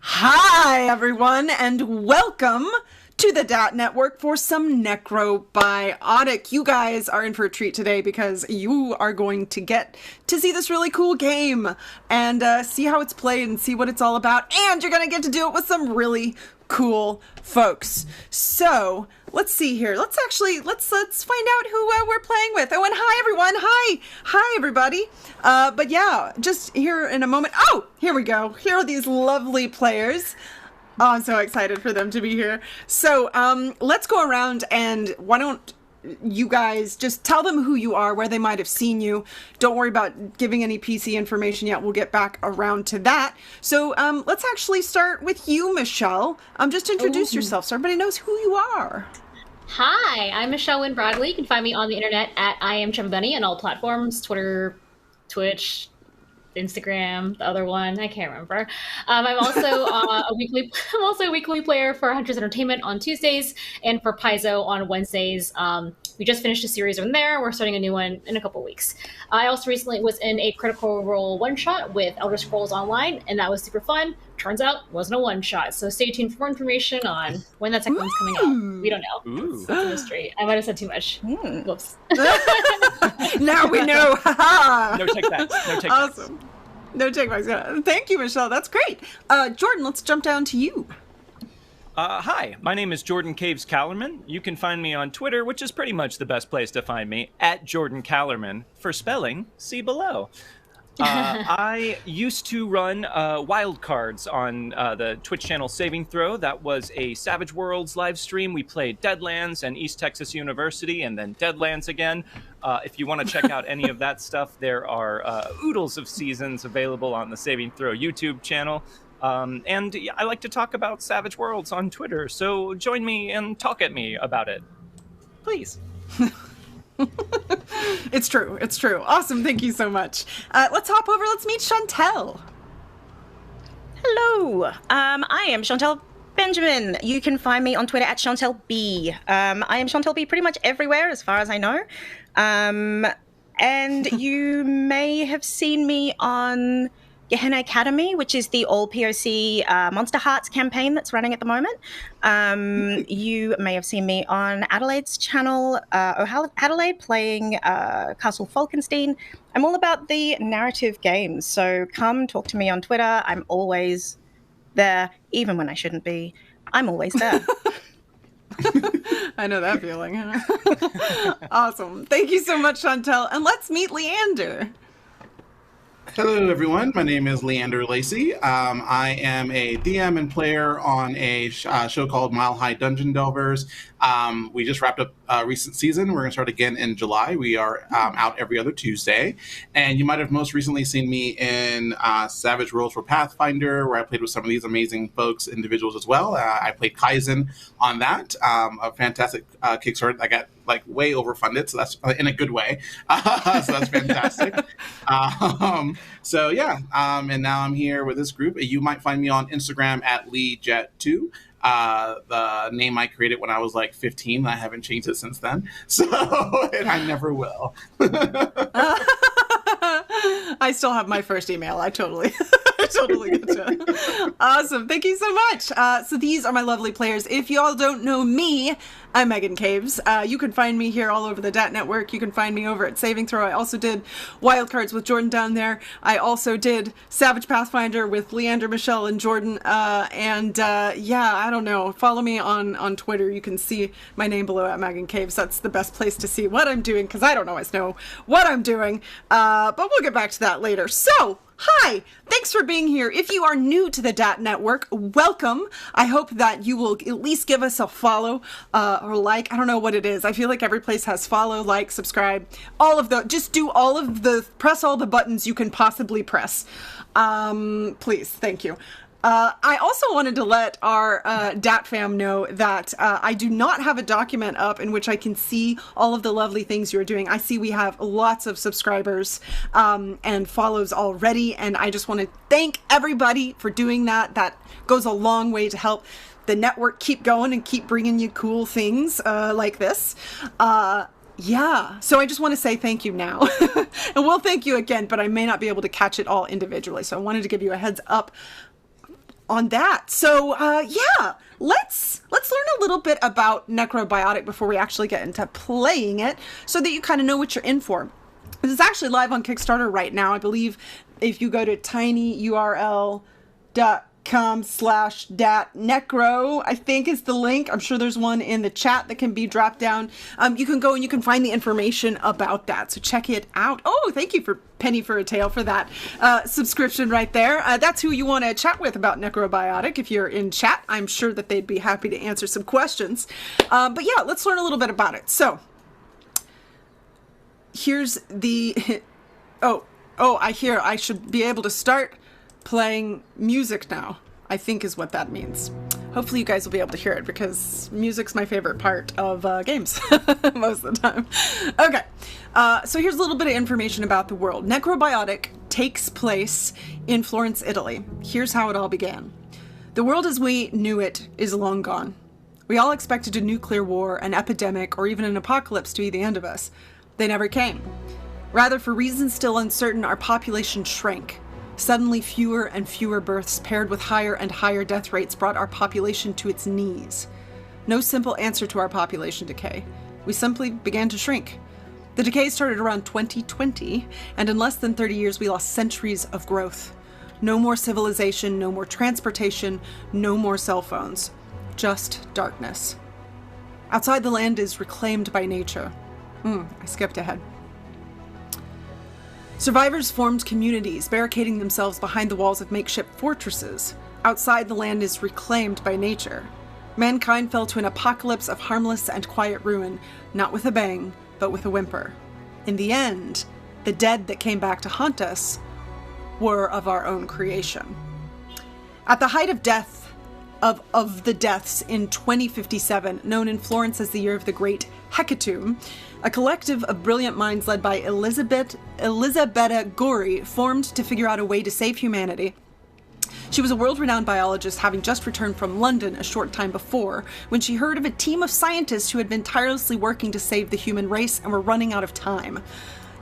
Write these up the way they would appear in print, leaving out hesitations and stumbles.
Hi, everyone, and welcome to the DAT Network for some Necrobiotic. You guys are in for a treat today because you are going to get to see this really cool game and see how it's played and see what it's all about. And you're going to get to do it with some really cool folks. So let's see here. Let's find out who we're playing with. Oh, and hi, everyone. Hi, everybody. But yeah, just here in a moment. Oh, here we go. Here are these lovely players. Oh, I'm so excited for them to be here. So let's go around and why don't you guys just tell them who you are, where they might have seen you. Don't worry about giving any PC information yet. We'll get back around to that. So let's actually start with you, Michelle. Just introduce yourself so everybody knows who you are. Hi, I'm Michelle Wynn Bradley. You can find me on the internet at I am Chubby Bunny on all platforms, Twitter, Twitch, Instagram, the other one, I can't remember. I'm also a weekly player for Hunters Entertainment on Tuesdays and for Paizo on Wednesdays. We just finished a series on there. We're starting a new one in a couple weeks. I also recently was in a Critical Role one-shot with Elder Scrolls Online, and that was super fun. Turns out it wasn't a one-shot, so stay tuned for more information on when that second one's coming out. We don't know. It's a mystery. I might have said too much. Whoops. Now we know. No take backs. No take Awesome. No take backs. Thank you, Michelle. That's great. Jordan, let's jump down to you. Hi, my name is Jordan Caves Callerman. You can find me on Twitter, which is pretty much the best place to find me, at Jordan Callerman. For spelling, see below. I used to run wildcards on the Twitch channel Saving Throw. That was a Savage Worlds live stream. We played Deadlands and East Texas University, and then Deadlands again. If you want to check out any of that stuff, there are oodles of seasons available on the Saving Throw YouTube channel. And I like to talk about Savage Worlds on Twitter, so join me and talk at me about it. Please. It's true. Awesome. Thank you so much. Let's hop over. Let's meet Chantel. Hello. I am Chantel Benjamin. You can find me on Twitter at Chantel B. I am Chantel B pretty much everywhere as far as I know. And you may have seen me on Gehenna Academy, which is the all POC Monster Hearts campaign that's running at the moment. You may have seen me on Adelaide's channel, Adelaide, playing Castle Falkenstein. I'm all about the narrative games, so come talk to me on Twitter. I'm always there, even when I shouldn't be. I'm always there. I know that feeling. Awesome. Thank you so much, Chantel. And let's meet Leander. Hello, everyone. My name is Leander Lacey. I am a DM and player on a show called Mile High Dungeon Delvers. We just wrapped up a recent season. We're going to start again in July. We are out every other Tuesday. And you might have most recently seen me in Savage Worlds for Pathfinder, where I played with some of these amazing folks, individuals as well. I played Kaizen on that, a fantastic Kickstarter. I got way overfunded, so that's in a good way. So that's fantastic. And now I'm here with this group. You might find me on Instagram at LeeJet2. The name I created when I was 15. I haven't changed it since then. So, and I never will. I still have my first email. I totally get you. Awesome. Thank you so much. So these are my lovely players. If y'all don't know me, I'm Megan Caves. You can find me here all over the DAT Network. You can find me over at Saving Throw. I also did Wildcards with Jordan down there. I also did Savage Pathfinder with Leander, Michelle, and Jordan. I don't know. Follow me on Twitter. You can see my name below at Megan Caves. That's the best place to see what I'm doing because I don't always know what I'm doing. But we'll get back to that later. So, hi! Thanks for being here. If you are new to the DAT Network, welcome. I hope that you will at least give us a follow or like. I don't know what it is. I feel like every place has follow, like, subscribe, all of the, just do all of the, press all the buttons you can possibly press. Please, thank you. I also wanted to let our DAT fam know that I do not have a document up in which I can see all of the lovely things you're doing. I see we have lots of subscribers and follows already, and I just want to thank everybody for doing that. That goes a long way to help the network keep going and keep bringing you cool things like this. Yeah, so I just want to say thank you now. And we'll thank you again, but I may not be able to catch it all individually. So I wanted to give you a heads up on that. So yeah, let's learn a little bit about Necrobiotic before we actually get into playing it, so that you kind of know what you're in for. This is actually live on Kickstarter right now. I believe if you go to tinyurl.com/necro, I think is the link. I'm sure there's one in the chat that can be dropped down. You can go and you can find the information about that. So check it out. Oh, thank you for Penny for a Tale for that subscription right there. That's who you want to chat with about Necrobiotic. If you're in chat, I'm sure that they'd be happy to answer some questions. But yeah, let's learn a little bit about it. So here's the... Oh, I should be able to start playing music now, I think is what that means. Hopefully you guys will be able to hear it, because music's my favorite part of games most of the time. Okay, so here's a little bit of information about the world. Necrobiotic takes place in Florence, Italy. Here's how it all began. The world as we knew it is long gone. We all expected a nuclear war, an epidemic, or even an apocalypse to be the end of us. They never came. Rather, for reasons still uncertain, our population shrank. Suddenly, fewer and fewer births paired with higher and higher death rates brought our population to its knees. No simple answer to our population decay. We simply began to shrink. The decay started around 2020, and in less than 30 years we lost centuries of growth. No more civilization, no more transportation, no more cell phones. Just darkness. Outside, the land is reclaimed by nature. I skipped ahead. Survivors formed communities, barricading themselves behind the walls of makeshift fortresses. Outside, the land is reclaimed by nature. Mankind fell to an apocalypse of harmless and quiet ruin, not with a bang, but with a whimper. In the end, the dead that came back to haunt us were of our own creation. At the height of death, of the deaths in 2057, known in Florence as the year of the Great Hecatomb, a collective of brilliant minds led by Elisabetta Gori formed to figure out a way to save humanity. She was a world-renowned biologist, having just returned from London a short time before, when she heard of a team of scientists who had been tirelessly working to save the human race and were running out of time.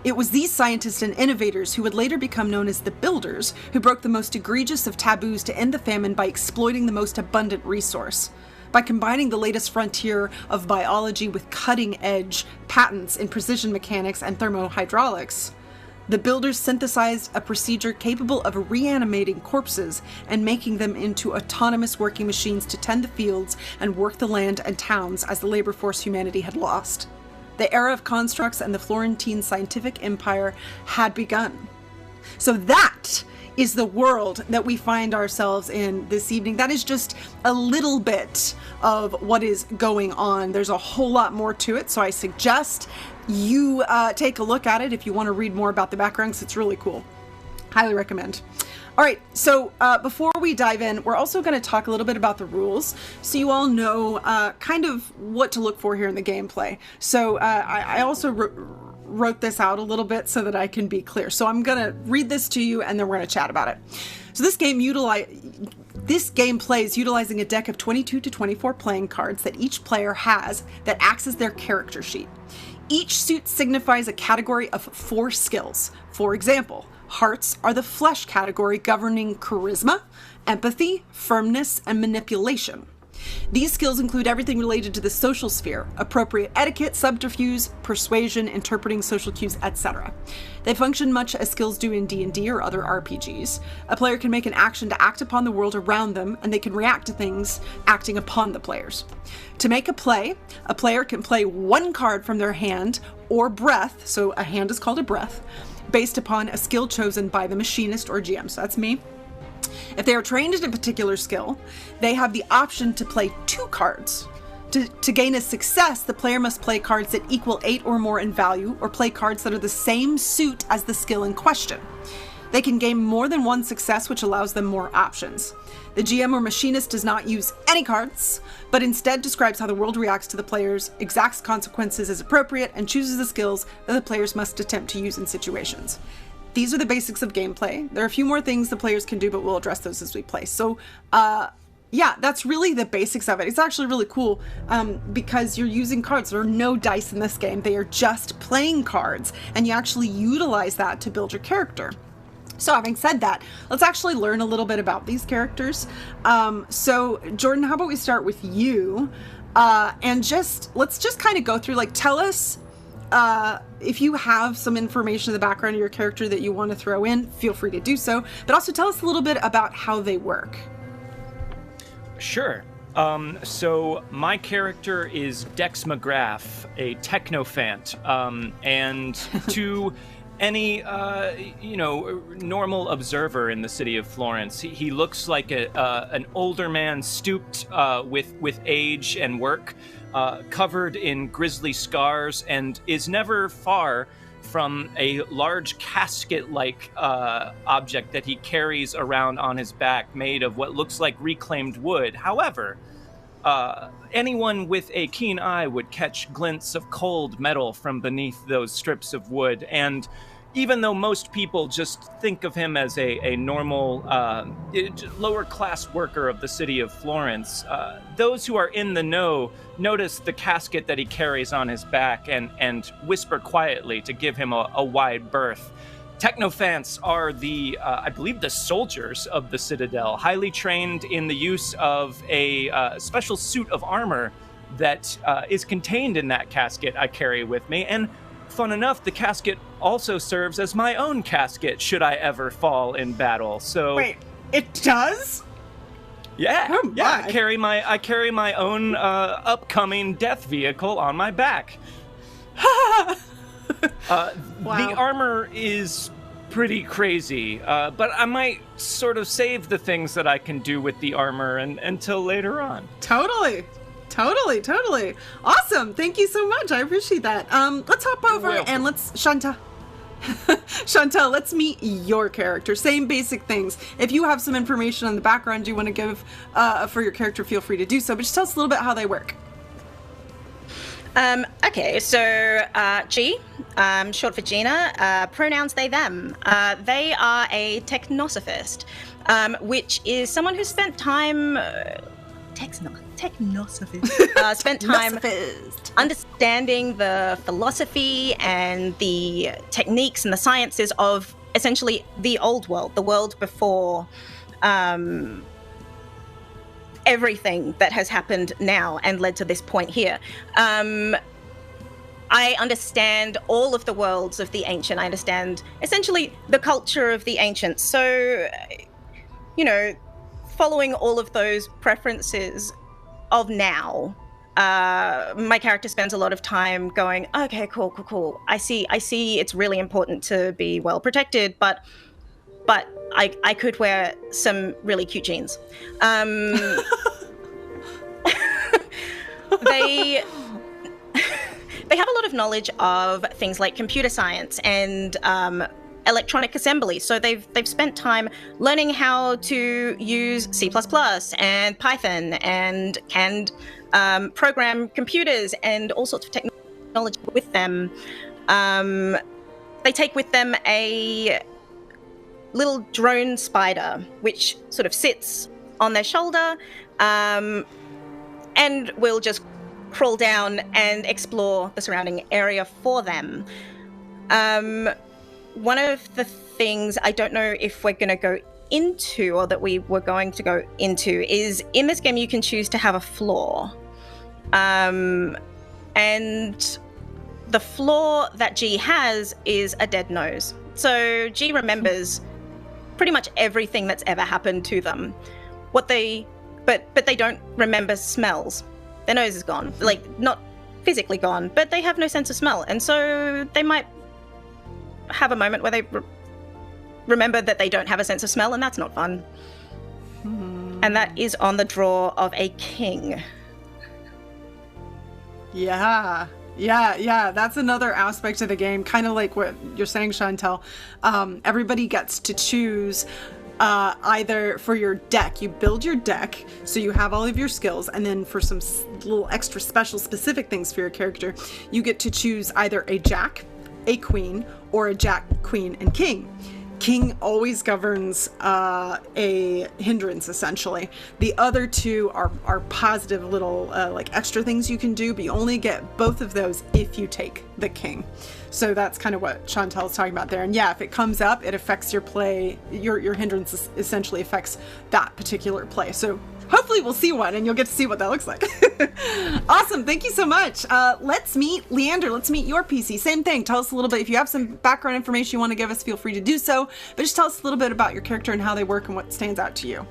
It was these scientists and innovators who would later become known as the Builders, who broke the most egregious of taboos to end the famine by exploiting the most abundant resource. By combining the latest frontier of biology with cutting-edge patents in precision mechanics and thermohydraulics, the Builders synthesized a procedure capable of reanimating corpses and making them into autonomous working machines to tend the fields and work the land and towns as the labor force humanity had lost. The era of constructs and the Florentine scientific empire had begun. So that is the world that we find ourselves in this evening. That is just a little bit of what is going on. There's a whole lot more to it, so I suggest you take a look at it if you want to read more about the backgrounds. It's really cool. Highly recommend. All right, so before we dive in, we're also going to talk a little bit about the rules, so you all know kind of what to look for here in the gameplay. So I also wrote this out a little bit so that I can be clear. So I'm going to read this to you, and then we're going to chat about it. So this game plays utilizing a deck of 22 to 24 playing cards that each player has that acts as their character sheet. Each suit signifies a category of 4 skills. For example, hearts are the flesh category governing charisma, empathy, firmness, and manipulation. These skills include everything related to the social sphere, appropriate etiquette, subterfuge, persuasion, interpreting social cues, etc. They function much as skills do in D&D or other RPGs. A player can make an action to act upon the world around them, and they can react to things acting upon the players. To make a player can play 1 card from their hand or breath, so a hand is called a breath, based upon a skill chosen by the machinist or GM, so that's me. If they are trained in a particular skill, they have the option to play 2 cards. To gain a success, the player must play cards that equal 8 or more in value, or play cards that are the same suit as the skill in question. They can gain more than 1 success, which allows them more options. The GM or machinist does not use any cards, but instead describes how the world reacts to the players, exacts consequences as appropriate, and chooses the skills that the players must attempt to use in situations. These are the basics of gameplay. There are a few more things the players can do, but we'll address those as we play. So, yeah, that's really the basics of it. It's actually really cool because you're using cards. There are no dice in this game. They are just playing cards, and you actually utilize that to build your character. So having said that, let's actually learn a little bit about these characters. So Jordan, how about we start with you? And let's just kind of go through, like, tell us if you have some information in the background of your character that you want to throw in, feel free to do so. But also tell us a little bit about how they work. Sure. So my character is Dex McGrath, a technophant, and to any normal observer in the city of Florence, he looks like an older man, stooped with age and work, covered in grisly scars, and is never far from a large casket-like object that he carries around on his back, made of what looks like reclaimed wood. However, anyone with a keen eye would catch glints of cold metal from beneath those strips of wood, and even though most people just think of him as a normal lower-class worker of the city of Florence, those who are in the know notice the casket that he carries on his back and whisper quietly to give him a wide berth. Technophants are I believe, the soldiers of the Citadel, highly trained in the use of a special suit of armor that is contained in that casket I carry with me. And fun enough, the casket also serves as my own casket should I ever fall in battle. So Wait, it does? Yeah, Oh yeah. my. I carry my own upcoming death vehicle on my back. Wow. The armor is pretty crazy, but I might sort of save the things that I can do with the armor until later on. Totally. Awesome. Thank you so much. I appreciate that. Let's hop over and let's Chantal, let's meet your character. Same basic things. If you have some information on the background you want to give for your character, feel free to do so. But just tell us a little bit how they work. Okay, so G, short for Gina, pronouns they, them. They are a technosophist, which is someone who spent time... technosophist. Spent time understanding the philosophy and the techniques and the sciences of essentially the old world, the world before everything that has happened now and led to this point here. I understand all of the worlds of the ancient. I understand essentially the culture of the ancients. So, following all of those preferences of now, my character spends a lot of time going, okay, cool. I see it's really important to be well protected, but I could wear some really cute jeans. They have a lot of knowledge of things like computer science and electronic assembly. So they've spent time learning how to use C++ and Python and can program computers and all sorts of technology with them. They take with them a little drone spider, which sort of sits on their shoulder and will just crawl down and explore the surrounding area for them. One of the things I don't know if we're going to go into or that we were going to go into is in this game you can choose to have a flaw. And the flaw that G has is a dead nose. So G remembers pretty much everything that's ever happened to them. But they don't remember smells. Their nose is gone. Like, not physically gone, but they have no sense of smell. And so they might have a moment where they remember that they don't have a sense of smell, and that's not fun. And that is on the draw of a king. Yeah. That's another aspect of the game, kind of like what you're saying, Chantal. Everybody gets to choose either for your deck. You build your deck, so you have all of your skills, and then for some little extra special specific things for your character, you get to choose either a jack, a queen, or a jack, queen, and king. King always governs a hindrance, essentially. The other two are positive little like extra things you can do, but you only get both of those if you take the King. So that's kind of what Chantel's talking about there. And yeah, if it comes up, it affects your play. Your hindrance essentially affects that particular play. So hopefully we'll see one and you'll get to see what that looks like. Awesome. Thank you so much. Let's meet Leander. Let's meet your PC. Same thing. Tell us a little bit. If you have some background information you want to give us, feel free to do so. But just tell us a little bit about your character and how they work and what stands out to you.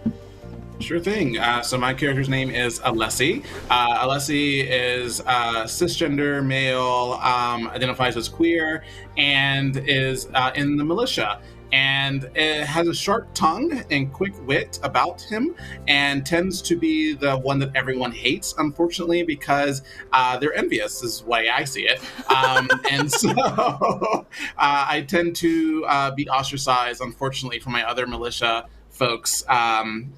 Sure thing. So my character's name is Alessi. Alessi is cisgender male, identifies as queer, and is in the militia. And it has a sharp tongue and quick wit about him, and tends to be the one that everyone hates, unfortunately, because they're envious, is the way I see it. And so I tend to be ostracized, unfortunately, from my other militia folks,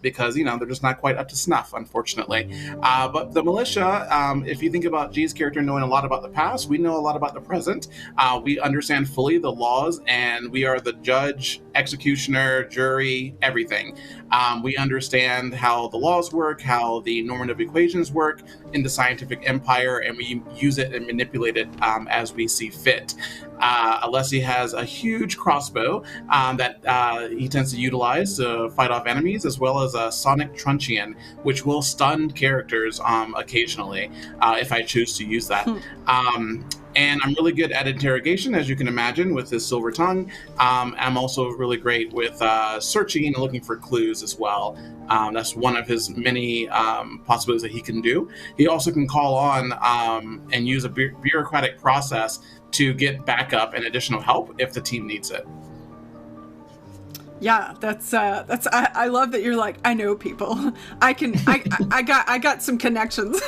because, you know, they're just not quite up to snuff, unfortunately. But the militia, if you think about G's character knowing a lot about the past, we know a lot about the present. We understand fully the laws, and we are the judge, executioner, jury, everything. We understand how the laws work, how the normative equations work in the scientific empire, and we use it and manipulate it as we see fit. Alessi has a huge crossbow that he tends to utilize to fight off enemies, as well as a sonic truncheon, which will stun characters occasionally if I choose to use that. And I'm really good at interrogation, as you can imagine, with his silver tongue. I'm also really great with searching and looking for clues as well. That's one of his many possibilities that he can do. He also can call on and use a bureaucratic process to get backup and additional help if the team needs it. Yeah, that's I love that you're like, I know people. I got some connections.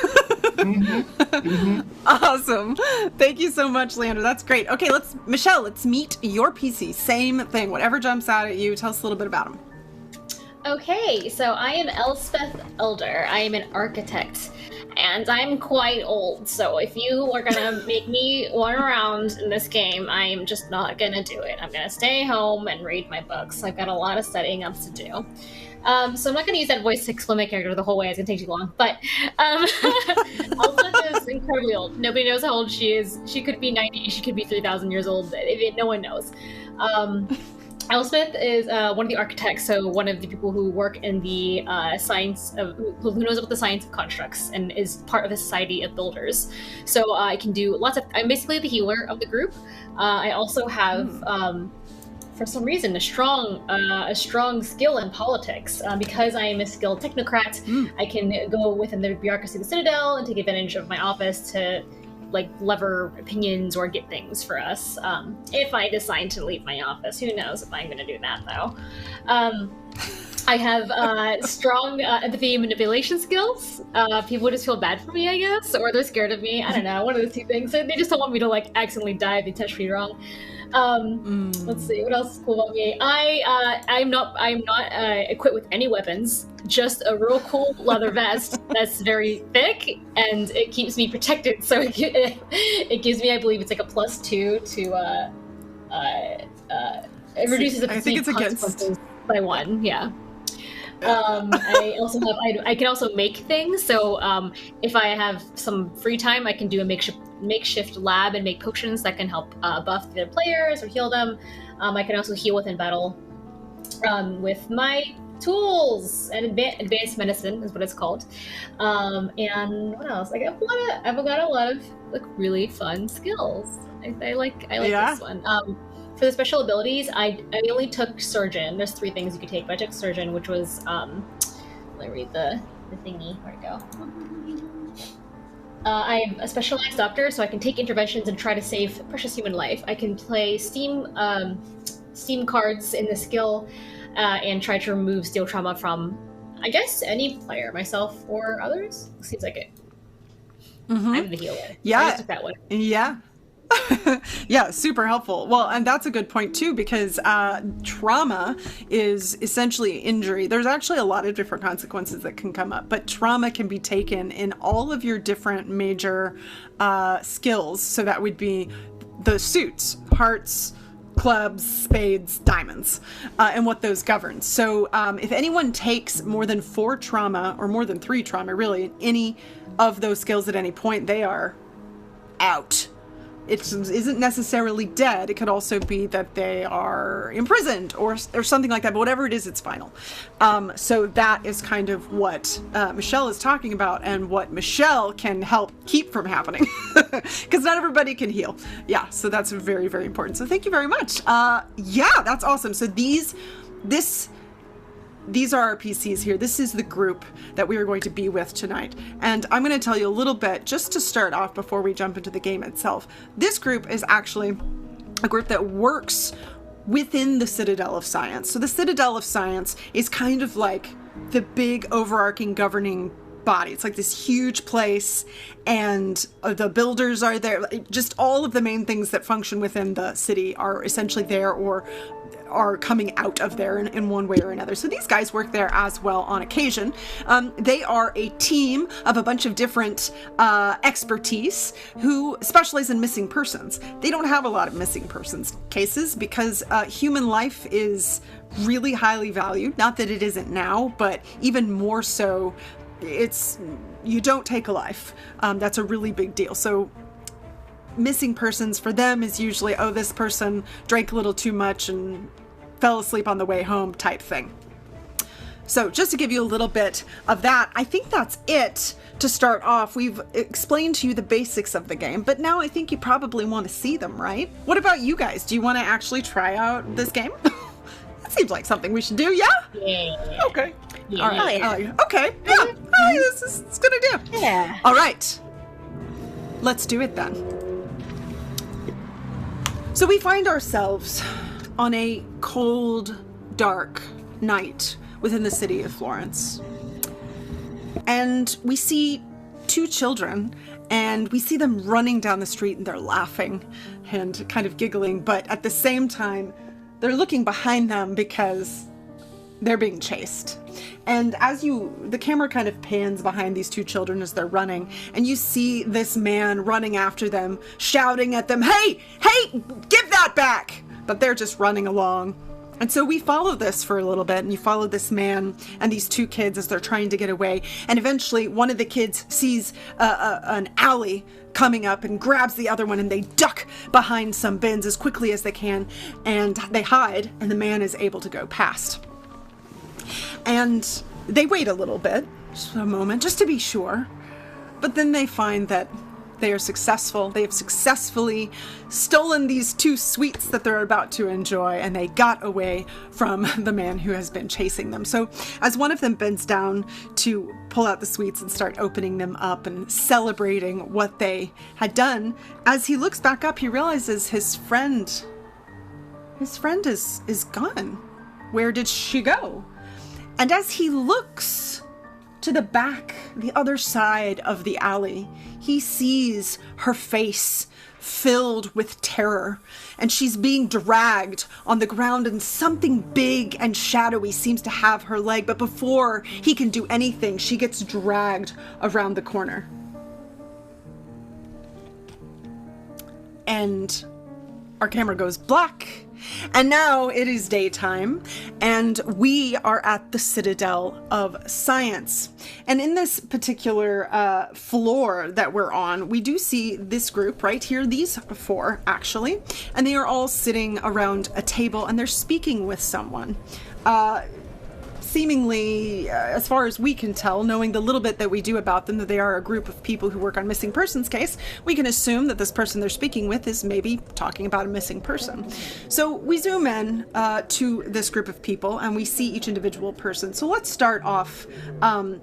Awesome. Thank you so much, Leander. That's great. Okay, Michelle, let's meet your PC. Same thing. Whatever jumps out at you, tell us a little bit about him. Okay, so I am Elspeth Elder. I am an architect, and I'm quite old, so if you are gonna make me run around in this game, I am just not gonna do it. I'm gonna stay home and read my books. I've got a lot of studying up to do. So I'm not gonna use that voice to explain my character the whole way. It's gonna take too long. But Elspeth is incredibly old. Nobody knows how old she is. She could be 90. She could be 3,000 years old. No one knows. Elspeth is one of the architects, so one of the people who work in the science of, who knows about the science of constructs and is part of the society of builders. So I can do lots of, I'm basically the healer of the group. I also have, for some reason, a strong skill in politics. Because I am a skilled technocrat, I can go within the bureaucracy of the Citadel and take advantage of my office to like lever opinions or get things for us. If I decide to leave my office, who knows if I'm going to do that though. I have strong empathy and manipulation skills. People just feel bad for me, I guess, or they're scared of me. I don't know, one of those two things. So they just don't want me to like accidentally die if they touch me wrong. Let's see, what else is cool about me? I'm not equipped with any weapons, just a real cool leather vest that's very thick and it keeps me protected. So it gives me, I believe it's like a +2 to it reduces the perceived consequences by 1. Yeah. I also have, I can also make things. So if I have some free time, I can do a makeshift lab and make potions that can help buff the other players or heal them. I can also heal within battle with my tools, and advanced medicine is what it's called. And what else? I've got a lot of like really fun skills. I like this one. For the special abilities, I only took Surgeon. There's 3 things you could take, but I took Surgeon, which was, let me read the thingy. Where'd it go? I am a specialized doctor, so I can take interventions and try to save precious human life. I can play Steam cards in the skill and try to remove steel trauma from, I guess, any player, myself or others. Seems like it. I'm the healer. Yeah. I just took that one. Yeah. Yeah, super helpful. Well, and that's a good point too, because trauma is essentially injury. There's actually a lot of different consequences that can come up, but trauma can be taken in all of your different major skills. So that would be the suits, hearts, clubs, spades, diamonds, and what those govern. So if anyone takes more than 4 trauma, or more than 3 trauma, really, any of those skills at any point, they are out. It isn't necessarily dead. It could also be that they are imprisoned or something like that. But whatever it is, it's final. So that is kind of what Michelle is talking about, and what Michelle can help keep from happening. Because not everybody can heal. Yeah, so that's very, very important. So thank you very much. Yeah, that's awesome. So these are our PCs here. This is the group that we are going to be with tonight. And I'm going to tell you a little bit, just to start off before we jump into the game itself. This group is actually a group that works within the Citadel of Science. So the Citadel of Science is kind of like the big overarching governing body. It's like this huge place, and the builders are there. Just all of the main things that function within the city are essentially there, or are coming out of there in one way or another. So these guys work there as well on occasion. They are a team of a bunch of different expertise who specialize in missing persons. They don't have a lot of missing persons cases because human life is really highly valued. Not that it isn't now, but even more so, you don't take a life. That's a really big deal. So missing persons for them is usually, oh, this person drank a little too much and fell asleep on the way home type thing. So just to give you a little bit of that, I think that's it to start off. We've explained to you the basics of the game, but now I think you probably want to see them, right? What about you guys? Do you want to actually try out this game? That seems like something we should do, yeah? Yeah. Okay. Yeah. All right. yeah. Okay. Yeah. Oh, this is a good idea. Yeah. All right. Let's do it then. So we find ourselves on a cold, dark night within the city of Florence. And we see 2 children, and we see them running down the street, and they're laughing and kind of giggling, but at the same time, they're looking behind them because they're being chased. And as the camera kind of pans behind these 2 children as they're running, and you see this man running after them, shouting at them, hey, give that back! But they're just running along. And so we follow this for a little bit, and you follow this man and these 2 kids as they're trying to get away. And eventually one of the kids sees an alley coming up and grabs the other one, and they duck behind some bins as quickly as they can, and they hide, and the man is able to go past. And they wait a little bit, just a moment, just to be sure. But then they find that they are successful. They have successfully stolen these 2 sweets that they're about to enjoy, and they got away from the man who has been chasing them. So as one of them bends down to pull out the sweets and start opening them up and celebrating what they had done, as he looks back up, he realizes his friend is gone. Where did she go? And as he looks to the back, the other side of the alley, he sees her face filled with terror, and she's being dragged on the ground, and something big and shadowy seems to have her leg. But before he can do anything, she gets dragged around the corner. And our camera goes black. And now it is daytime, and we are at the Citadel of Science. And in this particular floor that we're on, we do see this group right here, these 4 actually, and they are all sitting around a table, and they're speaking with someone. Seemingly, as far as we can tell, knowing the little bit that we do about them, that they are a group of people who work on missing persons case, we can assume that this person they're speaking with is maybe talking about a missing person. So we zoom in to this group of people, and we see each individual person. So let's start off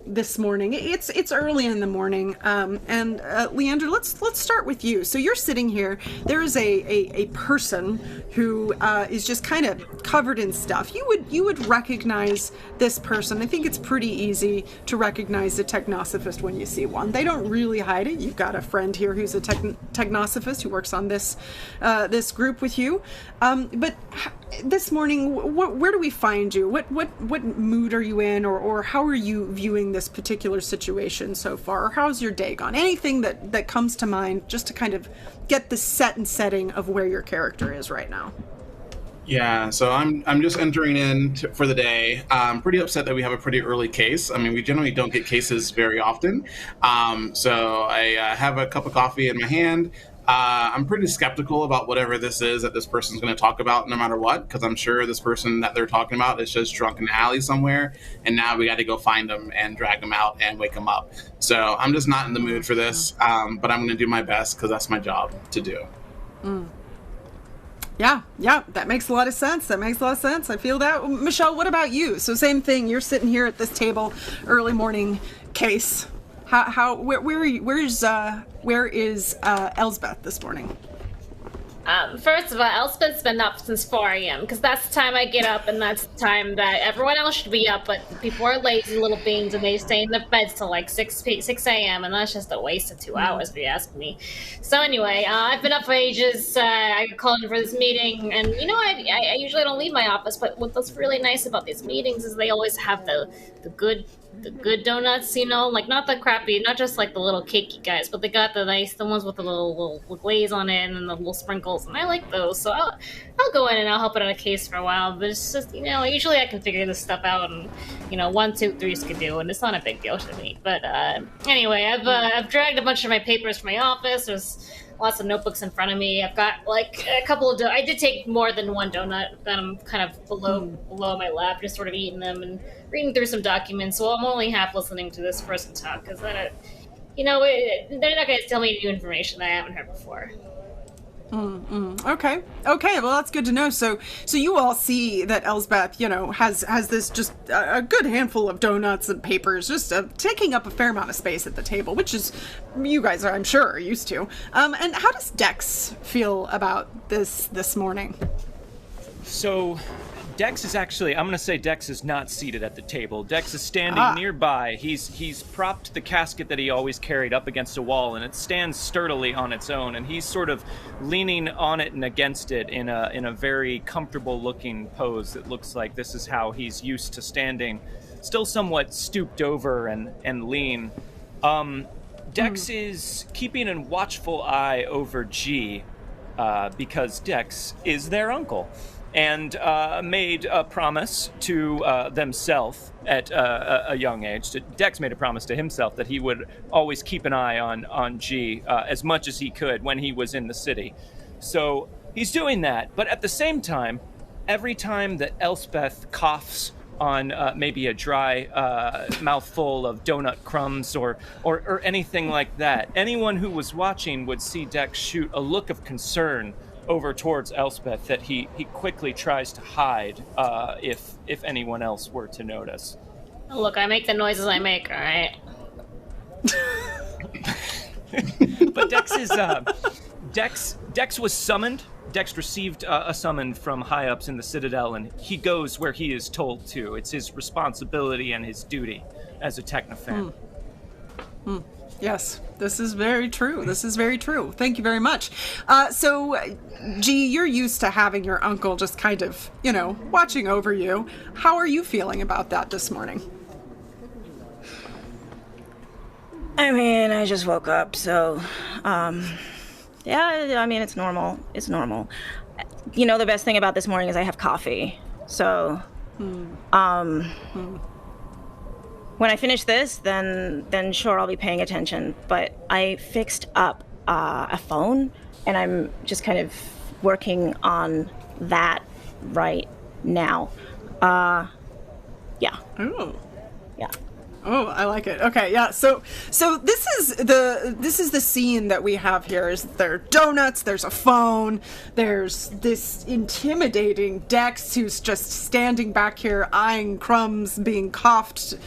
this morning. It's early in the morning, and Leander, let's start with you. So you're sitting here. There is a person who is just kind of covered in stuff. You would recognize this person. I think it's pretty easy to recognize a technosophist when you see one. They don't really hide it. You've got a friend here who's a technosophist who works on this group with you. But this morning, where do we find you? What mood are you in, or how are you viewing this particular situation so far? Or how's your day gone? Anything that comes to mind, just to kind of get the set and setting of where your character is right now. Yeah, so I'm just entering in for the day. I'm pretty upset that we have a pretty early case. I mean, we generally don't get cases very often. So I have a cup of coffee in my hand. I'm pretty skeptical about whatever this is that this person's going to talk about, no matter what, because I'm sure this person that they're talking about is just drunk in an alley somewhere, and now we got to go find them and drag them out and wake them up. So I'm just not in the mood for this, but I'm going to do my best because that's my job to do. Yeah, that makes a lot of sense. I feel that. Michelle, what about you? So same thing. You're sitting here at this table, early morning case. Where is Elsbeth this morning? First of all, Elspeth's been up since 4 a.m. because that's the time I get up, and that's the time that everyone else should be up, but people are lazy little beans, and they stay in their beds till like 6 a.m., and that's just a waste of 2 hours, if you ask me. So anyway, I've been up for ages. I called in for this meeting, and you know, I usually don't leave my office, but what's really nice about these meetings is they always have the good donuts, you know, like not the crappy, not just like the little cakey guys, but they got the ones with the little glaze on it and the little sprinkles, and I like those. So I'll go in and I'll help it on a case for a while. But it's just, you know, usually I can figure this stuff out, and you know, 1, 2, 3s can do, and it's not a big deal to me. But anyway, I've dragged a bunch of my papers from my office. There's lots of notebooks in front of me. I've got like a couple of I did take more than one donut that I'm kind of below my lap, just sort of eating them and reading through some documents. So I'm only half listening to this person talk because you know, they're not going to tell me new information that I haven't heard before. Okay, well that's good to know. So you all see that Elsbeth, you know, has this just a good handful of donuts and papers, just taking up a fair amount of space at the table, which is, you guys are, I'm sure, are used to. And how does Dex feel about this morning? So Dex is actually, I'm going to say Dex is not seated at the table. Dex is standing nearby. He's propped the casket that he always carried up against a wall, and it stands sturdily on its own, and he's sort of leaning on it and against it in a very comfortable looking pose. It looks like this is how he's used to standing, still somewhat stooped over and lean. Dex is keeping a watchful eye over G, because Dex is their uncle, and made a promise to themselves at a young age. Dex made a promise to himself that he would always keep an eye on G as much as he could when he was in the city. So he's doing that, but at the same time, every time that Elspeth coughs on maybe a dry mouthful of donut crumbs or anything like that, anyone who was watching would see Dex shoot a look of concern over towards Elspeth that he quickly tries to hide if anyone else were to notice. Look, I make the noises I make, all right? But Dex was summoned. Dex received a summon from high ups in the Citadel, and he goes where he is told to. It's his responsibility and his duty as a Technofan. Yes, this is very true. Thank you very much. So, G, you're used to having your uncle just kind of, you know, watching over you. How are you feeling about that this morning? I mean, I just woke up, so, yeah, I mean, it's normal. You know, the best thing about this morning is I have coffee. So, when I finish this, then sure, I'll be paying attention. But I fixed up a phone, and I'm just kind of working on that right now. Yeah. Ooh. Yeah. Oh, I like it. Okay, yeah. So this is the scene that we have here. Is there are donuts? There's a phone. There's this intimidating Dex who's just standing back here, eyeing crumbs, being coughed.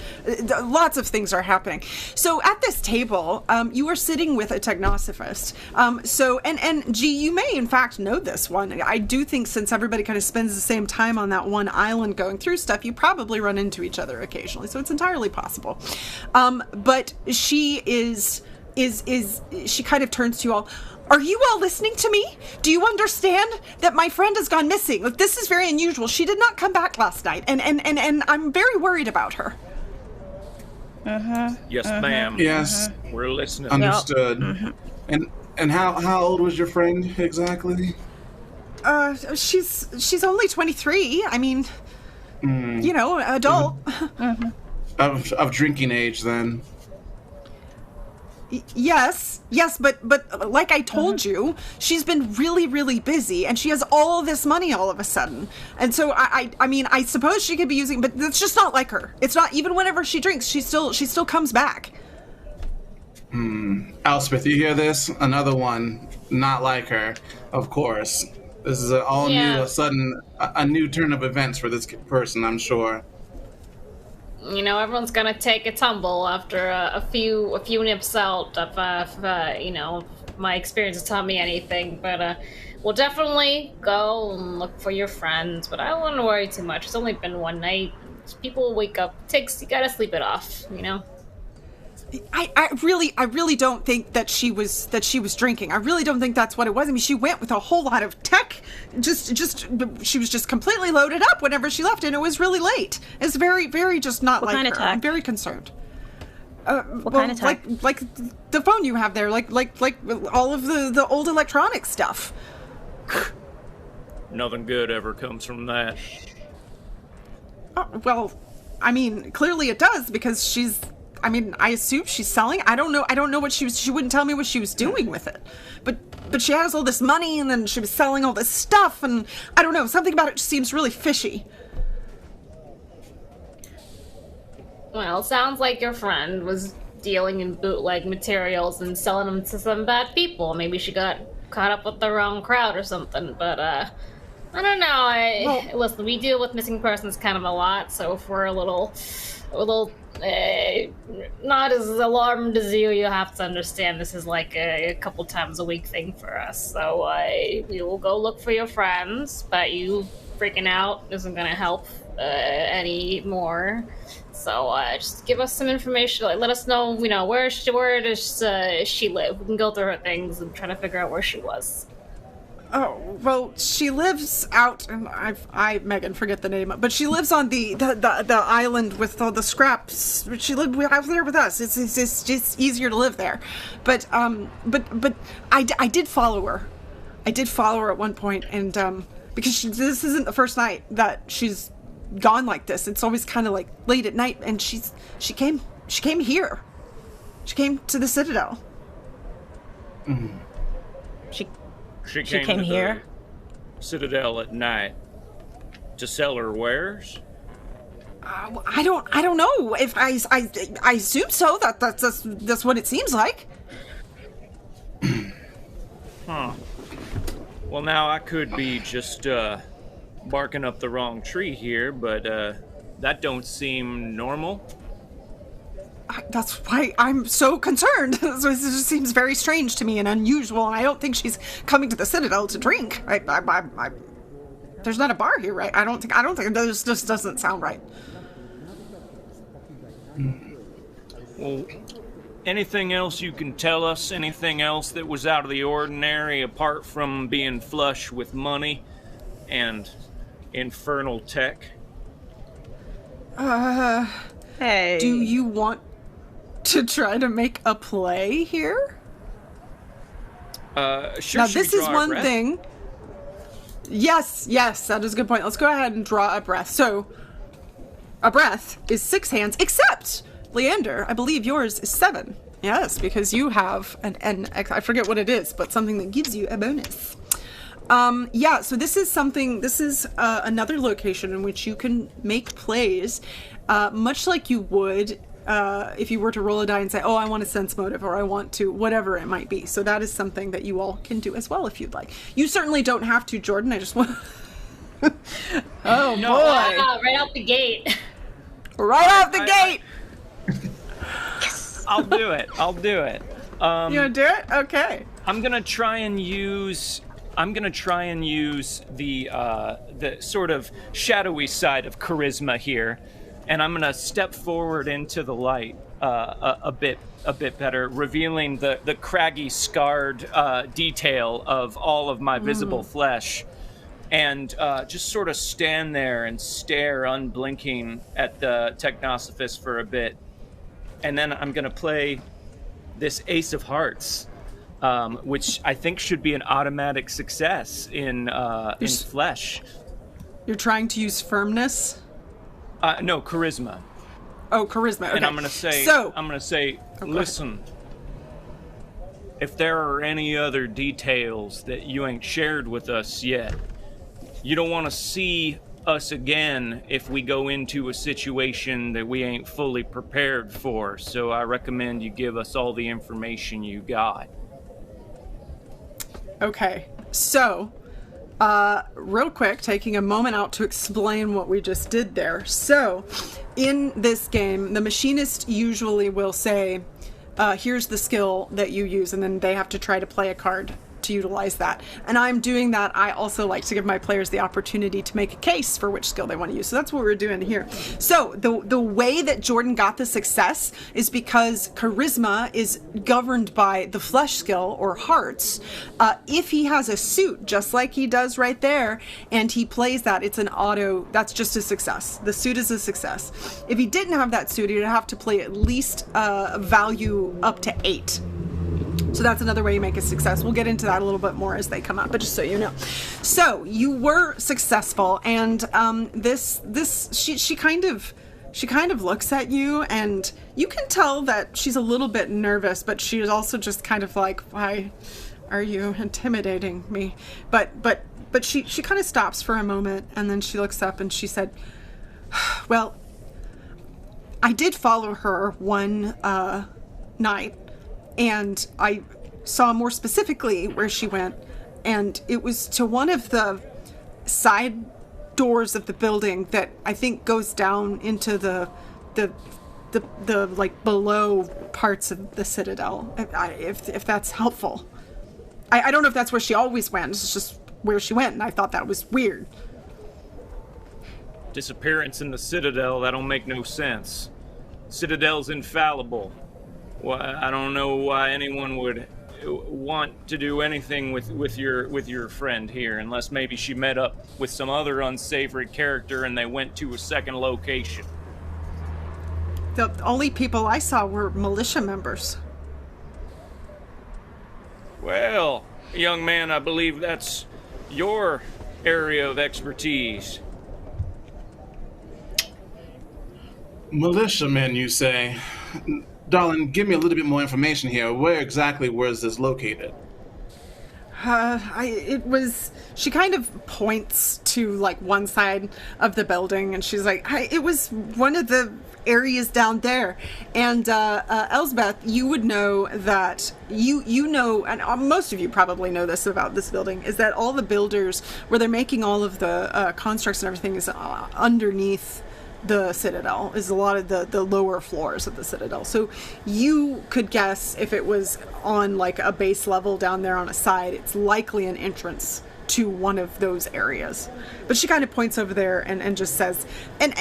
Lots of things are happening. So at this table, you are sitting with a technosophist. And G, you may in fact know this one. I do think since everybody kind of spends the same time on that one island going through stuff, you probably run into each other occasionally. So it's entirely possible. But she she kind of turns to you all. Are you all listening to me? Do you understand that my friend has gone missing? Like, this is very unusual. She did not come back last night, and I'm very worried about her. Yes, ma'am. Yes. We're listening. Understood. And how old was your friend exactly? She's only 23. I mean, you know, adult. Of drinking age, then. Yes, but like I told you, she's been really busy, and she has all this money all of a sudden. And so I mean, I suppose she could be using, but it's just not like her. It's not, even whenever she drinks, she still comes back. Elspeth, you hear this? Another one, not like her, of course. This is a new turn of events for this person, I'm sure. You know, everyone's gonna take a tumble after a few nips out of, you know, my experience has taught me anything. But we'll definitely go and look for your friends. But I wouldn't worry too much. It's only been one night. People wake up. You gotta sleep it off, you know. I really don't think that she was drinking. I really don't think that's what it was. I mean, she went with a whole lot of tech. She was just completely loaded up whenever she left, and it was really late. It's very just not what like kind her. of tech? I'm very concerned. What kind of tech? Like the phone you have there, like all of the old electronic stuff. Nothing good ever comes from that. Well, I mean, clearly it does, because she's. I mean, I assume she's selling. I don't know what she wouldn't tell me what she was doing with it. But she has all this money, and then she was selling all this stuff, and I don't know, something about it just seems really fishy. Well, sounds like your friend was dealing in bootleg materials and selling them to some bad people. Maybe she got caught up with the wrong crowd or something, but I don't know. Listen, we deal with missing persons kind of a lot, so if we're a little not as alarmed as you have to understand this is like a couple times a week thing for us. So we will go look for your friends, but you freaking out isn't gonna help any more. So just give us some information. Like, let us know, you know, where does she live? We can go through her things and try to figure out where she was. Oh, well, she lives out, and Megan, forget the name, but she lives on the island with all the scraps. She lived out there with us. It's just easier to live there. But I did follow her. I did follow her at one point, and because this isn't the first night that she's gone like this. It's always kind of like late at night, and she came here. She came to the Citadel. She came to here? the Citadel at night to sell her wares? I don't know. If I assume so. That's what it seems like. Huh. Well, now I could be just barking up the wrong tree here, but that don't seem normal. That's why I'm so concerned. So it just seems very strange to me and unusual. And I don't think she's coming to the Citadel to drink. There's not a bar here, right? I don't think this just doesn't sound right. Well, anything else you can tell us? Anything else that was out of the ordinary apart from being flush with money and infernal tech? Hey. Do you want to try to make a play here? Sure. Now, this is one thing. Yes, that is a good point. Let's go ahead and draw a breath. So, a breath is 6 hands, except, Leander, I believe yours is 7. Yes, because you have an I forget what it is, but something that gives you a bonus. Yeah, so this is another location in which you can make plays, much like you would if you were to roll a die and say, oh, I want a sense motive, or I want to, whatever it might be. So that is something that you all can do as well if you'd like. You certainly don't have to, Jordan. I just want... Oh, no. Boy. Wow, right out the gate. Right out the gate! I'll do it. You want to do it? Okay. I'm gonna try and use the sort of shadowy side of charisma here, and I'm gonna step forward into the light a bit better, revealing the craggy, scarred detail of all of my visible flesh, and just sort of stand there and stare unblinking at the Technosophist for a bit, and then I'm gonna play this Ace of Hearts. which I think should be an automatic success in flesh. You're trying to use firmness? No, charisma. Oh, charisma. Okay. And I'm gonna say, Oh, listen. If there are any other details that you ain't shared with us yet, you don't want to see us again if we go into a situation that we ain't fully prepared for. So I recommend you give us all the information you got. Okay. So, real quick, taking a moment out to explain what we just did there. So, in this game, the machinist usually will say, here's the skill that you use, and then they have to try to play a card to utilize that. And I'm doing that. I also like to give my players the opportunity to make a case for which skill they want to use. So that's what we're doing here. So the way that Jordan got the success is because charisma is governed by the flesh skill, or hearts. If he has a suit, just like he does right there, and he plays that, it's an auto, that's just a success. The suit is a success. If he didn't have that suit, he'd have to play at least a value up to 8. So that's another way you make a success. We'll get into that a little bit more as they come up, but just so you know. So you were successful, and she kind of looks at you, and you can tell that she's a little bit nervous, but she is also just kind of like, why are you intimidating me? But she kind of stops for a moment, and then she looks up and she said, well, I did follow her one night, and I saw more specifically where she went, and it was to one of the side doors of the building that I think goes down into the like below parts of the Citadel. If that's helpful. I don't know if that's where she always went. It's just where she went, and I thought that was weird. Disappearance in the Citadel, that don't make no sense. Citadel's infallible. Well, I don't know why anyone would want to do anything with your friend here, unless maybe she met up with some other unsavory character and they went to a second location. The only people I saw were militia members. Well, young man, I believe that's your area of expertise. Militiamen, you say? Darling, give me a little bit more information here. Where exactly was this located? She kind of points to like one side of the building, and she's like, it was one of the areas down there. And Elsbeth, you would know that, you know, and most of you probably know this about this building, is that all the builders, where they're making all of the constructs and everything, is underneath the Citadel, is a lot of the lower floors of the Citadel. So you could guess if it was on like a base level down there on a side, it's likely an entrance to one of those areas. But she kind of points over there and just says, and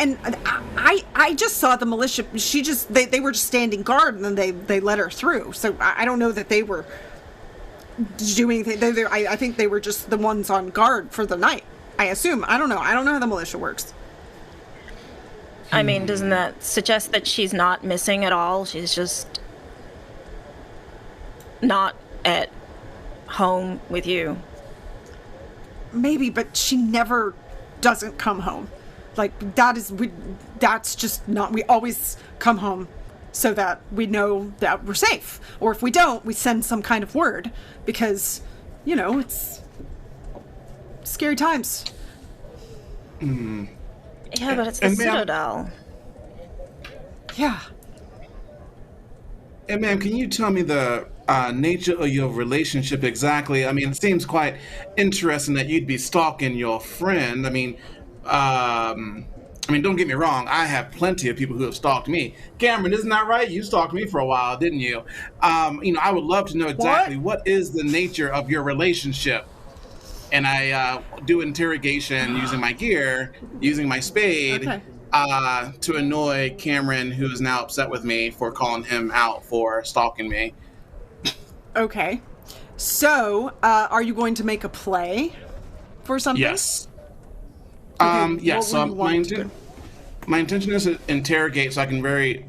I just saw the militia, they were just standing guard, and then they let her through. So I don't know that they were doing anything. I think they were just the ones on guard for the night, I assume. I don't know how the militia works. I mean, doesn't that suggest that she's not missing at all? She's just not at home with you. Maybe, but she never doesn't come home. Like, that's just not, we always come home so that we know that we're safe. Or if we don't, we send some kind of word, because, you know, it's scary times. Yeah, but it's the Citadel. Yeah. And ma'am, can you tell me the nature of your relationship exactly? I mean, it seems quite interesting that you'd be stalking your friend. I mean, don't get me wrong. I have plenty of people who have stalked me. Cameron, isn't that right? You stalked me for a while, didn't you? I would love to know exactly what is the nature of your relationship. And I do interrogation using my gear, using my spade, to annoy Cameron, who is now upset with me for calling him out for stalking me. Okay. So, are you going to make a play for something? Yes. Okay, yes, so I'm going to. my intention is to interrogate so I can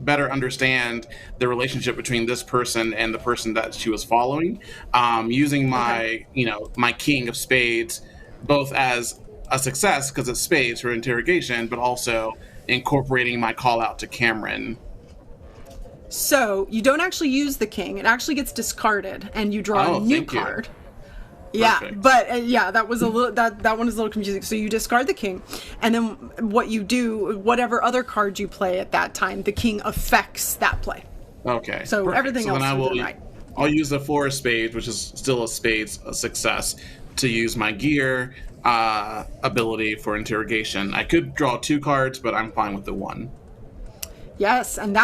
better understand the relationship between this person and the person that she was following, using my my king of spades both as a success because it's spades for interrogation, but also incorporating my call out to Cameron. So you don't actually use the king; it actually gets discarded, and you draw a new card. Yeah, Perfect. but that was a little that one is a little confusing. So you discard the king, and then what you do, whatever other card you play at that time, the king affects that play. Okay. So perfect. everything else then will be right. I'll use the 4 of spades, which is still a success, to use my gear ability for interrogation. I could draw 2 cards, but I'm fine with the 1. Yes, and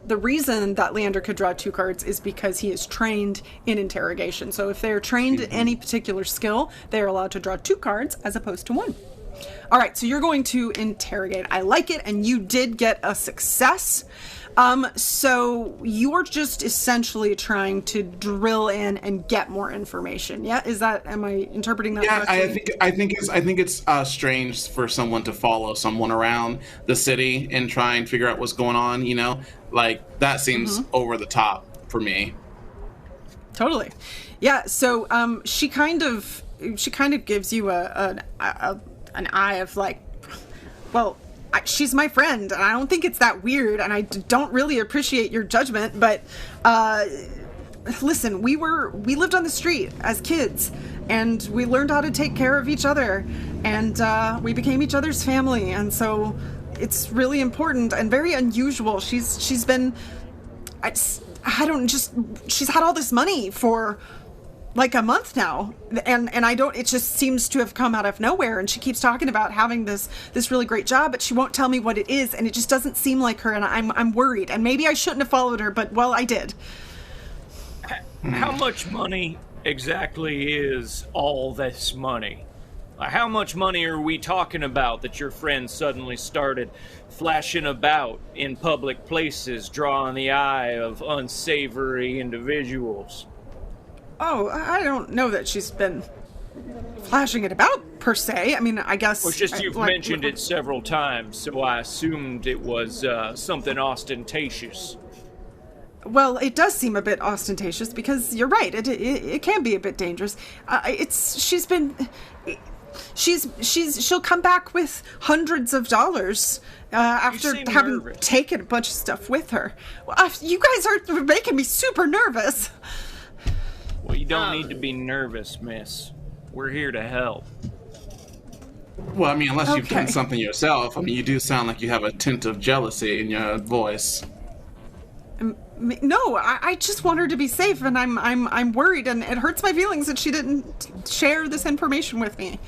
the reason that Leander could draw 2 cards is because he is trained in interrogation. So if they're trained in any particular skill, they are allowed to draw 2 cards as opposed to 1. All right, so you're going to interrogate. I like it, and you did get a success. So you're just essentially trying to drill in and get more information. Yeah, am I interpreting that correctly? I think it's strange for someone to follow someone around the city and try and figure out what's going on. Like that seems over the top for me. Totally. Yeah. So she kind of gives you an eye of like, well, she's my friend, and I don't think it's that weird, and I don't really appreciate your judgment, but listen, we lived on the street as kids, and we learned how to take care of each other, and we became each other's family, and so it's really important and very unusual. She's been, she's had all this money for like a month now, and it just seems to have come out of nowhere, and she keeps talking about having this really great job, but she won't tell me what it is, and it just doesn't seem like her, and I'm worried, and maybe I shouldn't have followed her, but well, I did. How much money exactly is all this money? How much money are we talking about that your friend suddenly started flashing about in public places, drawing the eye of unsavory individuals? Oh, I don't know that she's been flashing it about, per se. I mean, I guess... Well, just you've mentioned it several times, so I assumed it was something ostentatious. Well, it does seem a bit ostentatious, because you're right, it can be a bit dangerous. She'll come back with hundreds of dollars after having taken a bunch of stuff with her. Well, you guys are making me super nervous. Well, you don't need to be nervous, miss. We're here to help. Well, I mean, unless you've done something yourself. I mean, you do sound like you have a tint of jealousy in your voice. No, I just want her to be safe, and I'm worried, and it hurts my feelings that she didn't share this information with me.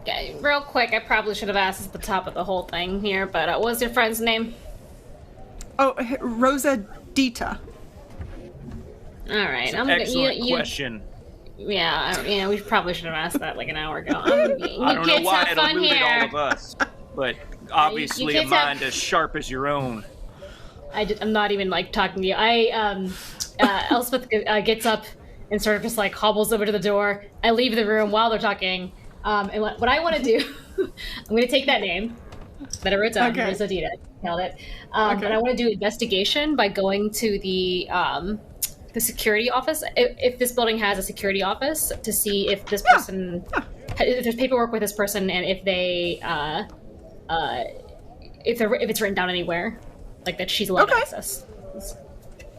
Okay, real quick, I probably should have asked at the top of the whole thing here, but what was your friend's name? Oh, Rosa Dita. All right, excellent question. Yeah, we probably should have asked that like an hour ago. I don't know why it eluded all of us, but obviously a mind as sharp as your own. I'm not even like talking to you. Elspeth gets up and sort of just like hobbles over to the door. I leave the room while they're talking. And what I want to do, I'm going to take that name that I wrote down, Rosa Dita, nailed it. And I want to do investigation by going to the security office, if this building has a security office, to see if this person, if there's paperwork with this person, and if they, if it's written down anywhere, like that she's allowed access.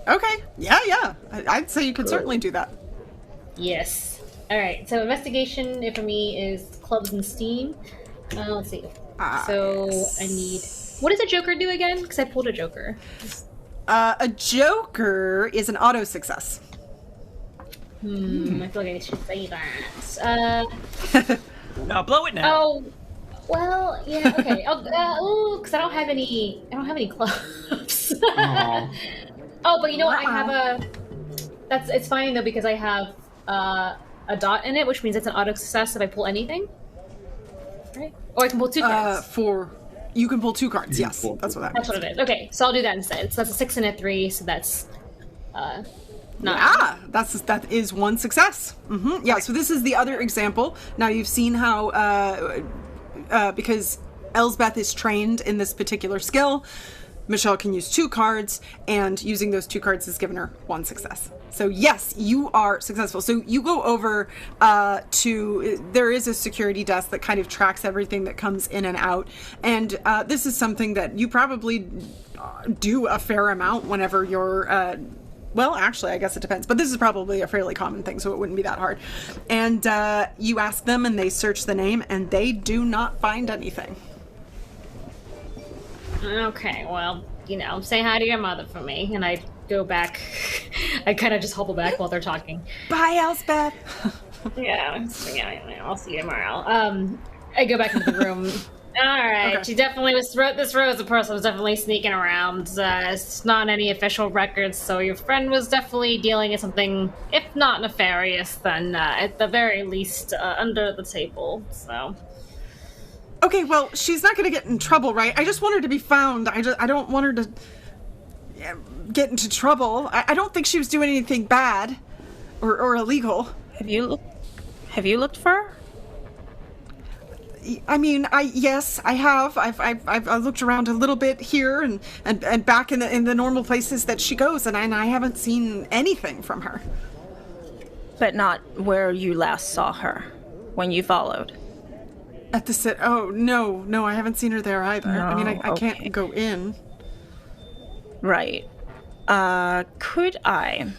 Okay. Yeah. I'd say you could certainly do that. Yes. All right. So investigation for me is clubs and Steam. Let's see. So I need. What does a Joker do again? Because I pulled a Joker. A Joker is an auto success. I feel like I should say that. Now blow it now. Oh, well, yeah, okay. Because I don't have any clubs. Oh, but you know what? I have it's fine though, because I have a dot in it, which means it's an auto success if I pull anything. Right? Or I can pull 2 cards. You can pull 2 cards, yes. That's what that means. That's what it is. Okay, so I'll do that instead. So that's a 6 and a 3, so that's 9. Yeah, that is 1 success. Yeah, so this is the other example. Now you've seen how because Elsbeth is trained in this particular skill, Michelle can use 2 cards, and using those 2 cards has given her 1 success. So yes, you are successful. So you go over there is a security desk that kind of tracks everything that comes in and out. And this is something that you probably do a fair amount whenever you're, well, actually, I guess it depends. But this is probably a fairly common thing, so it wouldn't be that hard. And you ask them, and they search the name, and they do not find anything. Okay, well, say hi to your mother for me, and I go back. I kind of just hobble back while they're talking. Bye, Elspeth. Yeah, I'll see you tomorrow. I go back into the room. All right, okay. She definitely was. This Rosa person was definitely sneaking around. It's not any official records, so your friend was definitely dealing with something, if not nefarious, then at the very least under the table. So. Okay, well, she's not going to get in trouble, right? I just want her to be found. I don't want her to get into trouble. I don't think she was doing anything bad or illegal. Have you looked for her? I mean, yes, I have. I've looked around a little bit here and back in the normal places that she goes, and I haven't seen anything from her. But not where you last saw her, when you followed. At the oh, no, I haven't seen her there either. No, I mean, I okay. can't go in. Right. Could I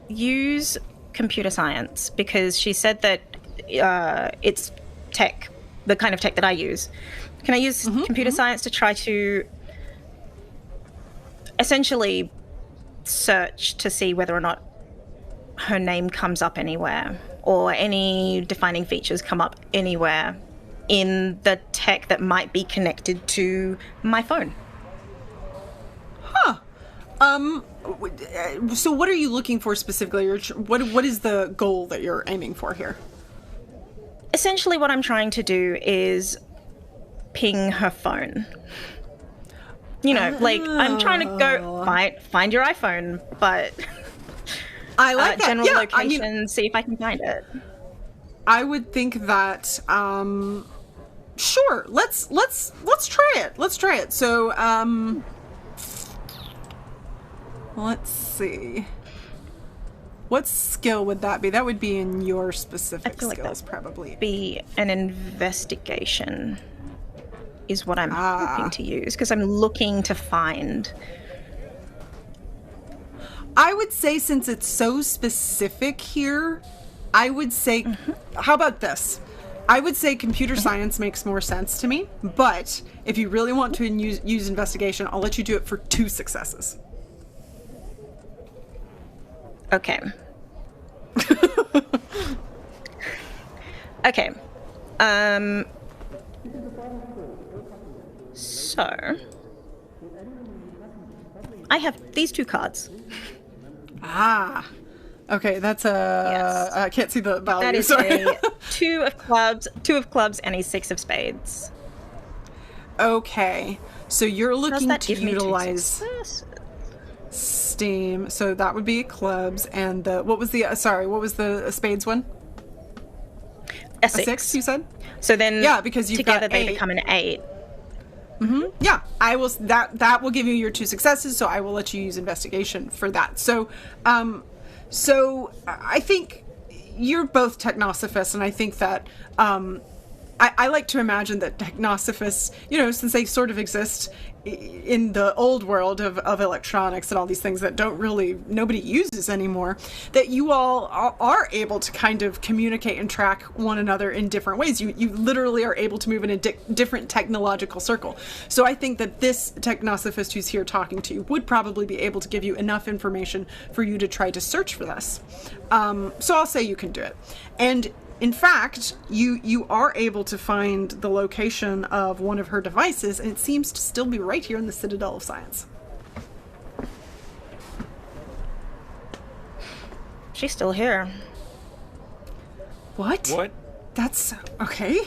use computer science? Because she said that it's tech, the kind of tech that I use. Can I use computer science to try to essentially search to see whether or not her name comes up anywhere, or any defining features come up anywhere in the tech that might be connected to my phone? Huh. So what are you looking for specifically? Or what is the goal that you're aiming for here? Essentially what I'm trying to do is ping her phone. I'm trying to go find your iPhone, but I like that. General location, see if I can find it. I would think that sure, let's try it. Let's try it. So let's see. What skill would that be? That would be in your specific skills, probably. Be an investigation is what I'm hoping to use, because I'm looking to find. I would say, since it's so specific here, I would say, how about this? I would say computer science makes more sense to me, but if you really want to use investigation, I'll let you do it for 2 successes. Okay. Okay. So I have these 2 cards. Okay, that's yes. I can't see the value. That is sorry. a 2 of clubs, and a 6 of spades. Okay, so you're looking to utilize Steam. So that would be clubs, and what was the spades one? A 6. A 6, you said? So then, yeah, because you've together got they become an 8. Yeah, I will. That will give you your 2 successes. So I will let you use investigation for that. So, so I think you're both technosophists, and I think that I like to imagine that technosophists, since they sort of exist in the old world of electronics and all these things that nobody uses anymore, that you all are able to kind of communicate and track one another in different ways. You literally are able to move in a different technological circle. So I think that this technosophist who's here talking to you would probably be able to give you enough information for you to try to search for this. So I'll say you can do it. And in fact, you are able to find the location of one of her devices, and it seems to still be right here in the Citadel of Science. She's still here. What? What? That's okay.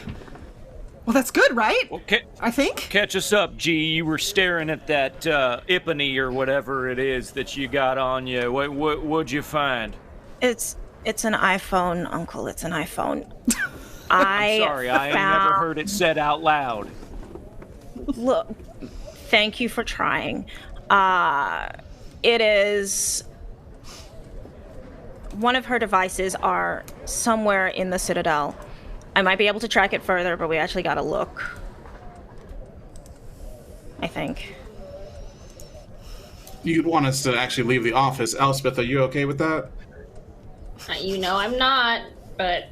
Well, that's good, right? Well, I think. Catch us up, G. You were staring at that Ipany or whatever it is that you got on you. What'd you find? It's an iPhone, Uncle. It's an iPhone. I'm sorry, I ain't never heard it said out loud. Look, thank you for trying. It is... One of her devices are somewhere in the Citadel. I might be able to track it further, but we actually gotta look. I think. You'd want us to actually leave the office. Elspeth, are you okay with that? You know I'm not, but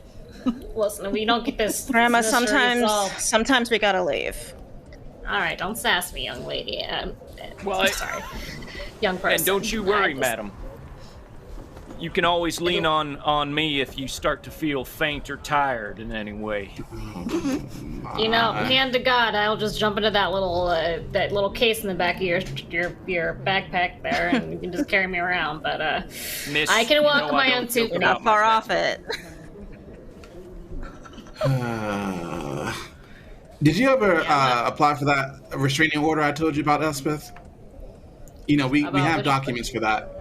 listen, we don't get this. Grandma, this mystery solved. sometimes we gotta leave. All right, don't sass me, young lady. Well, sorry, young person. And don't you worry, madam. You can always lean on me if you start to feel faint or tired in any way. You know, hand to God, I'll just jump into that little case in the back of your backpack there, and you can just carry me around. But Miss, I can walk my I own don't feel two good feet. about Not far myself. off it. Did you ever apply for that restraining order I told you about, Elspeth? You know, we have documents for that.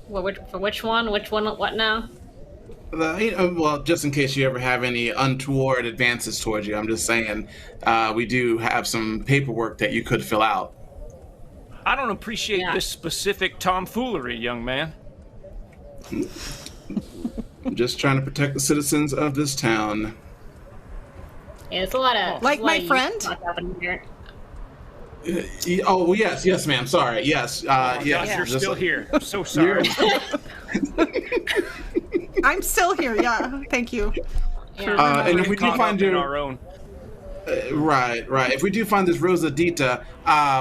For which one? Which one? What now? Well, just in case you ever have any untoward advances towards you, I'm just saying we do have some paperwork that you could fill out. I don't appreciate this specific tomfoolery, young man. I'm just trying to protect the citizens of this town. Yeah, it's a lot of Like my friend? talk happening here. Oh, well, yes, ma'am. Sorry. Yes. Gosh, yes. you're still here. I'm so sorry. I'm still here, yeah. Thank you. Yeah. And if we do Caught find up in you, our own. right. If we do find this Rosa Dita,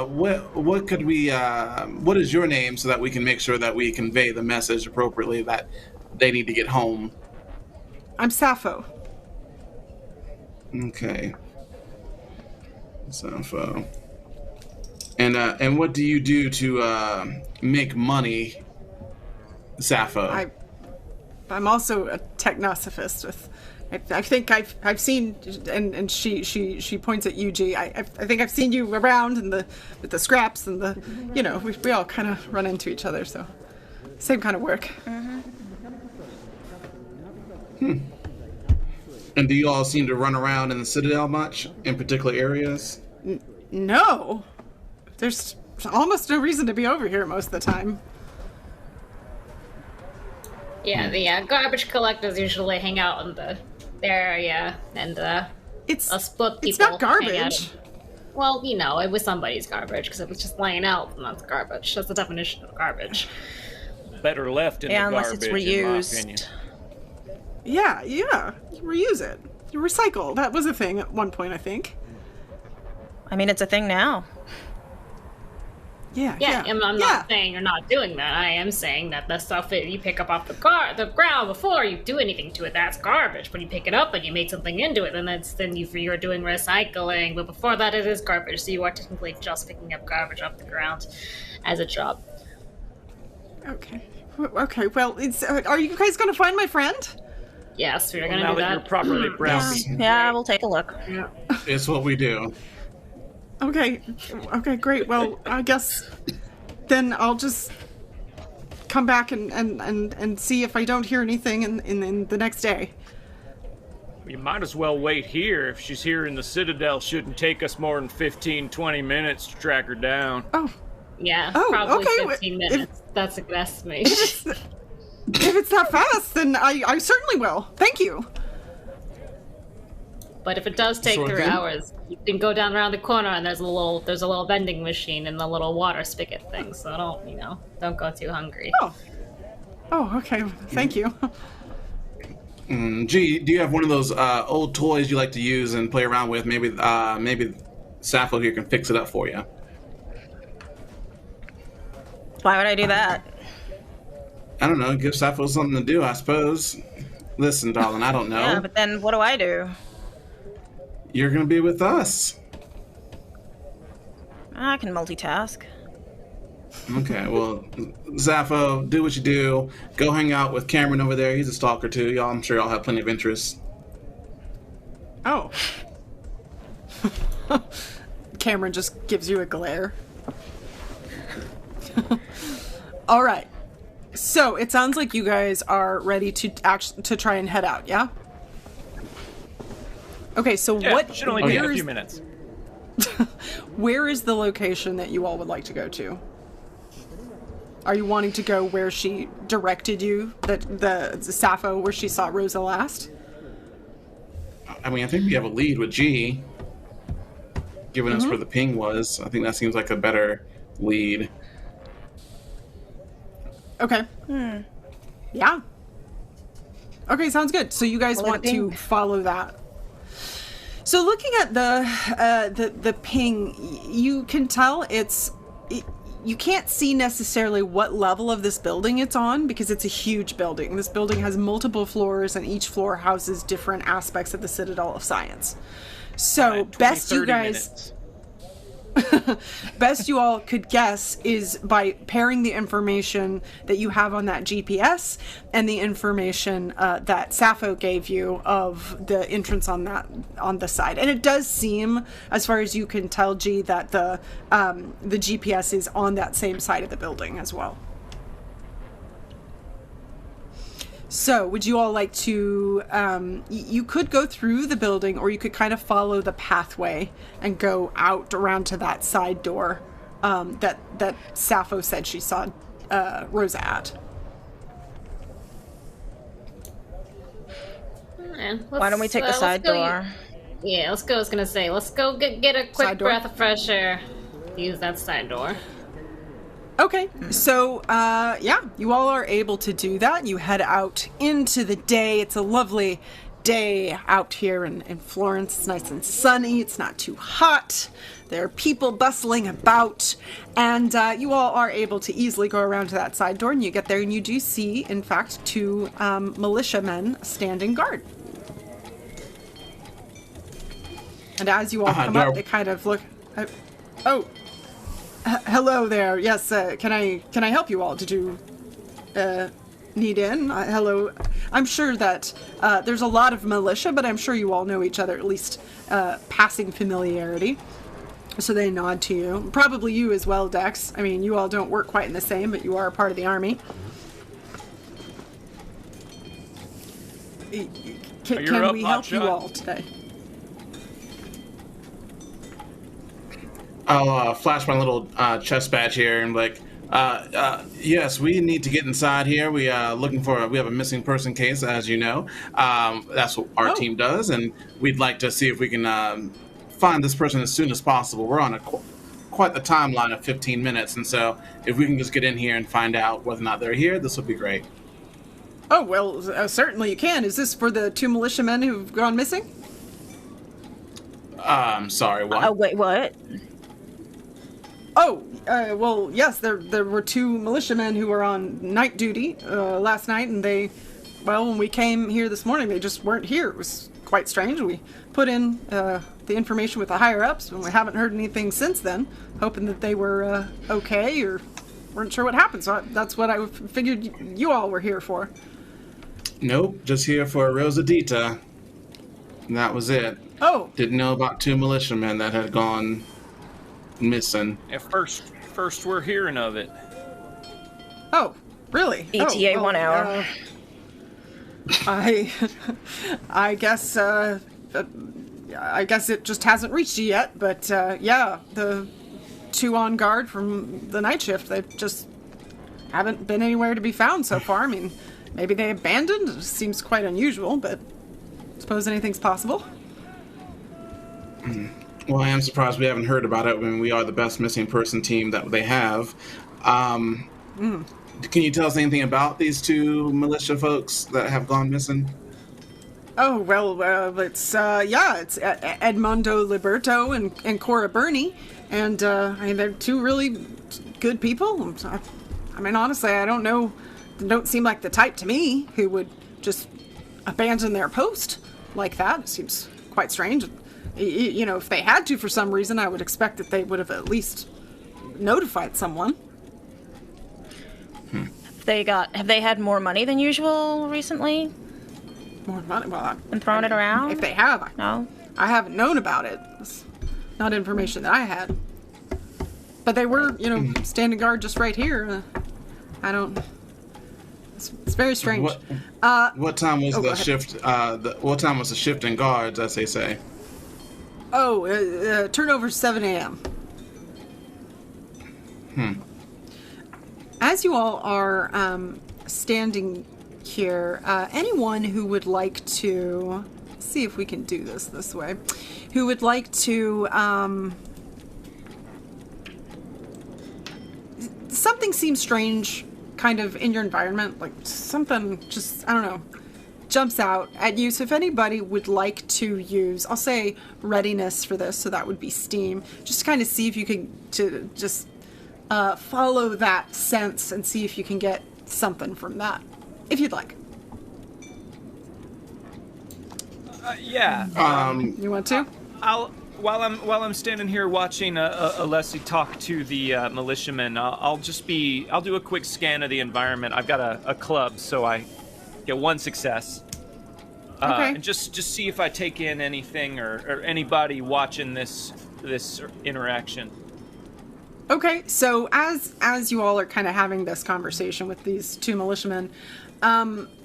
what could we? What is your name so that we can make sure that we convey the message appropriately that they need to get home? I'm Sappho. Okay. Sappho. And what do you do to make money, Sappho? I'm also a technosophist with. I think I've seen, and she points at UG. I think I've seen you around with the scraps and the, we all kind of run into each other. So, same kind of work. And do you all seem to run around in the Citadel much, in particular areas? No, there's almost no reason to be over here most of the time. Yeah, the garbage collectors usually hang out in the area, and It's us book people. it's not hang out garbage. Well, it was somebody's garbage because it was just laying out, and that's garbage. That's the definition of garbage. Better left in the unless garbage, it's in my reused. opinion. Yeah, you reuse it. You recycle. That was a thing at one point, I think. I mean, it's a thing now. Yeah. I'm not saying you're not doing that. I am saying that the stuff that you pick up off the ground before you do anything to it, that's garbage. When you pick it up and you make something into it, then you're doing recycling. But before that, it is garbage. So you are technically just picking up garbage off the ground as a job. Okay. Well, are you guys going to find my friend? Yes, we're Well, gonna now do that you're that. properly browbeaten. Yeah, we'll take a look. Yeah. It's what we do. Okay, great. Well, I guess then I'll just come back and see if I don't hear anything in the next day. You might as well wait here. If she's here in the Citadel, shouldn't take us more than 15-20 minutes to track her down. Oh, Yeah, Oh, probably okay, 15 minutes. That's a good estimate. if it's that fast, then I certainly will. Thank you. But if it does take Sure 3 thing. hours, you can go down around the corner and there's a little vending machine and the little water spigot thing. So don't go too hungry. Oh, okay. Thank you. Gee, do you have one of those old toys you like to use and play around with? Maybe Sappho here can fix it up for you. Why would I do that? I don't know. Give Sappho something to do, I suppose. Listen, darling, I don't know. Yeah, but then what do I do? You're going to be with us. I can multitask. Okay, well, Sappho, do what you do. Go hang out with Cameron over there. He's a stalker, too. I'm sure y'all have plenty of interests. Oh. Cameron just gives you a glare. All right. So it sounds like you guys are ready to try and head out, yeah? Okay, so Yeah, what? should only take a where few is minutes. where is the location that you all would like to go to? Are you wanting to go where she directed you, the Sappho, where she saw Rosa last? I mean, I think we have a lead with G, giving us where the ping was. I think that seems like a better lead. Okay. Yeah. Okay, sounds good. So you guys Follow the want to ping. follow that. So looking at the ping, you can tell you can't see necessarily what level of this building it's on because it's a huge building. This building has multiple floors and each floor houses different aspects of the Citadel of Science. So Right, 20, best you 30 guys minutes. best you all could guess is by pairing the information that you have on that GPS and the information that Sappho gave you of the entrance on the side. And it does seem, as far as you can tell, G, that the GPS is on that same side of the building as well. So, would you all like to, you could go through the building, or you could kind of follow the pathway and go out around to that side door that Sappho said she saw Rosa at. Why don't we take the side door? Yeah, let's go. I was gonna say, let's go get a quick Side door? breath of fresh air. Use that side door. Okay, so yeah, you all are able to do that. You head out into the day. It's a lovely day out here in Florence. It's nice and sunny. It's not too hot. There are people bustling about, and you all are able to easily go around to that side door, and you get there, and you do see, in fact, two militiamen standing guard. And as you all come up, they kind of look. Hello there. Yes, can I help you all? Did you need in? Hello. I'm sure that there's a lot of militia, but I'm sure you all know each other, at least passing familiarity. So they nod to you. Probably you as well, Dex. I mean, you all don't work quite in the same, but you are a part of the army. Can we help you all today? I'll flash my little chest badge here and like, yes, we need to get inside here. We are we have a missing person case, as you know. That's what our team does, and we'd like to see if we can find this person as soon as possible. We're on quite the timeline of 15 minutes, and so if we can just get in here and find out whether or not they're here, this would be great. Oh, well, certainly you can. Is this for the two militiamen who've gone missing? Sorry, what? Oh, wait, what? Oh, well, yes, there were two militiamen who were on night duty last night, and when we came here this morning, they just weren't here. It was quite strange. We put in the information with the higher-ups, and we haven't heard anything since then, hoping that they were okay or weren't sure what happened. So that's what I figured you all were here for. Nope, just here for Rosadita. And that was it. Oh. Didn't know about two militiamen that had gone missing. At first we're hearing of it. Oh, really? ETA 1 hour. I guess it just hasn't reached you yet, but yeah, the two on guard from the night shift, they just haven't been anywhere to be found so far. I mean, maybe they abandoned. It seems quite unusual, but I suppose anything's possible. Well, I am surprised we haven't heard about it when we are the best missing person team that they have. Can you tell us anything about these two militia folks that have gone missing? Oh, well, it's Edmondo Liberto and Cora Burney, and I mean, they're two really good people. I mean, honestly, I don't know, they don't seem like the type to me who would just abandon their post like that. It seems quite strange. You know, if they had to for some reason, I would expect that they would have at least notified someone. Have they had more money than usual recently? More money? Well, And throwing it around? if they have, No? I haven't known about it. It's not information that I had. But they were, standing guard just right here. I don't It's very strange. What time was go the ahead. shift? What time was the shift in guards, as they say? Turnover 7 a.m. As you all are standing here, anyone who would like to see if we can do this way, who would like to something seems strange kind of in your environment, like something just, I don't know, jumps out at you. So if anybody would like to use, I'll say readiness for this, so that would be steam, just to kind of see if you can just follow that sense and see if you can get something from that, if you'd like. Yeah. You want to? While I'm standing here watching Alessi talk to the militiamen, I'll do a quick scan of the environment. I've got a club, so I get one success. Okay. And just see if I take in anything or anybody watching this interaction. Okay, so as you all are kind of having this conversation with these two militiamen,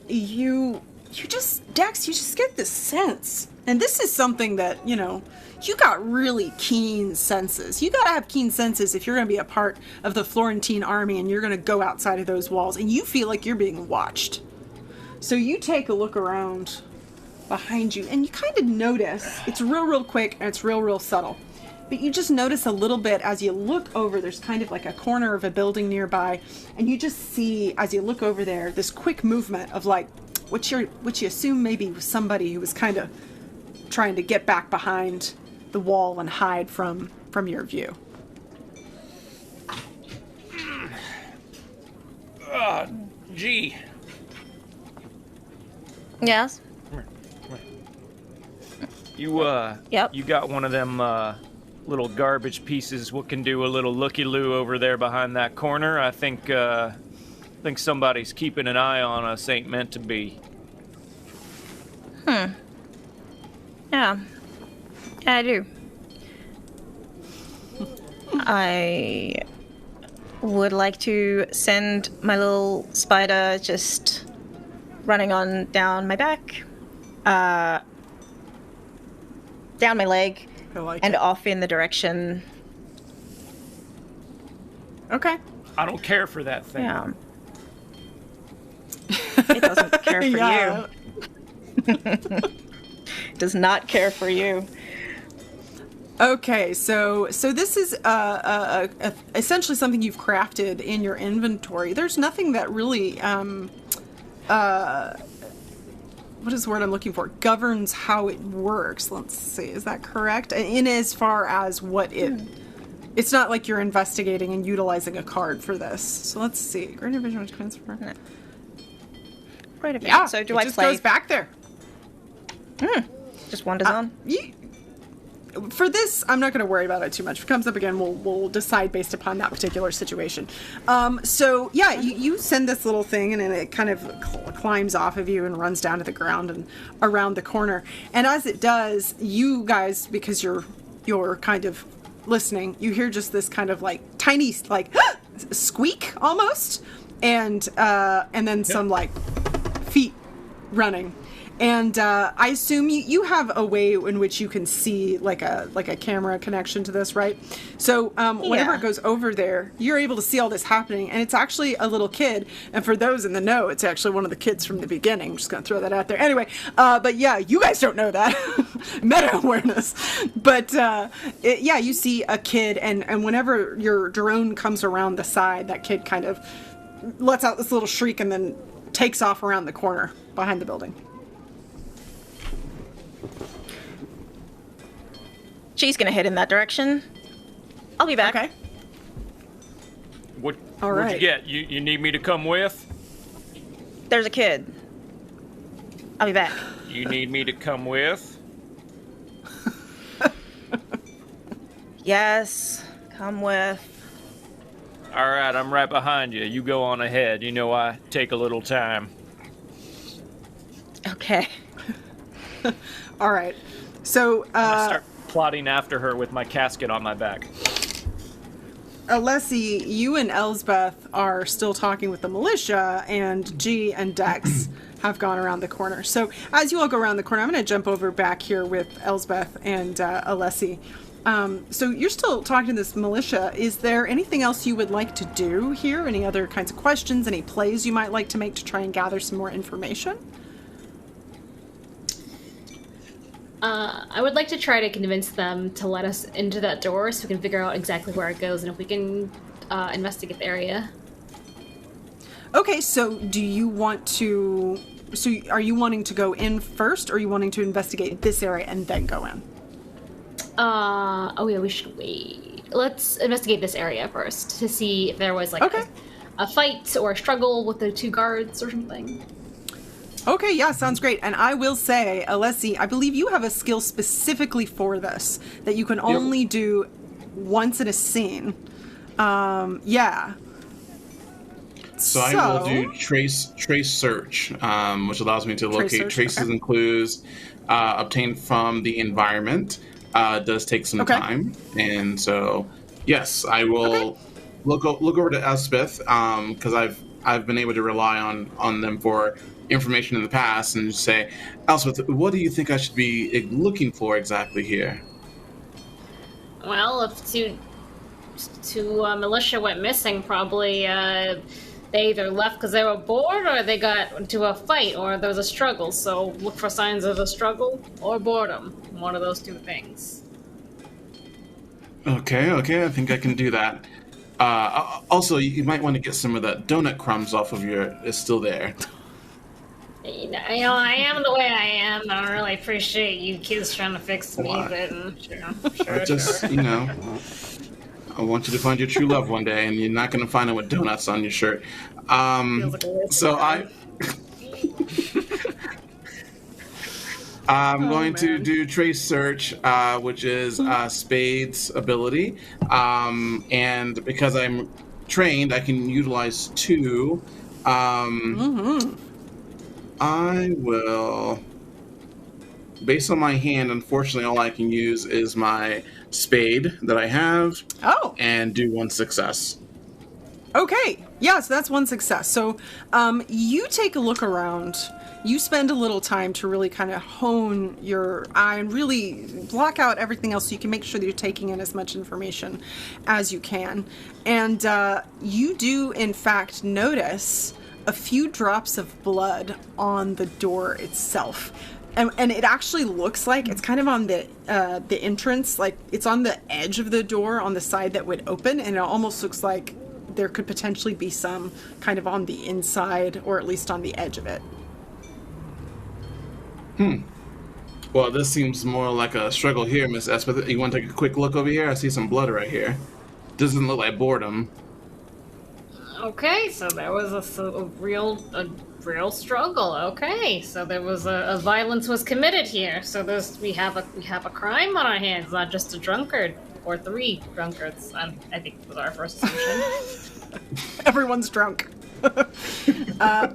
you just get this sense, and this is something that, you know, you got really keen senses. You gotta have keen senses if you're gonna be a part of the Florentine army and you're gonna go outside of those walls and you feel like you're being watched. So you take a look around behind you and you kind of notice, it's real quick and it's real subtle. But you just notice a little bit as you look over, there's kind of like a corner of a building nearby, and you just see, as you look over there, this quick movement of like, what you assume maybe was somebody who was kind of trying to get back behind the wall and hide from your view. Gee. Yes. Yep. You got one of them little garbage pieces what can do a little looky-loo over there behind that corner. I think somebody's keeping an eye on us. Ain't meant to be. Yeah, I do. I would like to send my little spider just running on down my back, down my leg, and off in the direction. Okay. I don't care for that thing. Yeah. It doesn't care for Yeah. you. Does not care for you. Okay, so this is essentially something you've crafted in your inventory. There's nothing that really what is the word I'm looking for? Governs how it works. Let's see, is that correct? In as far as what it's not like you're investigating and utilizing a card for this. So let's see. Greater vision transfer. No. Great event. Yeah. So do it I just play? goes back there. Just wanders on. For this, I'm not going to worry about it too much. If it comes up again, we'll decide based upon that particular situation. So yeah, you send this little thing, and then it kind of climbs off of you and runs down to the ground and around the corner. And as it does, you guys, because you're kind of listening, you hear just this kind of like tiny like squeak almost, and then some like feet running. And I assume you have a way in which you can see like a camera connection to this, right? So whenever it goes over there, you're able to see all this happening, and it's actually a little kid. And for those in the know, it's actually one of the kids from the beginning. I'm just going to throw that out there. Anyway, but yeah, you guys don't know that. Meta awareness. But you see a kid, and whenever your drone comes around the side, that kid kind of lets out this little shriek and then takes off around the corner behind the building. She's gonna head in that direction. I'll be back. Okay. What'd right. you get? You need me to come with? There's a kid. I'll be back. You need me to come with? Yes, come with. All right, I'm right behind you. You go on ahead. You know I take a little time. Okay. All right. So I start plodding after her with my casket on my back. Alessi, you and Elsbeth are still talking with the militia, and G and Dex have gone around the corner. So as you all go around the corner, I'm going to jump over back here with Elsbeth and Alessi. So you're still talking to this militia. Is there anything else you would like to do here? Any other kinds of questions? Any plays you might like to make to try and gather some more information? I would like to try to convince them to let us into that door so we can figure out exactly where it goes and if we can investigate the area. Okay, so do you want to... So are you wanting to go in first, or are you wanting to investigate this area and then go in? Oh yeah, we should wait. Let's investigate this area first to see if there was like a fight or a struggle with the two guards or something. Okay, yeah, sounds great. And I will say, Alessi, I believe you have a skill specifically for this that you can only do once in a scene. Yeah. So I will do trace search, which allows me to locate traces and clues obtained from the environment. Does take some time, and so yes, I will look over to Elspeth because I've been able to rely on them for information in the past, and say, Elspeth, what do you think I should be looking for exactly here? Well, if two militia went missing, probably they either left because they were bored, or they got into a fight, or there was a struggle. So look for signs of a struggle or boredom. One of those two things. Okay, I think I can do that. Also, you might want to get some of that donut crumbs off of it's still there. You know, I am the way I am. I don't really appreciate you kids trying to fix me, but sure. You know, I want you to find your true love one day, and you're not going to find it with donuts on your shirt. So I'm going to do trace search, which is Spade's ability, and because I'm trained, I can utilize 2. I will, based on my hand, unfortunately, all I can use is my spade that I have. And do 1 success. Okay, yeah, so that's 1 success. So you take a look around. You spend a little time to really kind of hone your eye and really block out everything else so you can make sure that you're taking in as much information as you can. And you do, in fact, notice a few drops of blood on the door itself. And it actually looks like it's kind of on the entrance, like it's on the edge of the door on the side that would open, and it almost looks like there could potentially be some kind of on the inside, or at least on the edge of it. Well, this seems more like a struggle here, Miss Espeth. You want to take a quick look over here? I see some blood right here. Doesn't look like boredom. Okay, so there was a real struggle. Okay, so there was a violence was committed here. So we have a crime on our hands, not just a drunkard or 3 drunkards. I think was our first assumption. Everyone's drunk.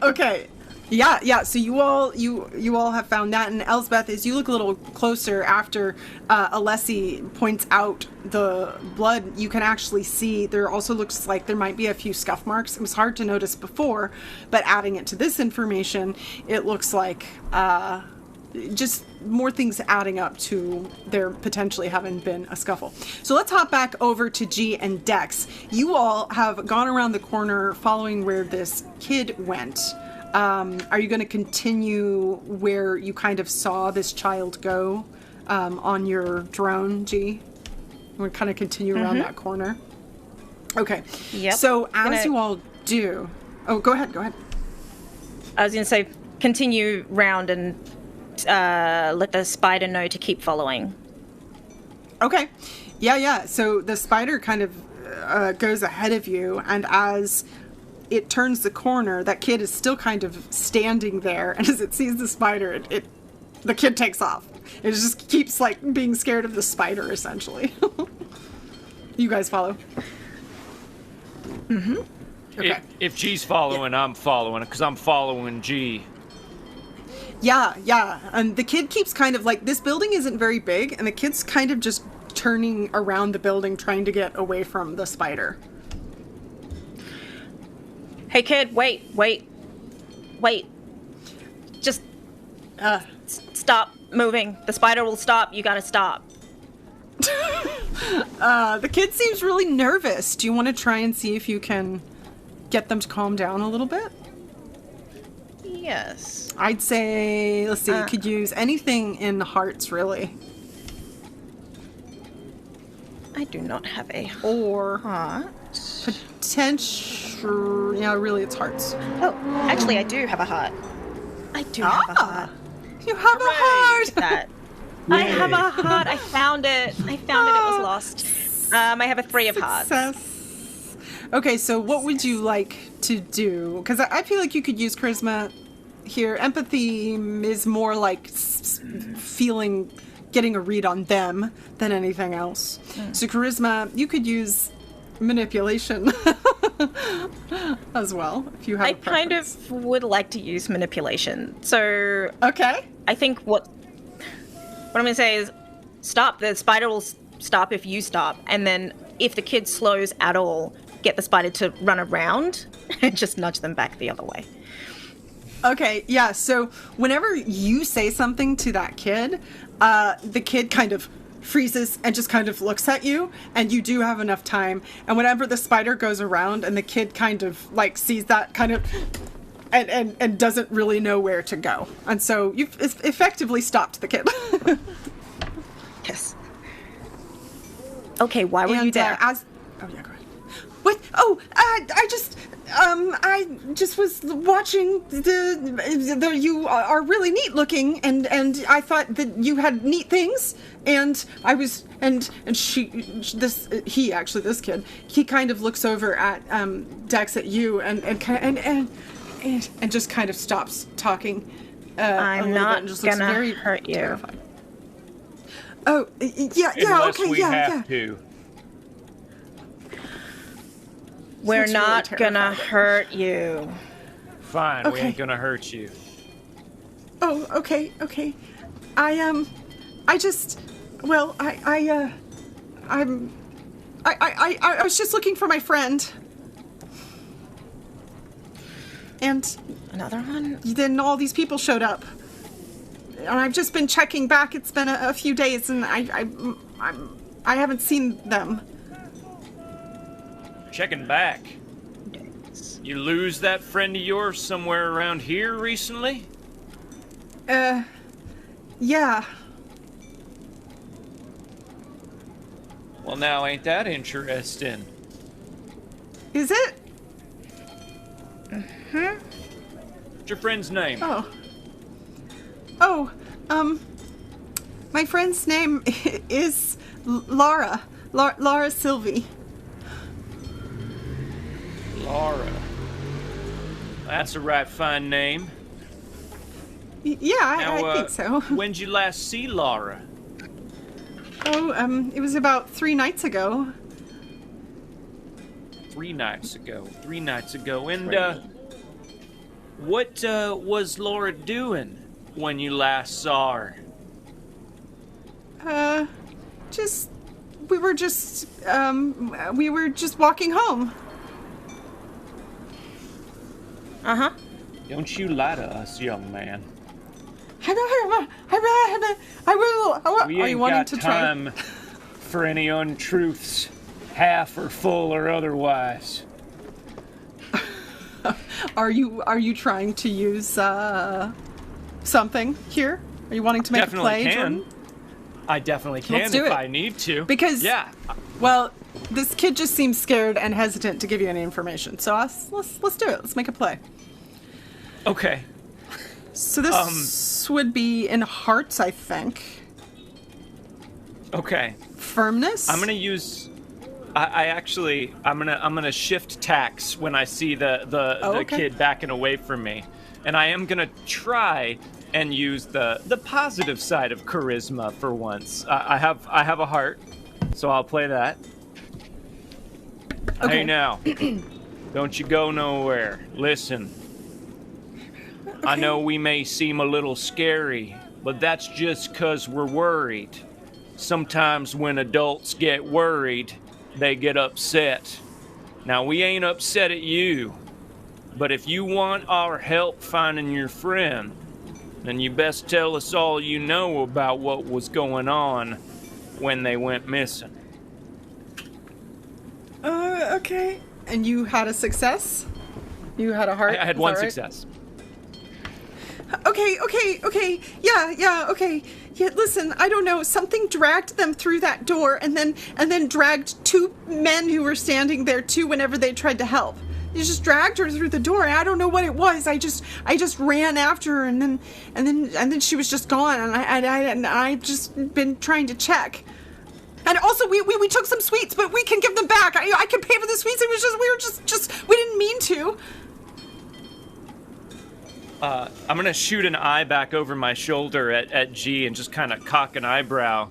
Okay. Yeah. So you all have found that, and Elsbeth, as you look a little closer after Alessi points out the blood, you can actually see there also looks like there might be a few scuff marks. It was hard to notice before, but adding it to this information, it looks like just more things adding up to there potentially having been a scuffle. So let's hop back over to G and Dex. You all have gone around the corner following where this kid went. Are you going to continue where you kind of saw this child go on your drone, G? We're kind of continue around that corner. Okay. Yep. So as you all do... Oh, go ahead. I was going to say continue round and let the spider know to keep following. Okay. Yeah. So the spider kind of goes ahead of you, and as it turns the corner, that kid is still kind of standing there, and as it sees the spider, the kid takes off. It just keeps like being scared of the spider, essentially. You guys follow? Mm-hmm. Okay. If G's following, I'm following, because I'm following G. Yeah. And the kid keeps kind of like, this building isn't very big, and the kid's kind of just turning around the building, trying to get away from the spider. Hey, kid, wait. Just stop moving. The spider will stop. You gotta stop. The kid seems really nervous. Do you want to try and see if you can get them to calm down a little bit? Yes. I'd say, let's see, you could use anything in hearts, really. I do not have a Or heart. potential, yeah, really it's hearts. Oh, actually, I do have a heart. I do have a heart. You have a heart! Look at that. I have a heart. I found it. It was lost. I have a 3 of hearts. Success. Okay, so what would you like to do? Because I feel like you could use charisma here. Empathy is more like feeling, getting a read on them than anything else. So charisma, you could use manipulation as well, if you have I a kind preference. of would like to use manipulation. So Okay. I think what I'm going to say is stop. The spider will stop if you stop. And then if the kid slows at all, get the spider to run around and just nudge them back the other way. Okay, yeah, so whenever you say something to that kid, the kid kind of freezes and just kind of looks at you, and you do have enough time. And whenever the spider goes around and the kid kind of like sees that kind of and doesn't really know where to go. And so you've effectively stopped the kid. Yes. Okay, why were you there? Oh yeah, go ahead. What? Oh, I just was watching the you are really neat looking, and I thought that you had neat things, and I was and this kid, he kind of looks over at Dex at you and just kind of stops talking. I'm not gonna hurt you. Terrified. Oh, yeah, Unless okay, we yeah. have to. We're Looks not really gonna terrifying. hurt you. Fine, we Okay. ain't gonna hurt you. Oh, okay. I was just looking for my friend. And Another one? then all these people showed up. And I've just been checking back. It's been a few days, and I haven't seen them. Checking back. You lose that friend of yours somewhere around here recently? Yeah. Well, now ain't that interesting? Is it? What's your friend's name? Oh, my friend's name is Laura. Laura Sylvie. Laura. That's a right fine name. Yeah, I think so. When'd you last see Laura? Oh, it was about 3 nights ago. 3 nights ago. And, what, was Laura doing when you last saw her? We were just walking home. Uh-huh. Don't you lie to us, young man. I will. We Are ain't you wanting got to try? time for any untruths, half or full or otherwise. Are you trying to use something here? Are you wanting to make Definitely a play, can. Jordan? I definitely can Let's do if it. I need to. Because yeah, well, this kid just seems scared and hesitant to give you any information. So let's do it. Let's make a play. okay. So this would be in hearts, I think. Okay. Firmness. I'm gonna use. I'm gonna shift tacks when I see the okay. kid backing away from me, and I am gonna try and use the positive side of charisma for once. I have a heart, so I'll play that. Okay. Hey now, don't you go nowhere. Listen. I know we may seem a little scary, but that's just 'cause we're worried. sometimes when adults get worried, they get upset. Now, we ain't upset at you, but if you want our help finding your friend, then you best tell us all you know about what was going on when they went missing. Okay. And you had a success? You had a heart? I had Is one that right? success. Okay. Yeah, okay. Yeah, listen, I don't know. Something dragged them through that door and then dragged two men who were standing there too whenever they tried to help. They just dragged her through the door, and I don't know what it was. I just ran after her, and then she was just gone, and I just been trying to check. And also, we took some sweets, but we can give them back. I can pay for the sweets. It was just we didn't mean to. I'm gonna shoot an eye back over my shoulder at G and just kind of cock an eyebrow,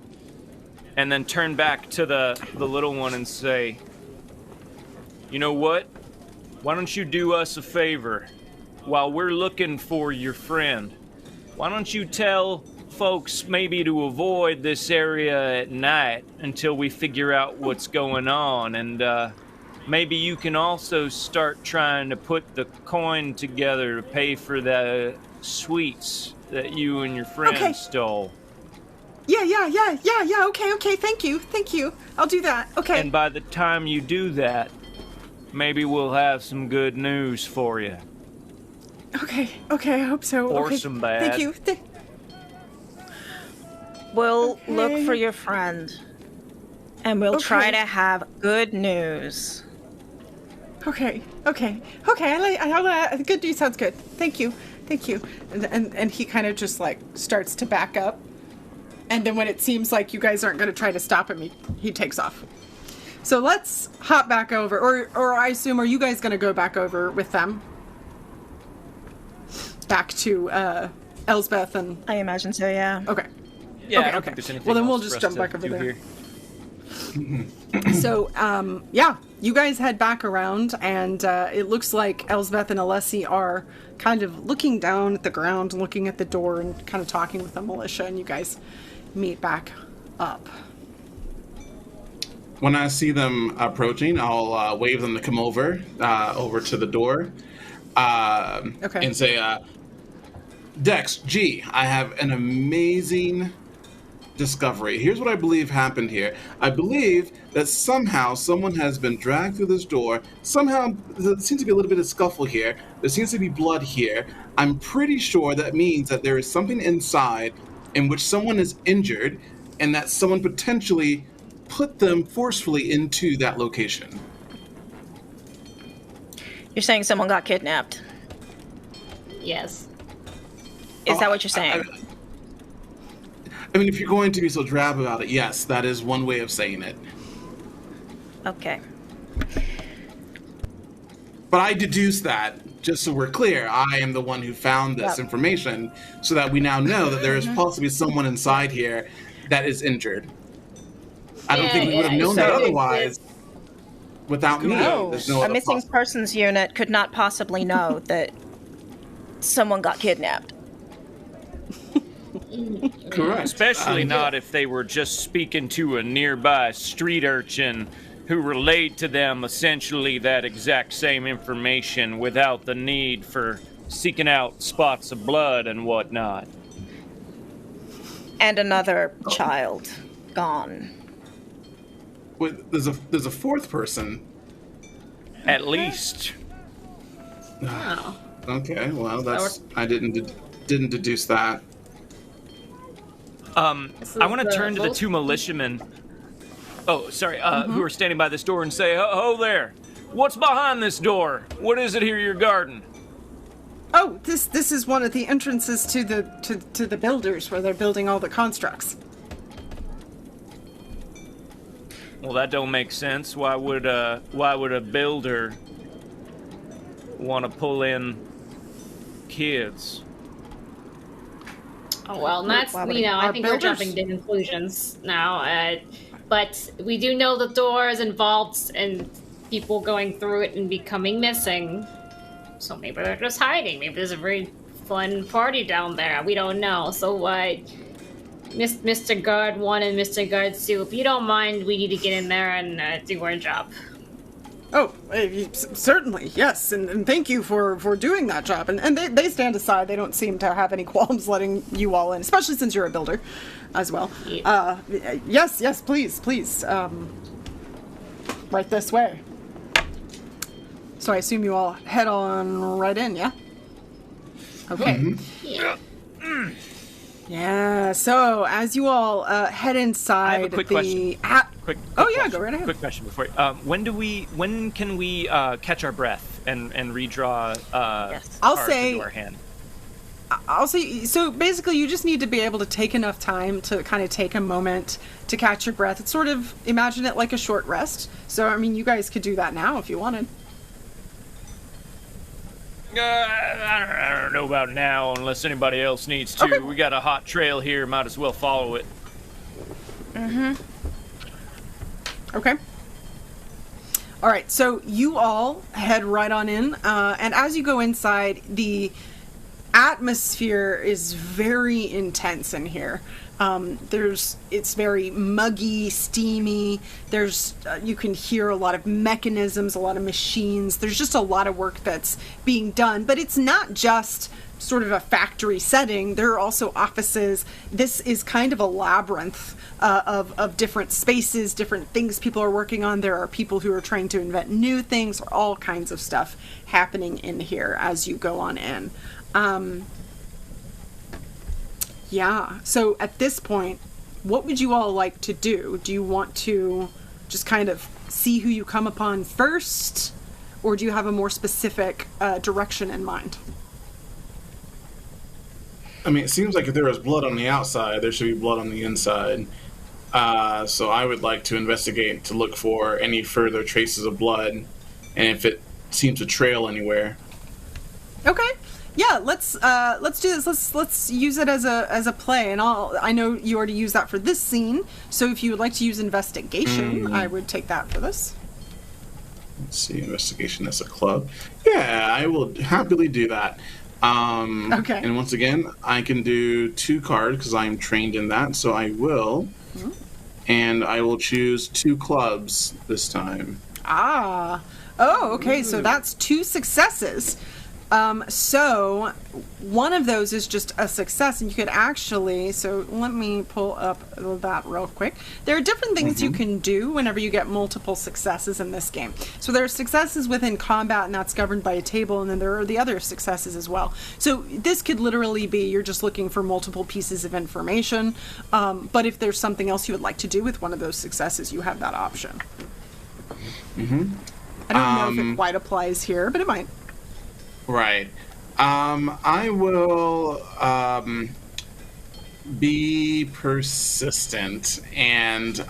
and then turn back to the little one and say, "You know what? Why don't you do us a favor? While we're looking for your friend, why don't you tell folks maybe to avoid this area at night until we figure out what's going on, and maybe you can also start trying to put the coin together to pay for the sweets that you and your friend stole." Yeah, okay, thank you. I'll do that, okay. And by the time you do that, maybe we'll have some good news for you. Okay, I hope so. Or okay. some bad. Thank you. We'll look for your friend, and we'll try to have good news. Okay. Good news sounds good. Thank you. And he kind of just like starts to back up, and then when it seems like you guys aren't going to try to stop him, he takes off. So let's hop back over, or I assume, are you guys going to go back over with them? Back to Elsbeth and... I imagine so, yeah. Okay. Yeah, okay, I don't think there's anything well, then else we'll for just us jump to back over do there. here. So, yeah, you guys head back around, and it looks like Elsbeth and Alessi are kind of looking down at the ground, looking at the door, and kind of talking with the militia, and you guys meet back up. When I see them approaching, I'll wave them to come over to the door, and say, "Dex, G, I have an amazing discovery. Here's what I believe happened here. I believe that somehow someone has been dragged through this door. Somehow there seems to be a little bit of scuffle here. There seems to be blood here. I'm pretty sure that means that there is something inside in which someone is injured, and that someone potentially put them forcefully into that location." You're saying someone got kidnapped? Yes. Is that what you're saying? I mean, if you're going to be so drab about it, yes, that is one way of saying it. Okay. But I deduce that, just so we're clear, I am the one who found this information, so that we now know that there is possibly someone inside here that is injured. I don't think we would have known that otherwise. Without me, there's no a other missing persons unit could not possibly know that someone got kidnapped. Correct. Especially not if they were just speaking to a nearby street urchin who relayed to them essentially that exact same information without the need for seeking out spots of blood and whatnot. And another child gone. Wait, there's a fourth person. At least. Oh. Okay, well, that's I didn't deduce that. I want to turn to the two militiamen. Oh, sorry. Who are standing by this door and say, "Ho there! What's behind this door? What is it here you're guarding?" Oh, this is one of the entrances to the builders where they're building all the constructs. Well, that don't make sense. Why would a builder want to pull in kids? Oh, well, that's, I think we're jumping to conclusions now. But we do know the door is involved in people going through it and becoming missing. So maybe they're just hiding. Maybe there's a very fun party down there. We don't know. So Mr. Guard 1 and Mr. Guard 2, if you don't mind, we need to get in there and do our job. Oh, certainly, yes, and thank you for doing that job. And they stand aside. They don't seem to have any qualms letting you all in, especially since you're a builder as well. Yeah. Yes, please. Right this way. So I assume you all head on right in, yeah? Okay. Yeah. Yeah, so as you all head inside, I have a quick question. Quick oh yeah, question. go right ahead. Quick question before. When can we catch our breath and redraw Yes. cards into our hand? I'll say, so basically you just need to be able to take enough time to kind of take a moment to catch your breath. It's sort of, imagine it like a short rest. So, I mean, you guys could do that now if you wanted. I don't know about now unless anybody else needs to. Okay. We got a hot trail here. Might as well follow it. Okay. All right, so you all head right on in. And as you go inside, the atmosphere is very intense in here. It's very muggy, steamy. You can hear a lot of mechanisms, a lot of machines. There's just a lot of work that's being done, but it's not just sort of a factory setting. There are also offices. This is kind of a labyrinth of different spaces, different things people are working on. There are people who are trying to invent new things, all kinds of stuff happening in here as you go on in. Yeah, so at this point, what would you all like to do? Do you want to just kind of see who you come upon first, or do you have a more specific direction in mind? I mean, it seems like if there was blood on the outside, there should be blood on the inside. So I would like to investigate to look for any further traces of blood, and if it seems to trail anywhere. Okay. Yeah, let's do this. Let's use it as a play, and I know you already used that for this scene. So if you would like to use investigation, I would take that for this. Let's see, investigation as a club. Yeah, I will happily do that. Okay. And once again, I can do 2 cards because I am trained in that. So I will, and I will choose 2 clubs this time. Ah. Oh, okay. So that's 2 successes. So one of those is just a success, and you could actually, so let me pull up that real quick. There are different things you can do whenever you get multiple successes in this game. So there are successes within combat, and that's governed by a table, and then there are the other successes as well. So this could literally be you're just looking for multiple pieces of information, but if there's something else you would like to do with one of those successes, you have that option. I don't know if it quite applies here, but it might. Right. I will be persistent, and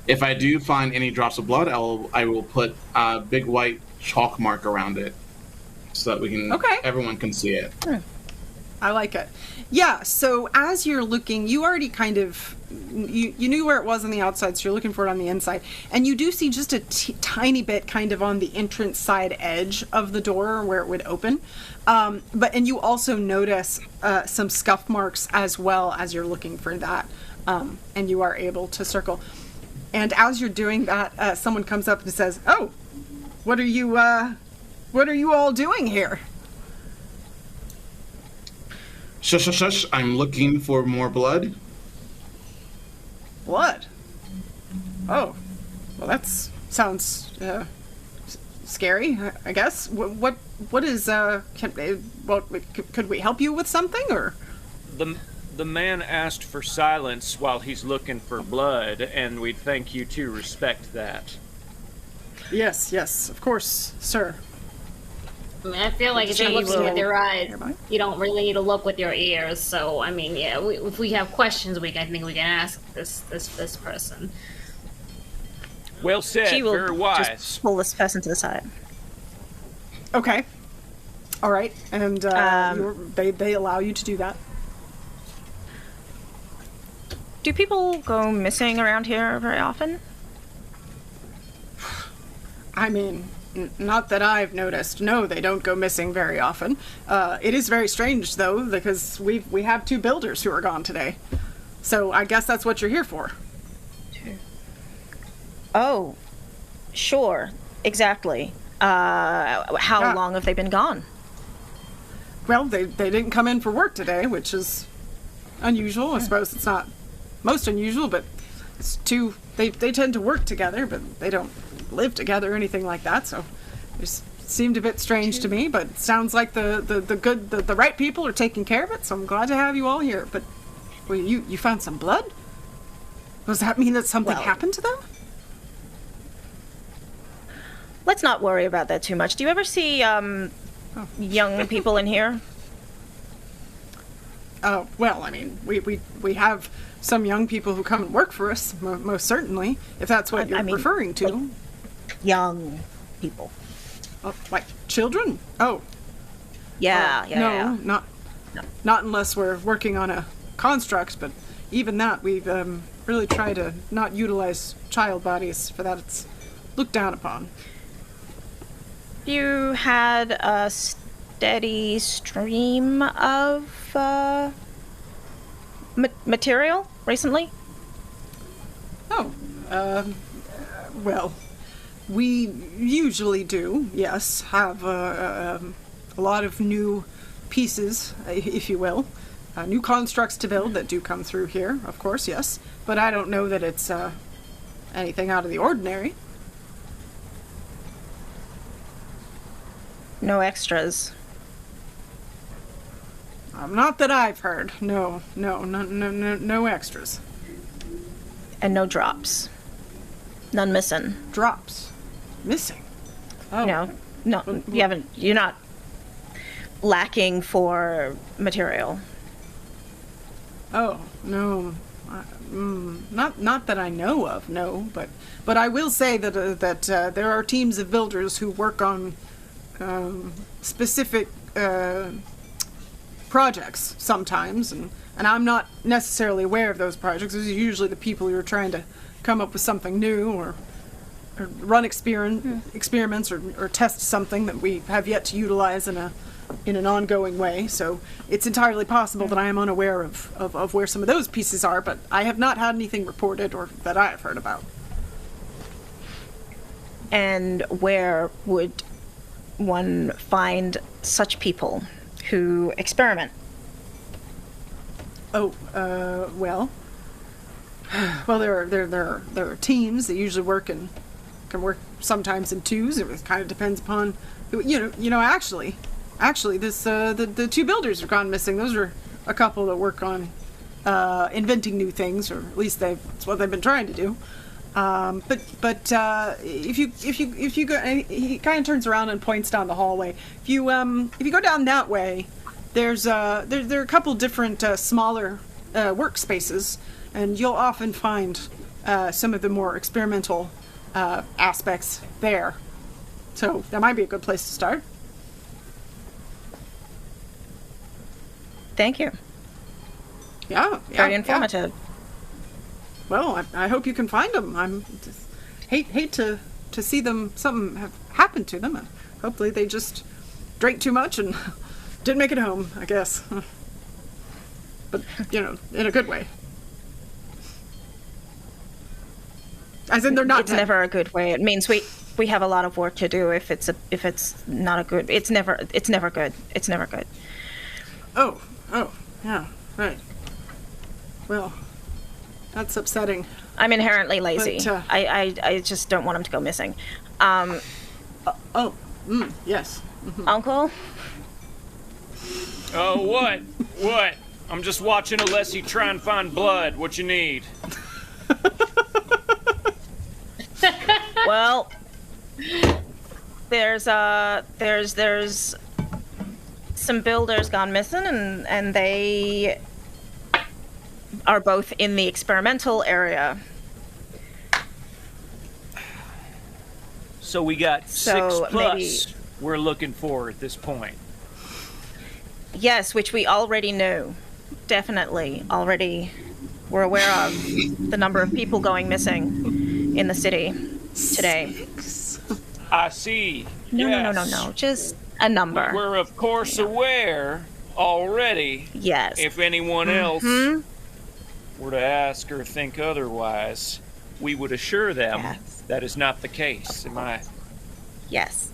if I do find any drops of blood, I will put a big white chalk mark around it so that we can everyone can see it. I like it. Yeah, so as you're looking, you already kind of, you knew where it was on the outside, so you're looking for it on the inside. And you do see just a tiny bit kind of on the entrance side edge of the door where it would open. And you also notice some scuff marks as well as you're looking for that. And you are able to circle. And as you're doing that, someone comes up and says, "Oh, what are you all doing here?" Shush, shush, shush. I'm looking for more blood. Blood? Oh, well, that sounds scary, I guess. What is, could we help you with something, or? The man asked for silence while he's looking for blood, and we'd thank you to respect that. Yes, of course, sir. I mean, I feel like if you're looking with your eyes, you don't really need to look with your ears. So, I mean, yeah, if we have questions, I think we can ask this person. Well said. She will Very wise. just pull this person to the side. Okay. All right, and they allow you to do that. Do people go missing around here very often? I mean, not that I've noticed. No, they don't go missing very often. It is very strange, though, because we have 2 builders who are gone today. So I guess that's what you're here for. Oh, sure. Exactly. How long have they been gone? Well, they didn't come in for work today, which is unusual. I suppose it's not most unusual, but it's two. They tend to work together, but they don't live together or anything like that. So it just seemed a bit strange to me. But it sounds like the right people are taking care of it. So I'm glad to have you all here. But well, you found some blood? Does that mean that something happened to them? Let's not worry about that too much. Do you ever see young people in here? Oh, well, I mean, we have some young people who come and work for us, most certainly, if that's what you're referring to. Like young people. Oh, like children? Oh. Yeah, No, not unless we're working on a construct, but even that, we've really tried to not utilize child bodies. For that, it's looked down upon. You had a steady stream of material recently? Oh, well, we usually do, yes, have a lot of new pieces, if you will, new constructs to build that do come through here, of course, yes, but I don't know that it's anything out of the ordinary. No extras. Not that I've heard. No extras. And no drops. None missing. Drops. Missing? Oh. No, you're not lacking for material. Oh, no. Not that I know of, no, but I will say that there are teams of builders who work on specific projects sometimes, and I'm not necessarily aware of those projects. Those are usually the people who are trying to come up with something new or run experiments or test something that we have yet to utilize in an ongoing way. So it's entirely possible that I am unaware of where some of those pieces are, but I have not had anything reported or that I have heard about. And where would one find such people who experiment? Oh, well, there are teams that usually can work sometimes in twos. It kind of depends upon actually this the two builders have gone missing. Those are a couple that work on inventing new things, or at least that's what they've been trying to do. But if you go, and he kind of turns around and points down the hallway. If you go down that way, there are a couple different smaller workspaces, and you'll often find some of the more experimental aspects there. So that might be a good place to start. Thank you. Yeah, very informative. Yeah. Well, I hope you can find them. I'm just hate to see something have happened to them. And hopefully they just drank too much and didn't make it home, I guess. But in a good way. As in, they're not. It's never a good way. It means we have a lot of work to do. If it's not a good, it's never good. It's never good. Oh, yeah, right. Well, that's upsetting. I'm inherently lazy. But, I just don't want him to go missing. Yes. Mm-hmm. Uncle? Oh, what? What? I'm just watching Alessi try and find blood. What you need? Well, there's some builders gone missing, and they are both in the experimental area. So we got 6+ maybe, we're looking for at this point. Yes, which we already knew. Definitely already were aware of the number of people going missing in the city today. I see. No. Just a number. We're of course aware already. Yes. If anyone else were to ask or think otherwise, we would assure them Yes. that is not the case. Am I? Yes.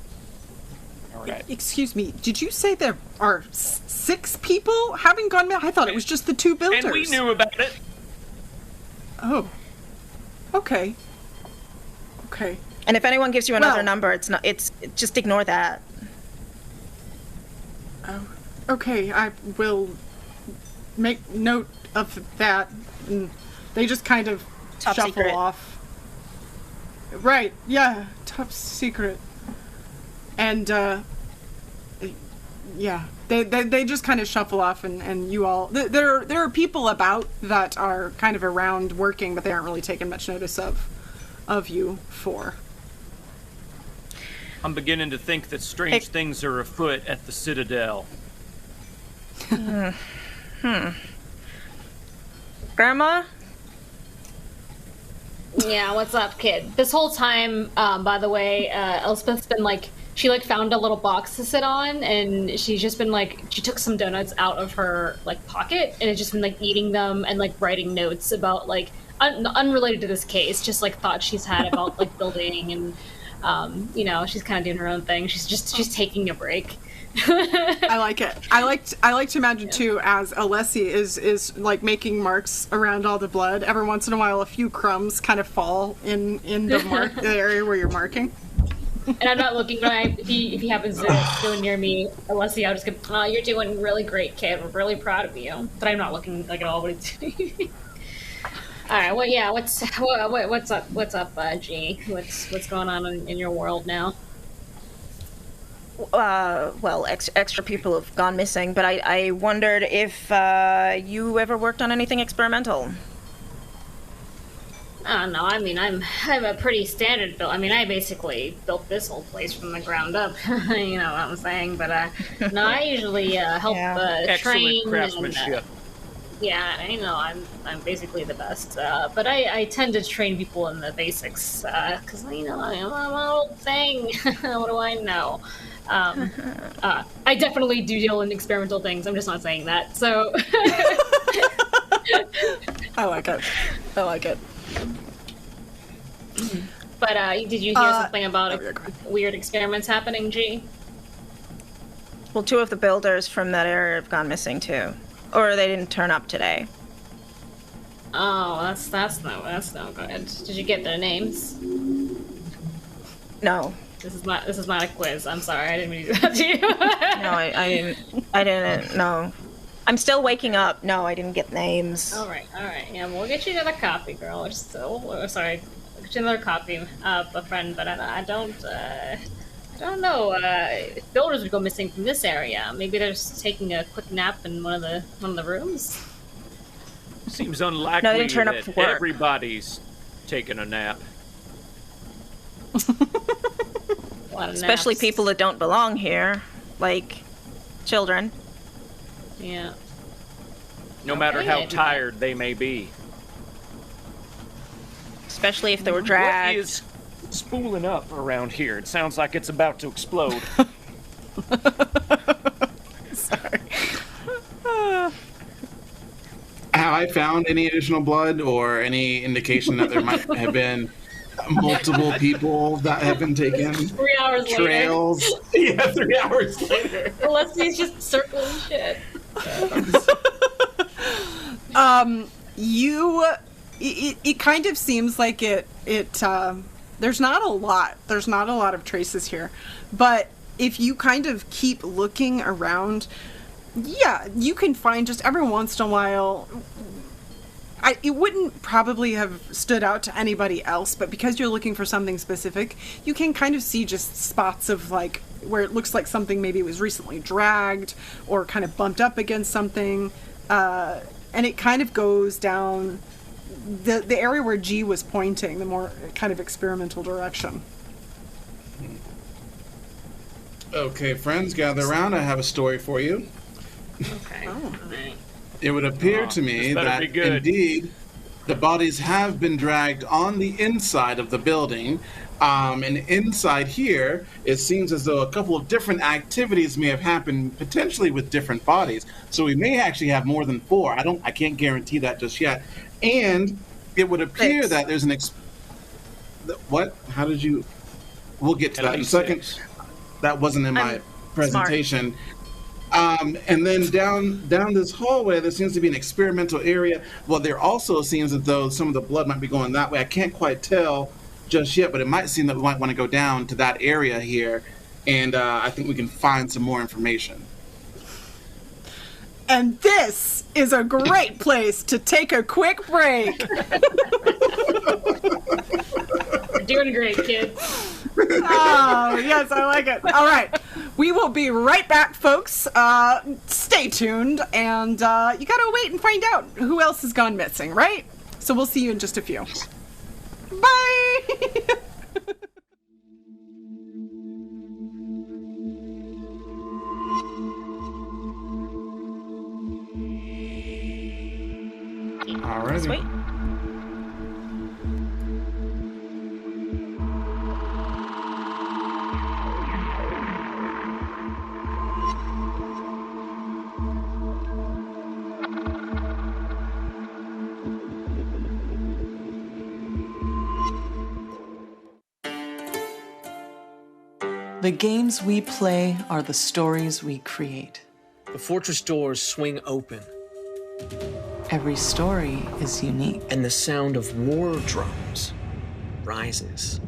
All right. Excuse me, did you say there are 6 people having gone mad? I thought it was just the 2 builders. And we knew about it. Oh. Okay. Okay. And if anyone gives you another Well- number, it's just ignore that. Oh. Okay, I will make note of that. And they just kind of Top shuffle secret. off. Right, yeah, top secret. And, yeah, they just kind of shuffle off, and you all... There are people about that are kind of around working, but they aren't really taking much notice of you 4. I'm beginning to think that strange things are afoot at the Citadel. Grandma? Yeah, what's up, kid? This whole time, by the way, Elspeth's been like, she like found a little box to sit on, and she's just been like, she took some donuts out of her like pocket, and has just been like eating them and like writing notes about like unrelated to this case, just like thoughts she's had about like building, and you know, she's kind of doing her own thing. She's taking a break. I like it. I like to imagine too, as Alessi is like making marks around all the blood. Every once in a while, a few crumbs kind of fall in the area where you're marking. And I'm not looking, but if he happens to go near me, Alessi, I'll just go, oh, you're doing really great, kid. We're really proud of you. But I'm not looking like at all what he's doing. All right. Well, yeah. What's up? What's up, G? What's going on in your world now? Well, extra people have gone missing, but I wondered if you ever worked on anything experimental. I don't know. I mean, I'm a pretty standard build. I mean, I basically built this whole place from the ground up. You know what I'm saying? But no, I usually help Excellent train. craftsmanship. Yeah, I know. I'm basically the best. But I tend to train people in the basics because you know I'm an old thing. What do I know? I definitely do deal in experimental things. I'm just not saying that. So. I like it. I like it. But did you hear something about weird experiments happening, G? Well, 2 of the builders from that area have gone missing too, or they didn't turn up today. Oh, that's no good. Did you get their names? No, This is not a quiz. I'm sorry, I didn't mean to do that to you. no, I didn't. No, I'm still waking up. No, I didn't get names. All right. Yeah, we'll get you another copy, girl. Sorry, we'll get you another copy, a friend. But I don't know. If builders would go missing from this area, maybe they're just taking a quick nap in one of the rooms. Seems unlikely No, they didn't turn up that for work. everybody's taking a nap. A lot of Especially naps. people that don't belong here, like children. Yeah. No matter Okay, how then. tired they may be. Especially if they were What dragged. is spooling up around here? It sounds like it's about to explode. Sorry. Have I found any additional blood or any indication that there might have been multiple people that have been taken? 3 hours later. Trails. Yeah, 3 hours later. Leslie's just circling shit. It kind of seems like it there's not a lot of traces here, but if you kind of keep looking around, yeah, you can find just every once in a while. It wouldn't probably have stood out to anybody else, but because you're looking for something specific, you can kind of see just spots of like where it looks like something maybe was recently dragged or kind of bumped up against something, and it kind of goes down the area where G was pointing, the more kind of experimental direction. Okay, friends, gather around. I have a story for you. Okay. All right. It would appear to me this better that be good. indeed the bodies have been dragged on the inside of the building And inside here, it seems as though a couple of different activities may have happened, potentially with different bodies. So we may actually have more than 4. I can't guarantee that just yet. And it would appear 6. that there's an what? How did you? We'll get to that in a second. 6. That wasn't in my presentation. And then down this hallway, there seems to be an experimental area. Well, there also seems as though some of the blood might be going that way. I can't quite tell just yet, but it might seem that we might want to go down to that area here, and I think we can find some more information. And this is a great place to take a quick break. You're doing great, kids. Oh, yes, I like it. All right. We will be right back, folks. Stay tuned, and you gotta wait and find out who else has gone missing, right? So we'll see you in just a few. Bye! All right. Sweet. The games we play are the stories we create. The fortress doors swing open, Every story is unique. and the sound of war drums rises.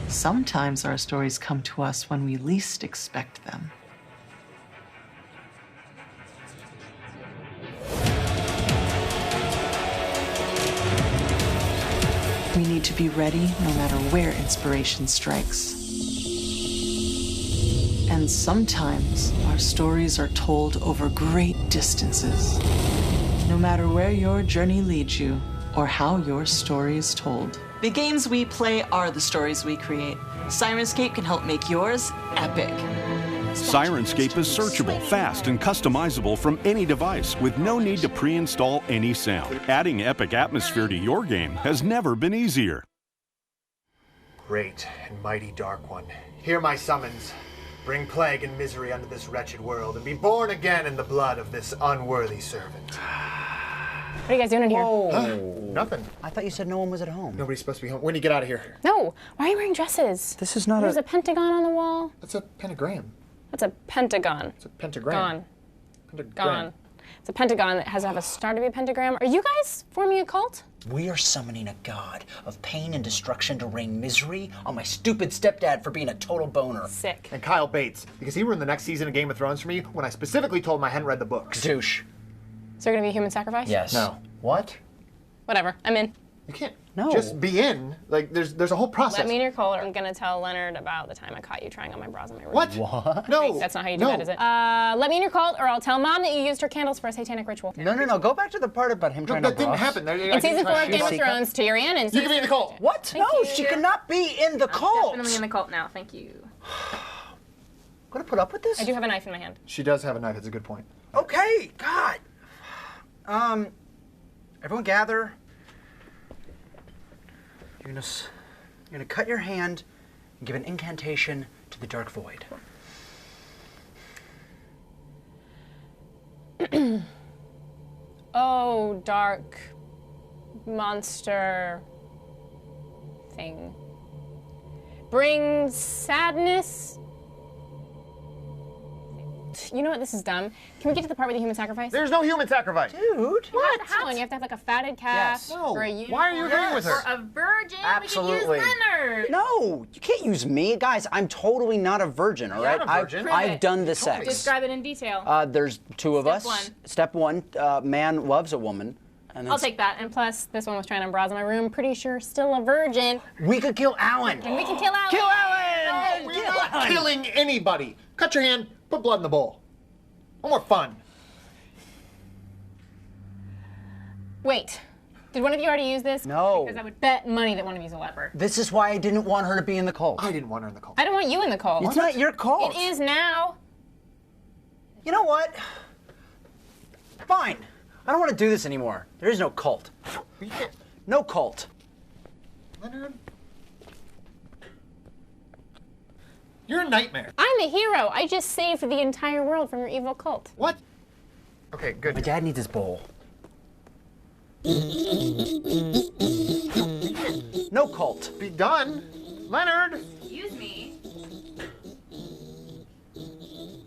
Sometimes our stories come to us when we least expect them. We need to be ready no matter where inspiration strikes. And sometimes our stories are told over great distances. No matter where your journey leads you or how your story is told. The games we play are the stories we create. Sirenscape can help make yours epic. Sirenscape is searchable, fast, and customizable from any device with no need to pre-install any sound. Adding epic atmosphere to your game has never been easier. Great and mighty Dark One, hear my summons. Bring plague and misery unto this wretched world, and be born again in the blood of this unworthy servant. What are you guys doing in here? Nothing. I thought you said no one was at home. Nobody's supposed to be home. When do you get out of here? No. Why are you wearing dresses? This is not There's a pentagon on the wall. That's a pentagram. That's a pentagon. It's a pentagram. Gone. Pentagram. Gone. It's a pentagon that has to have a start of a pentagram. Are you guys forming a cult? We are summoning a god of pain and destruction to rain misery on my stupid stepdad for being a total boner. Sick. And Kyle Bates, because he ruined the next season of Game of Thrones for me when I specifically told him I hadn't read the books. Douche. Is there gonna be a human sacrifice? Yes. No. What? Whatever. I'm in. You can't No. just be in. Like, there's a whole process. Let me in your cult. I'm gonna tell Leonard about the time I caught you trying on my bras in my room. What? No. That's not how you do no. that, is it? Let me in your cult, or I'll tell Mom that you used her candles for a satanic ritual. No. Go back to the part about him No, trying that to didn't bras. happen. In season 4 of Game of secret? Thrones, Tyrion and You can be in the cult. What? Thank No, you. she cannot be in the cult. Definitely in the cult now. Thank you. Gonna put up with this? I do have a knife in my hand. She does have a knife. That's a good point. Okay, God. Everyone gather. You're gonna cut your hand and give an incantation to the dark void. Oh, dark monster thing. Bring sadness. You know what? This is dumb. Can we get to the part with the human sacrifice? There's no human sacrifice. Dude. What? How? And you have to have like a fatted calf Yes. No. or a unicorn. Why are you agreeing with her? Or a virgin. Absolutely. We can use Leonard. No, you can't use me. Guys, I'm totally not a virgin, all right? not a virgin. Prove I've it. done the sex. Describe it in detail. There's two of Step us. one. Step one, man loves a woman. And then I'll take that. And plus, this one was trying on bras in my room. Pretty sure still a virgin. We could kill Alan. And we can kill Alan. Kill Alan! We're not killing anybody. Cut your hand, put blood in the bowl. No more fun. Wait. Did one of you already use this? No. Because I would bet money that one of you is a leper. This is why I didn't want her to be in the cult. I didn't want her in the cult. I don't want you in the cult. It's not your cult. It is now. You know what? Fine. I don't want to do this anymore. There is no cult. You can't. No cult. Leonard, You're a nightmare. I'm a hero. I just saved the entire world from your evil cult. What? Okay, good. My dad needs his bowl. No cult. Be done. Leonard! Excuse me. You're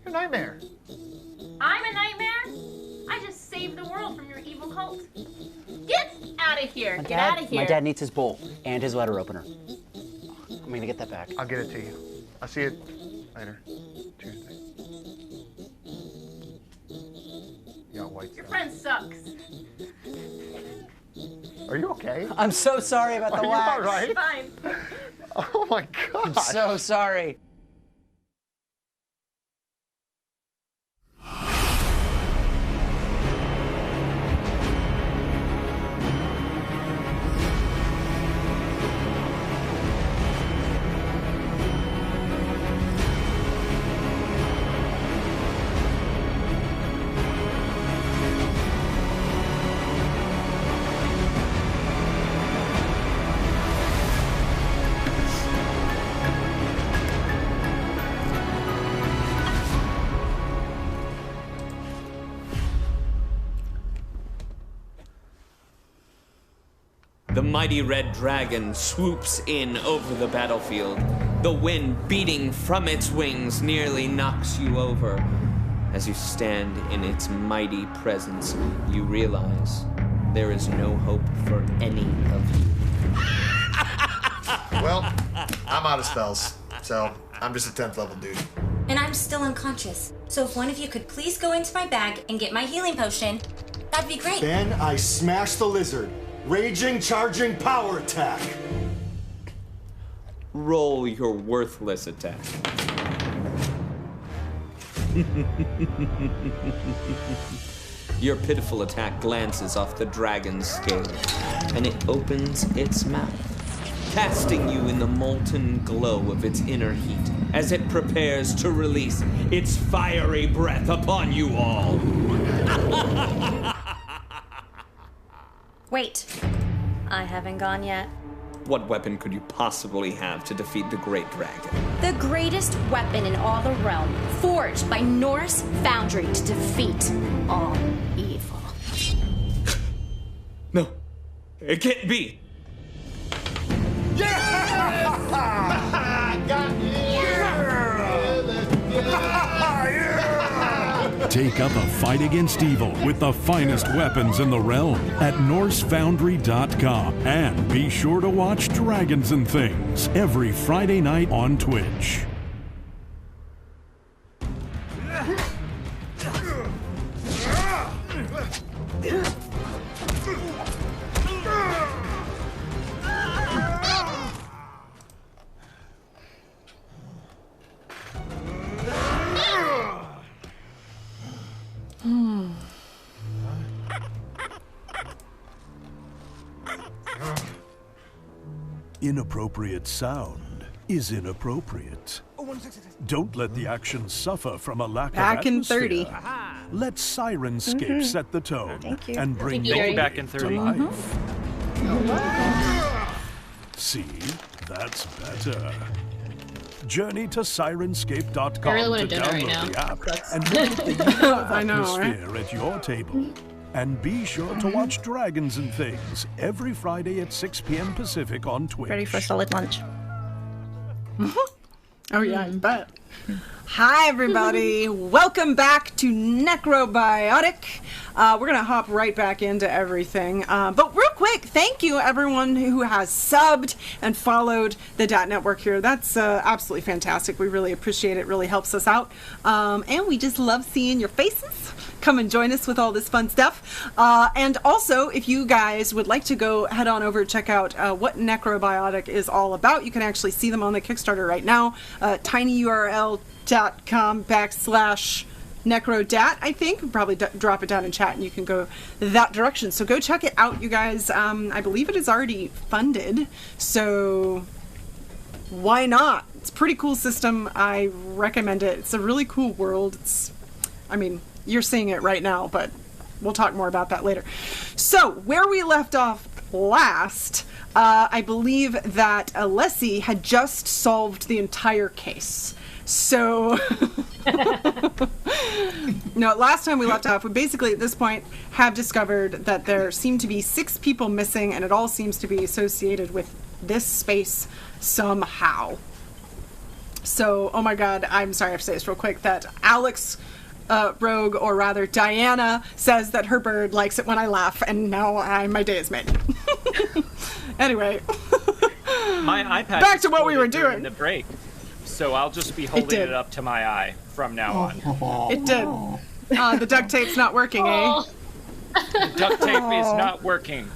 a nightmare. I'm a nightmare? I just saved the world from your evil cult. Get out of here. Get out of here. My dad needs his bowl and his letter opener. I'm gonna get that back. I'll get it to you. I'll see you later. Tuesday. You got white Your stuff. friend sucks. Are you okay? I'm so sorry about the Are you wax. all right? Fine. Oh my god. I'm so sorry. The mighty red dragon swoops in over the battlefield. The wind beating from its wings nearly knocks you over. As you stand in its mighty presence, you realize there is no hope for any of you. Well, I'm out of spells, so I'm just a 10th level dude. And I'm still unconscious. So if one of you could please go into my bag and get my healing potion, that'd be great. Then I smash the lizard. Raging, charging, power attack. Roll your worthless attack. Your pitiful attack glances off the dragon's scale, and it opens its mouth, casting you in the molten glow of its inner heat as it prepares to release its fiery breath upon you all. Wait, I haven't gone yet. What weapon could you possibly have to defeat the great dragon? The greatest weapon in all the realm, forged by Norse Foundry to defeat all evil. No, it can't be. Take up a fight against evil with the finest weapons in the realm at NorseFoundry.com. And be sure to watch Dragons and Things every Friday night on Twitch. Inappropriate sound is inappropriate. Don't let the action suffer from a lack Back of in atmosphere. 30. Let Sirenscape set the tone and bring Thank you, the Back in 30. to life. See, that's better. Journey to Sirenscape.com I really want to to donate right download the now. app and make the unique I know, atmosphere at your table. And be sure to watch Dragons and Things every Friday at 6 p.m. Pacific on Twitch. Ready for a solid lunch. Oh yeah, I bet. Hi everybody, welcome back to Necrobiotic. We're gonna hop right back into everything, but real quick, thank you everyone who has subbed and followed the DAT Network here. That's absolutely fantastic. We really appreciate it. Really helps us out, and we just love seeing your faces. Come and join us with all this fun stuff. And also, if you guys would like to go head on over and check out what Necrobiotic is all about, you can actually see them on the Kickstarter right now. tinyurl.com/necrodat, I think. Probably drop it down in chat and you can go that direction. So go check it out, you guys. I believe it is already funded, so why not? It's a pretty cool system. I recommend it. It's a really cool world. I mean, you're seeing it right now, but we'll talk more about that later. So, where we left off last, I believe that Alessi had just solved the entire case. So, no, last time we left off, we basically at this point have discovered that there seem to be 6 people missing, and it all seems to be associated with this space somehow. So, oh my god, I'm sorry I have to say this real quick, that Alex Rogue, or rather Diana, says that her bird likes it when I laugh, and now my day is made. Anyway. My iPad back to what we were during doing. The break. So I'll just be holding it up to my eye from now on. It did. The duct tape's not working, eh? The duct tape is not working.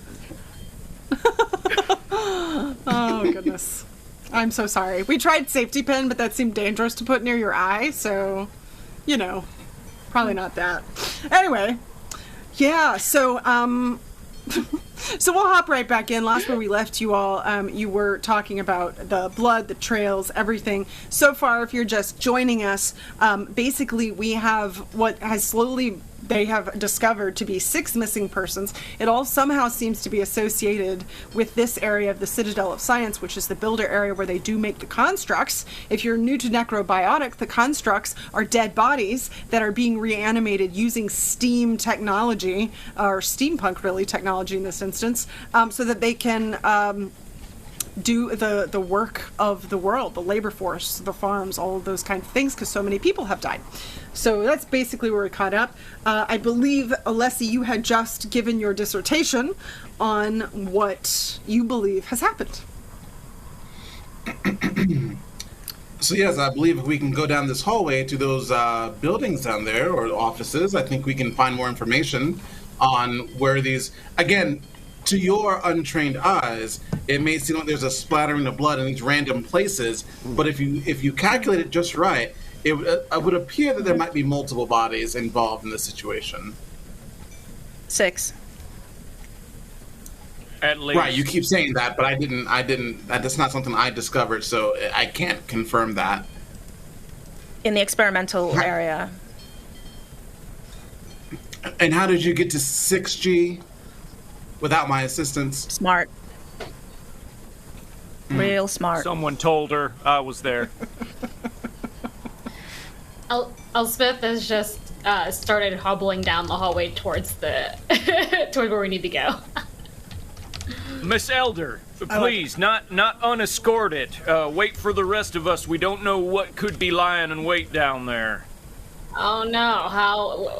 Oh, goodness. I'm so sorry. We tried safety pin, but that seemed dangerous to put near your eye, so, you know, probably not that. Anyway, yeah, so, so we'll hop right back in. Last where we left you all, you were talking about the blood, the trails, everything. So far, if you're just joining us, basically we have what has slowly they have discovered to be 6 missing persons. It all somehow seems to be associated with this area of the Citadel of Science, which is the builder area where they do make the constructs. If you're new to Necrobiotic, the constructs are dead bodies that are being reanimated using steam technology, or steampunk really technology in this instance, so that they can do the work of the world, the labor force, the farms, all of those kind of things, because so many people have died. So that's basically where we caught up. I believe, Alessi, you had just given your dissertation on what you believe has happened. So yes, I believe if we can go down this hallway to those buildings down there, or offices, I think we can find more information on where these, again, to your untrained eyes, it may seem like there's a splattering of blood in these random places, but if you calculate it just right, it would appear that there might be multiple bodies involved in this situation. 6. At least. Right, you keep saying that, but I didn't. That's not something I discovered, so I can't confirm that. In the experimental area. And how did you get to 6G without my assistance? Smart. Real smart. Someone told her I was there. Elspeth has just started hobbling down the hallway towards toward where we need to go. Miss Elder, please, not unescorted. Wait for the rest of us. We don't know what could be lying in wait down there. Oh no!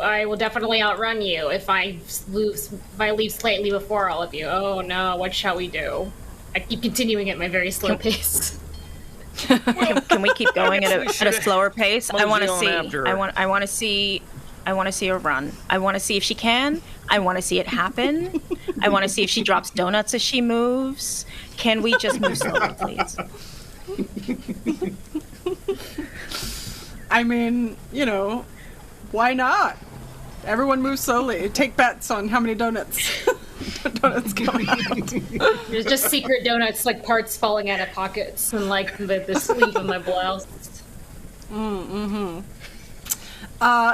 I will definitely outrun you if I leave slightly before all of you. Oh no! What shall we do? I keep continuing at my very slow pace. Can we keep going at a slower pace? I want to see. I want to see. I want to see her run. I want to see if she can. I want to see it happen. I want to see if she drops donuts as she moves. Can we just move slowly, please? I mean, you know, why not? Everyone moves slowly. Take bets on how many donuts come out. There's just secret donuts, like parts falling out of pockets and like the sleeve of my blouse.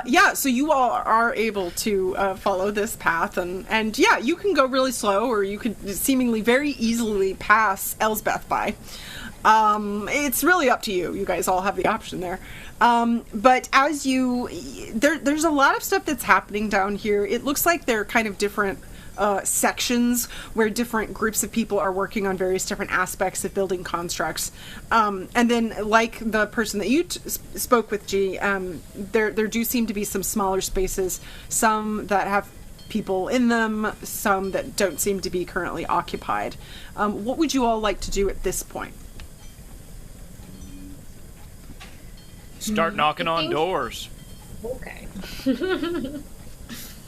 Yeah, so you all are able to follow this path, and yeah, you can go really slow, or you could seemingly very easily pass Elsbeth by. It's really up to you. You guys all have the option there. But as there's a lot of stuff that's happening down here. It looks like they're kind of different sections where different groups of people are working on various different aspects of building constructs. And then, like the person that you spoke with, G, there do seem to be some smaller spaces, some that have people in them, some that don't seem to be currently occupied. What would you all like to do at this point? Start knocking on doors. Okay.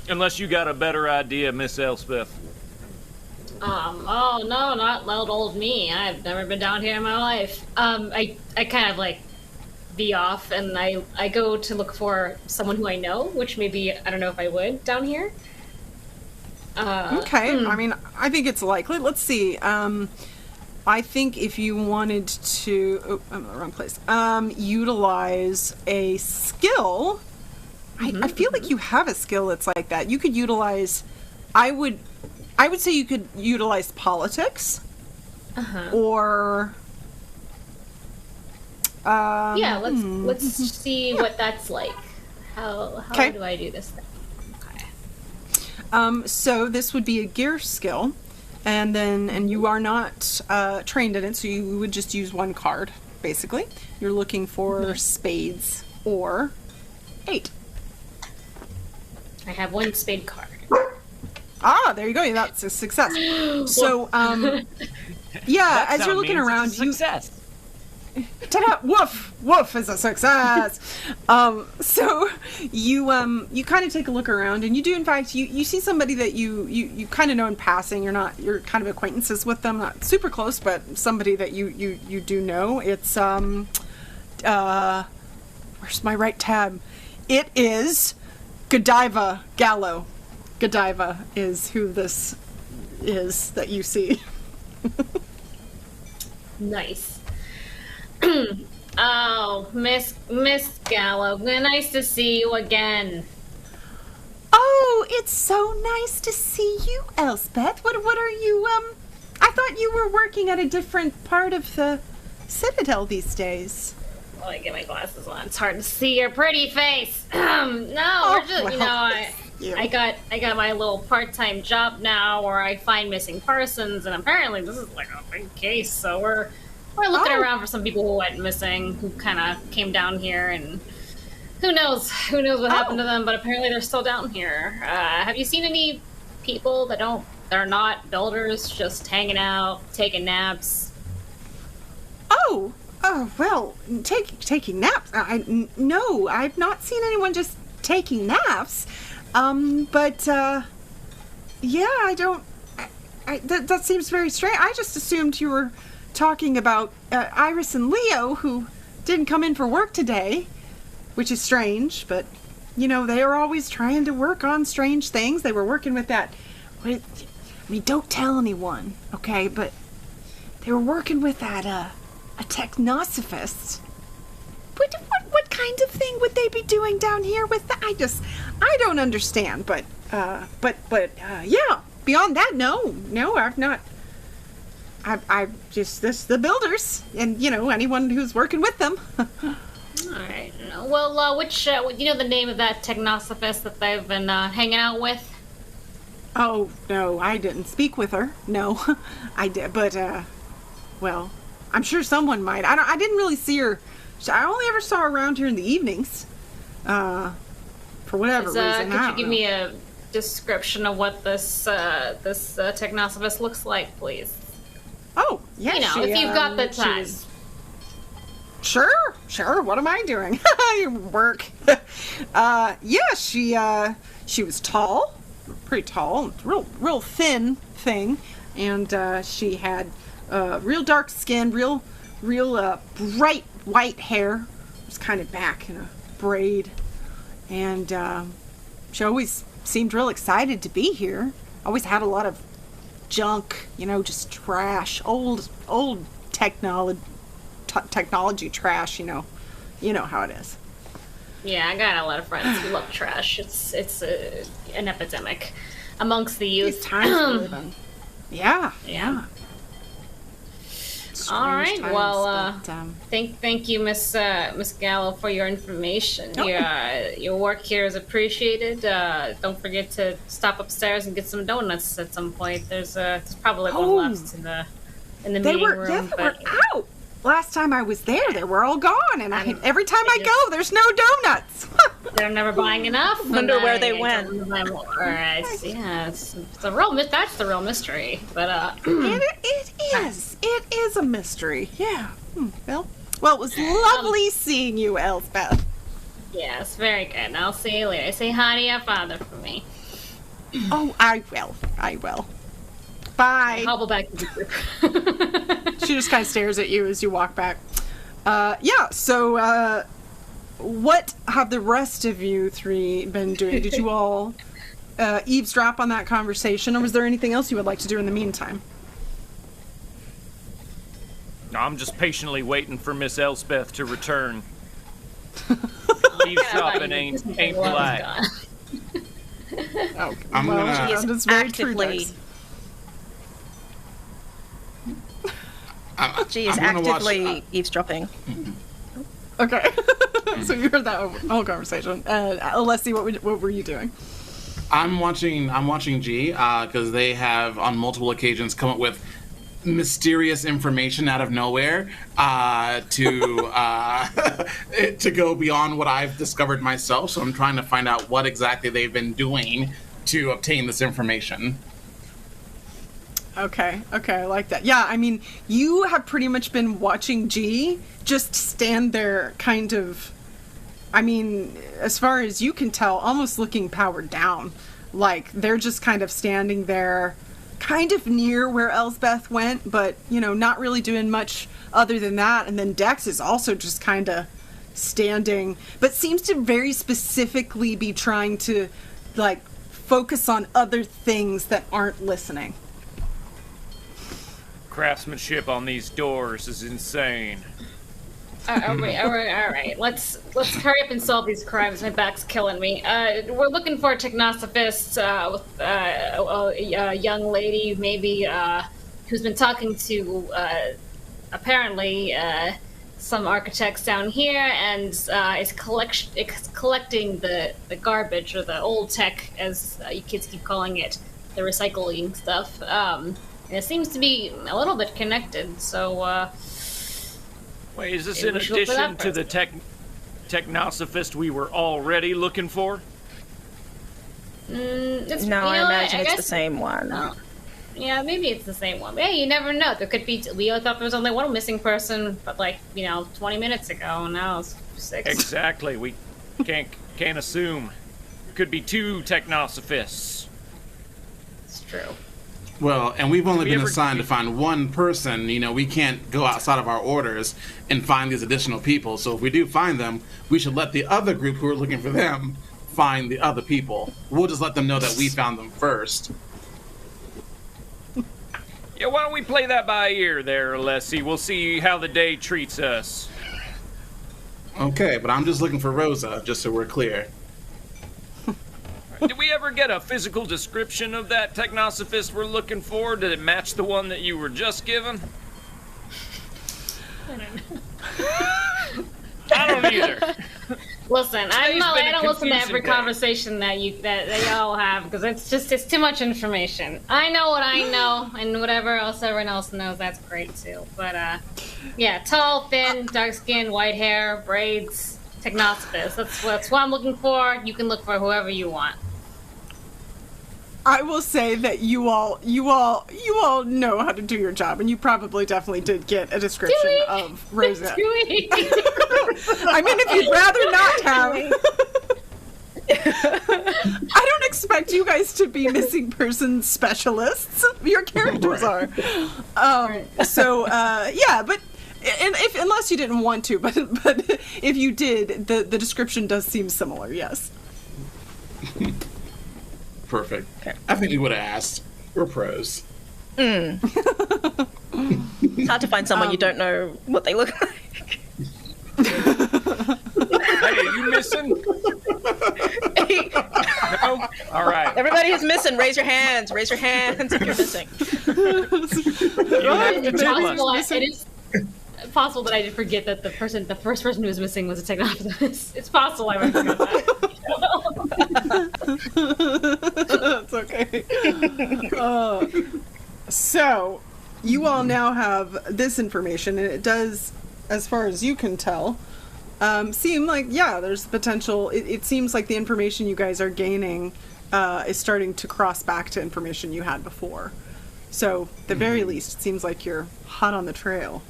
Unless you got a better idea, Miss Elspeth. Oh no, not old me. I've never been down here in my life. I kind of like be off, and I go to look for someone who I know, which maybe I don't know if I would down here. Okay, I mean, I think it's likely. Let's see. I think if you wanted to, oh, I'm in the wrong place. Utilize a skill. I feel like you have a skill that's like that. You could utilize. I would say you could utilize politics, or Yeah, let's see what that's like. How do I do this thing? Okay. So this would be a gear skill, and you are not trained in it, so you would just use one card, basically. You're looking for spades or 8. I have 1 spade card. Ah, there you go. That's a success. So, yeah, as you're looking around, success. Ta-da! Woof! Woof is a success! So you kind of take a look around, and you do, in fact, you see somebody that you kind of know in passing. You're kind of acquaintances with them, not super close, but somebody that you do know. It's, where's my right tab? It is Godiva Gallo. Godiva is who this is that you see. Nice. Oh, Miss Gallo, nice to see you again. Oh, it's so nice to see you, Elspeth. What are you, I thought you were working at a different part of the Citadel these days. Well, I get my glasses on. It's hard to see your pretty face. We're just, I got my little part-time job now where I find missing persons, and apparently this is like a big case, so we're looking around for some people who went missing, who kind of came down here, and who knows what happened to them, but apparently they're still down here. Have you seen any people that are not builders, just hanging out, taking naps? Oh, well, taking naps? No, I've not seen anyone just taking naps. But, yeah, I don't... that seems very strange. I just assumed you were talking about Iris and Leo, who didn't come in for work today, which is strange, but, they are always trying to work on strange things. They were working with that... don't tell anyone, okay, but they were working with that, a technosophist. What kind of thing would they be doing down here with that? I don't understand, but yeah, beyond that, no, I've not. I've just, the builders, and, anyone who's working with them. Alright, well, which, the name of that technosophist that they've been, hanging out with? Oh, no, I didn't speak with her, no, I did, but, well, I'm sure someone might. I didn't really see her. I only ever saw her around here in the evenings. For whatever reason. Could you give me a description of what this technosophist looks like, please? Oh, yeah. If you've got the time. Sure. What am I doing? Work. Yeah, she was tall, pretty tall, real thin thing, and she had real dark skin, real bright white hair. It was kind of back in a braid, and she always seemed real excited to be here. Always had a lot of junk, just trash, old technology trash. You know how it is. Yeah, I got a lot of friends who love trash. It's an epidemic amongst the youth. These times we live in. Yeah. All right. Times, well, but, thank you, Miss Gallo, for your information. Your work here is appreciated. Don't forget to stop upstairs and get some donuts at some point. There's probably one left in the meeting room. Yeah, they were out. Last time I was there, they were all gone, and every time I go, there's no donuts. They're never buying enough. Wonder where they went. All right, yeah, it's the real. That's the real mystery. But it is a mystery. Yeah. Well, it was lovely seeing you, Elspeth. Yes, very good. I'll see you later. Say hi to your father for me. Oh, I will. Bye. Hobble back to the group. She just kind of stares at you as you walk back. So, what have the rest of you three been doing? Did you all eavesdrop on that conversation, or was there anything else you would like to do in the meantime? I'm just patiently waiting for Miss Elspeth to return. Eavesdropping ain't polite. Oh, I'm gonna. That's very true. She is actively eavesdropping. Okay. So you heard that whole conversation. Alessi, what were you doing? I'm watching G because they have on multiple occasions come up with mysterious information out of nowhere to to go beyond what I've discovered myself. So I'm trying to find out what exactly they've been doing to obtain this information. Okay, I like that. Yeah, I mean, you have pretty much been watching G just stand there kind of, I mean, as far as you can tell, almost looking powered down. Like, they're just kind of standing there, kind of near where Elsbeth went, but, you know, not really doing much other than that. And then Dex is also just kind of standing, but seems to very specifically be trying to, like, focus on other things that aren't listening. Craftsmanship on these doors is insane. All right. Let's hurry up and solve these crimes. My back's killing me. We're looking for a technosophist with a young lady, maybe, who's been talking to apparently some architects down here, and is collecting the garbage, or the old tech, as you kids keep calling it, the recycling stuff. And it seems to be a little bit connected, so wait, is this in addition to the technosophist we were already looking for? I imagine it's the same one. Yeah, maybe it's the same one. But hey, you never know. There could be. We all thought there was only one missing person, but 20 minutes ago, and now it's 6. Exactly. We can't assume. Could be 2 technosophists. It's true. Well, and we've only been assigned to find one person. You know, we can't go outside of our orders and find these additional people. So if we do find them, we should let the other group who are looking for them find the other people. We'll just let them know that we found them first. Yeah, why don't we play that by ear there, Alessi? We'll see how the day treats us. Okay, but I'm just looking for Rosa, just so we're clear. Did we ever get a physical description of that technosophist we're looking for? Did it match the one that you were just given? I don't either. Listen, I don't listen to every conversation that y'all have, because it's too much information. I know what I know, and whatever else everyone else knows, that's great too. But yeah, tall, thin, dark skin, white hair, braids, technosophist. That's what I'm looking for. You can look for whoever you want. I will say that you all know how to do your job, and you probably definitely did get a description of Rosa. I mean, if you'd rather not have. I don't expect you guys to be missing person specialists. Your characters are. So, yeah, but unless you didn't want to, but if you did, the description does seem similar, yes. Perfect. Okay. I think we would have asked. We're pros. It's hard to find someone you don't know what they look like. Hey, you missing? No? All right. Everybody who's missing, raise your hands. Raise your hands if you're missing. It is possible that I did forget that the first person who was missing was a technologist. It's possible I might forget that. That's okay. So, you all now have this information, and it does, as far as you can tell, seem like, yeah, there's potential. It seems like the information you guys are gaining is starting to cross back to information you had before. So, at the very least, it seems like you're hot on the trail.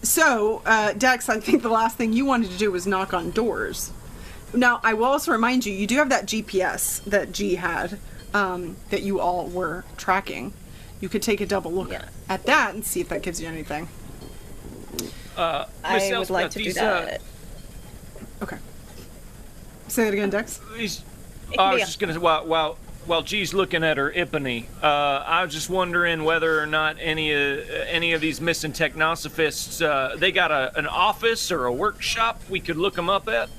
So, Dex, I think the last thing you wanted to do was knock on doors. Now, I will also remind you, you do have that GPS that G had, that you all were tracking. You could take a double look at that and see if that gives you anything. I would like to do that. Okay. Say that again, Dex. I was just going to, while G's looking at her Ipany, I was just wondering whether or not any of these missing technosophists, they got an office or a workshop we could look them up at?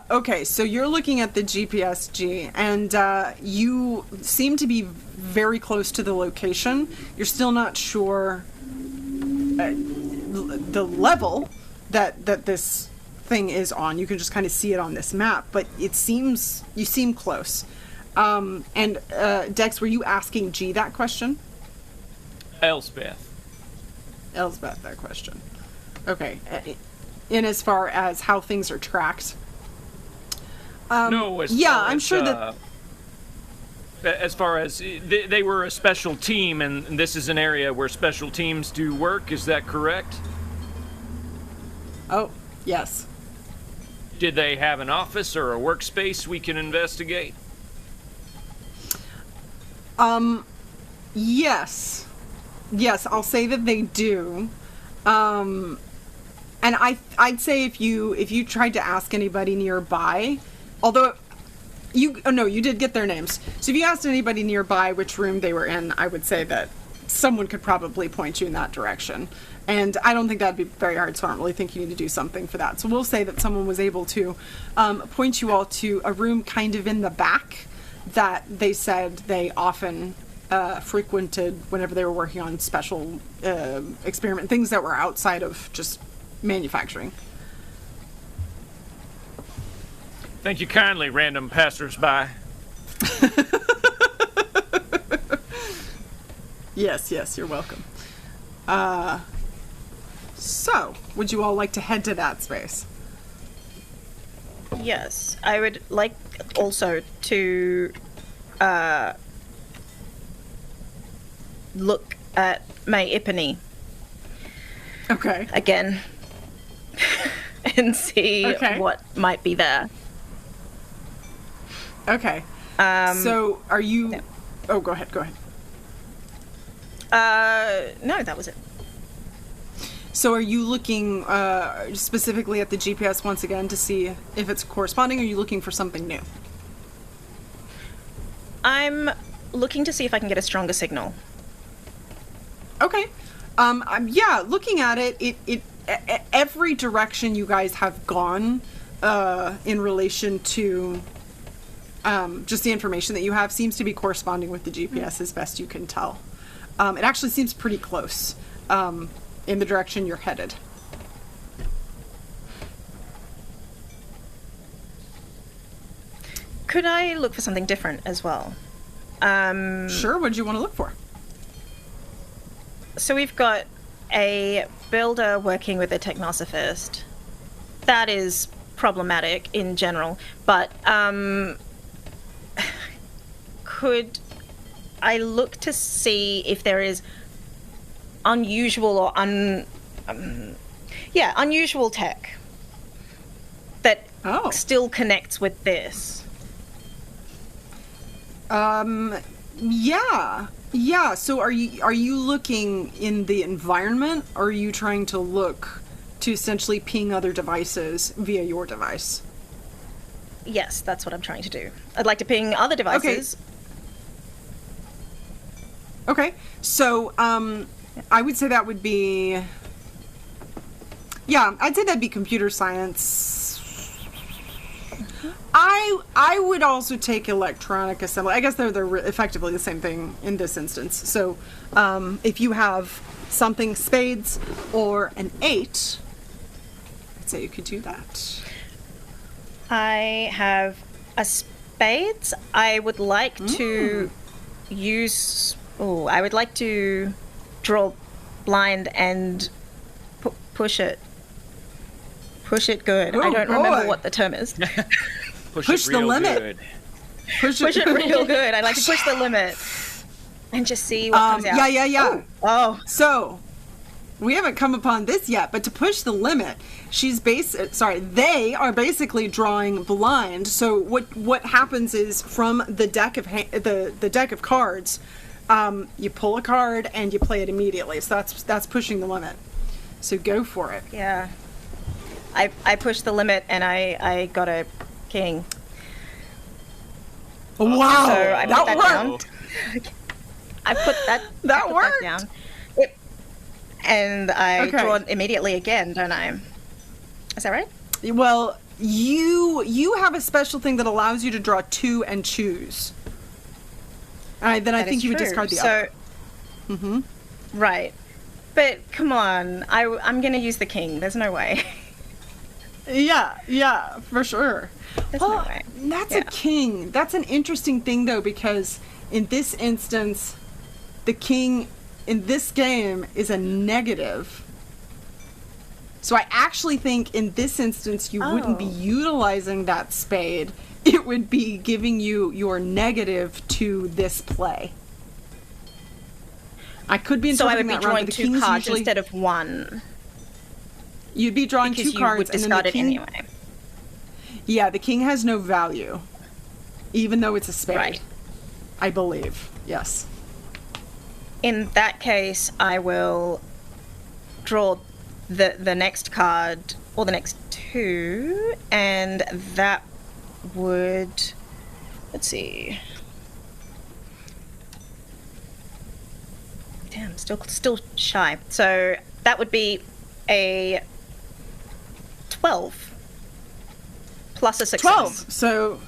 Okay, so you're looking at the GPS, G, and you seem to be very close to the location. You're still not sure the level that this thing is on. You can just kind of see it on this map, but you seem close. And Dex, were you asking G that question? Elspeth that question. Okay. In as far as how things are tracked. No, I'm sure that... As far as they were a special team, and this is an area where special teams do work, is that correct? Oh, yes. Did they have an office or a workspace we can investigate? Yes. Yes, I'll say that they do. And I'd say if you tried to ask anybody nearby, although you did get their names. So if you asked anybody nearby which room they were in, I would say that someone could probably point you in that direction. And I don't think that'd be very hard, so I don't really think you need to do something for that. So we'll say that someone was able to point you all to a room kind of in the back that they said they often frequented whenever they were working on special experiment things that were outside of just manufacturing. Thank you kindly, random passersby. Yes, you're welcome. So, would you all like to head to that space? Yes, I would like also to look at my Ipany. Okay. Again. And see what might be there. Okay. So, are you... No. Oh, go ahead. No, that was it. So are you looking specifically at the GPS once again to see if it's corresponding, or are you looking for something new? I'm looking to see if I can get a stronger signal. Okay. Yeah, looking at it, every direction you guys have gone in relation to just the information that you have seems to be corresponding with the GPS as best you can tell. It actually seems pretty close in the direction you're headed. Could I look for something different as well? Sure, what do you want to look for? So we've got a builder working with a technosophist. That is problematic in general, but could I look to see if there is unusual or unusual tech that still connects with this? Yeah. So are you looking in the environment, or are you trying to look to essentially ping other devices via your device? Yes, that's what I'm trying to do. I'd like to ping other devices. Okay. So I would say that would be... Yeah, I'd say that'd be computer science. I would also take electronic assembly. I guess they're effectively the same thing in this instance. So if you have something spades or an 8, I'd say you could do that. I have a spades. I would like to use... Oh, I would like to draw blind and push it. Push it good. I don't remember what the term is. Push the limit. Good. Push it real good. I like to push the limit and just see what comes out. Yeah. Oh. So, we haven't come upon this yet, but to push the limit, they are basically drawing blind. So what happens is from the deck of the deck of cards, you pull a card and you play it immediately. So that's pushing the limit. So go for it. Yeah. I pushed the limit and I got a king. Wow, so I put that worked. down. I put that worked. down. Yep. And I draw it immediately again, don't I? Is that right? Well, you have a special thing that allows you to draw 2 and choose. All right, then I think you would discard the other. Right. But come on, I'm going to use the king. There's no way. Yeah, for sure. There's no way. That's a king. That's an interesting thing, though, because in this instance, the king in this game is a negative. So I actually think in this instance, you wouldn't be utilizing that spade. It would be giving you your negative to this play. I could be interpreting that wrong, but the two cards instead of one. You'd be drawing because two cards, you would discard and then the king, anyway. Yeah, the king has no value, even though it's a spade. Right. I believe. Yes. In that case, I will draw the next card, or the next two, and that would... Let's see... Damn, still shy. So that would be a 12 plus a success. 12. So,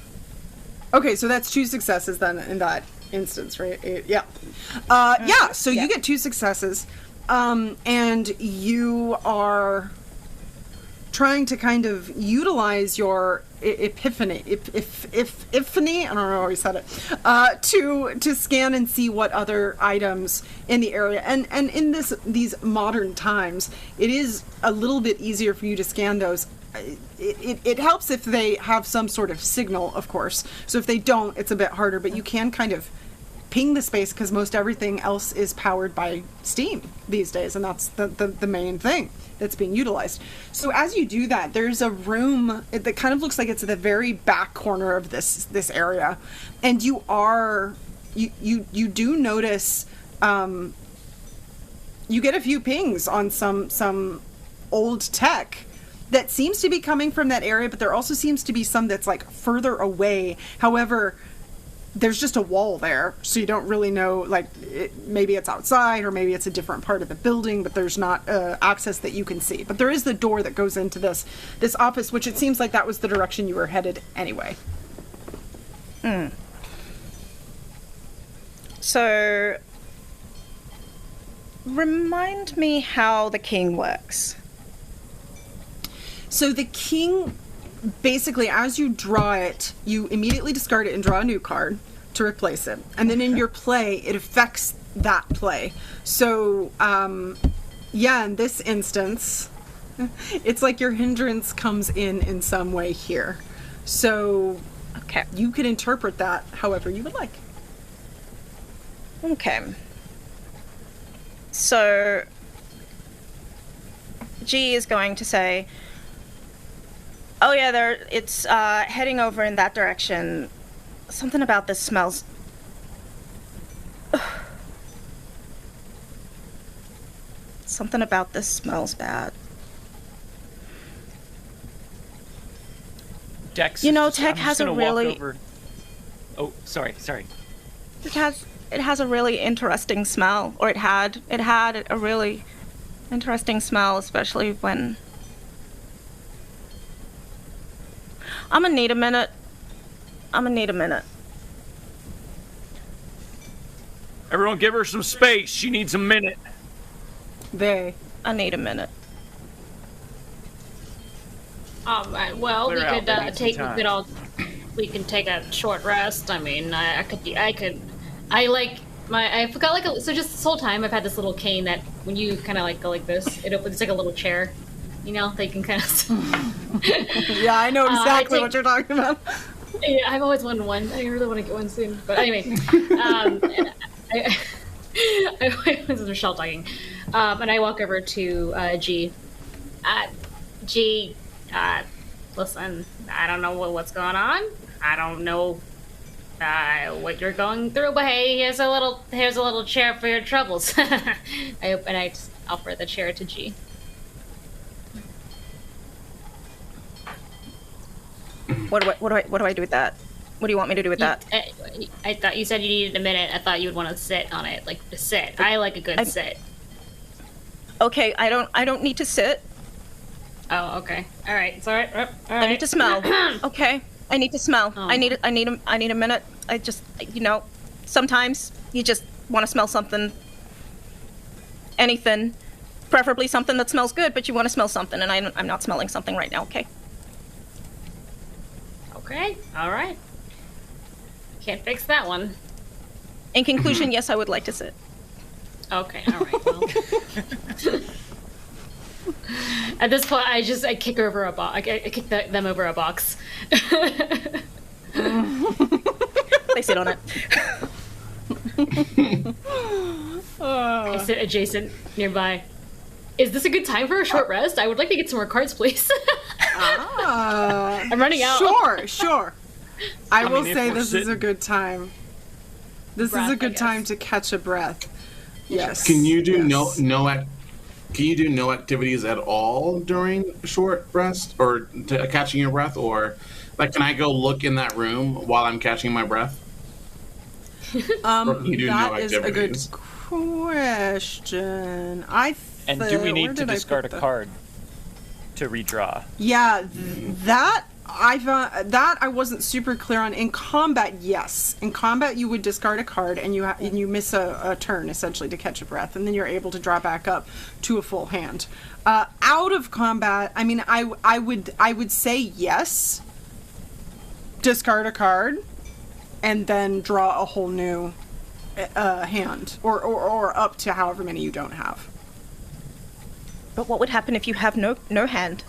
okay, so that's 2 successes then in that instance, right? Yeah. So you get 2 successes, and you are trying to kind of utilize your epiphany, I don't know how he said it, to scan and see what other items in the area, and in these modern times, it is a little bit easier for you to scan those. It helps if they have some sort of signal, of course. So if they don't, it's a bit harder, but you can kind of ping the space because most everything else is powered by Steam these days, and that's the main thing that's being utilized. So as you do that, there's a room that kind of looks like it's at the very back corner of this area, and you do notice you get a few pings on some old tech that seems to be coming from that area, but there also seems to be some that's like further away. However, there's just a wall there, so you don't really know, like, maybe it's outside or maybe it's a different part of the building, but there's not access that you can see. But there is the door that goes into this office, which it seems like that was the direction you were headed anyway. So, remind me how the king works. So the king, basically, as you draw it, you immediately discard it and draw a new card to replace it. And then in your play, it affects that play. So, in this instance, it's like your hindrance comes in some way here. So, okay, you can interpret that however you would like. Okay. So, G is going to say, oh yeah, it's heading over in that direction. Something about this smells... Something about this smells bad. Dex, you know, I'm Tech just has a gonna really... walk over... Oh, sorry. It has a really interesting smell, or it had a really interesting smell, especially when... I'm gonna need a minute. Everyone give her some space. She needs a minute. I need a minute. All right. Well, Clear out, we need some time. We can take a short rest. I mean, I forgot so just this whole time I've had this little cane that when you kind of like go like this, it opens. It's like a little chair. You know, they can kind of... Yeah, I know exactly what you're talking about. Yeah, I've always wanted one. I really want to get one soon. But anyway, this is Michelle talking. And I walk over to G. G, listen, I don't know what's going on. I don't know what you're going through, but hey, here's a little chair for your troubles. I just offer the chair to G. What do I do with that? What do you want me to do with that? I thought you said you needed a minute. I thought you would want to sit on it, like to sit. I like a good sit. Okay, I don't need to sit. Oh, okay. All right. It's all right. All right. I need to smell. Okay, I need to smell. Oh. I need a minute. I just, sometimes you just want to smell something, anything, Preferably something that smells good, but you want to smell something, and I'm not smelling something right now, okay? Okay, alright. Can't fix that one. In conclusion, yes, I would like to sit. Okay, alright, well. At this point, I kick over a box. I kick them over a box. They sit on it. I sit adjacent nearby. Is this a good time for a short rest? I would like to get some more cards, please. I'm running out. Sure. I will say this is a good time. This is a good time to catch a breath. Yes. Can you do Can you do no activities at all during a short rest or catching your breath, or like can I go look in that room while I'm catching my breath? That is a good question. And do we need to discard a card to redraw? Yeah, that I wasn't super clear on. In combat, yes. In combat, you would discard a card and you miss a turn essentially to catch a breath, and then you're able to draw back up to a full hand. Out of combat, I mean, I would say yes. Discard a card, and then draw a whole new hand, or up to however many you don't have. But what would happen if you have no hand,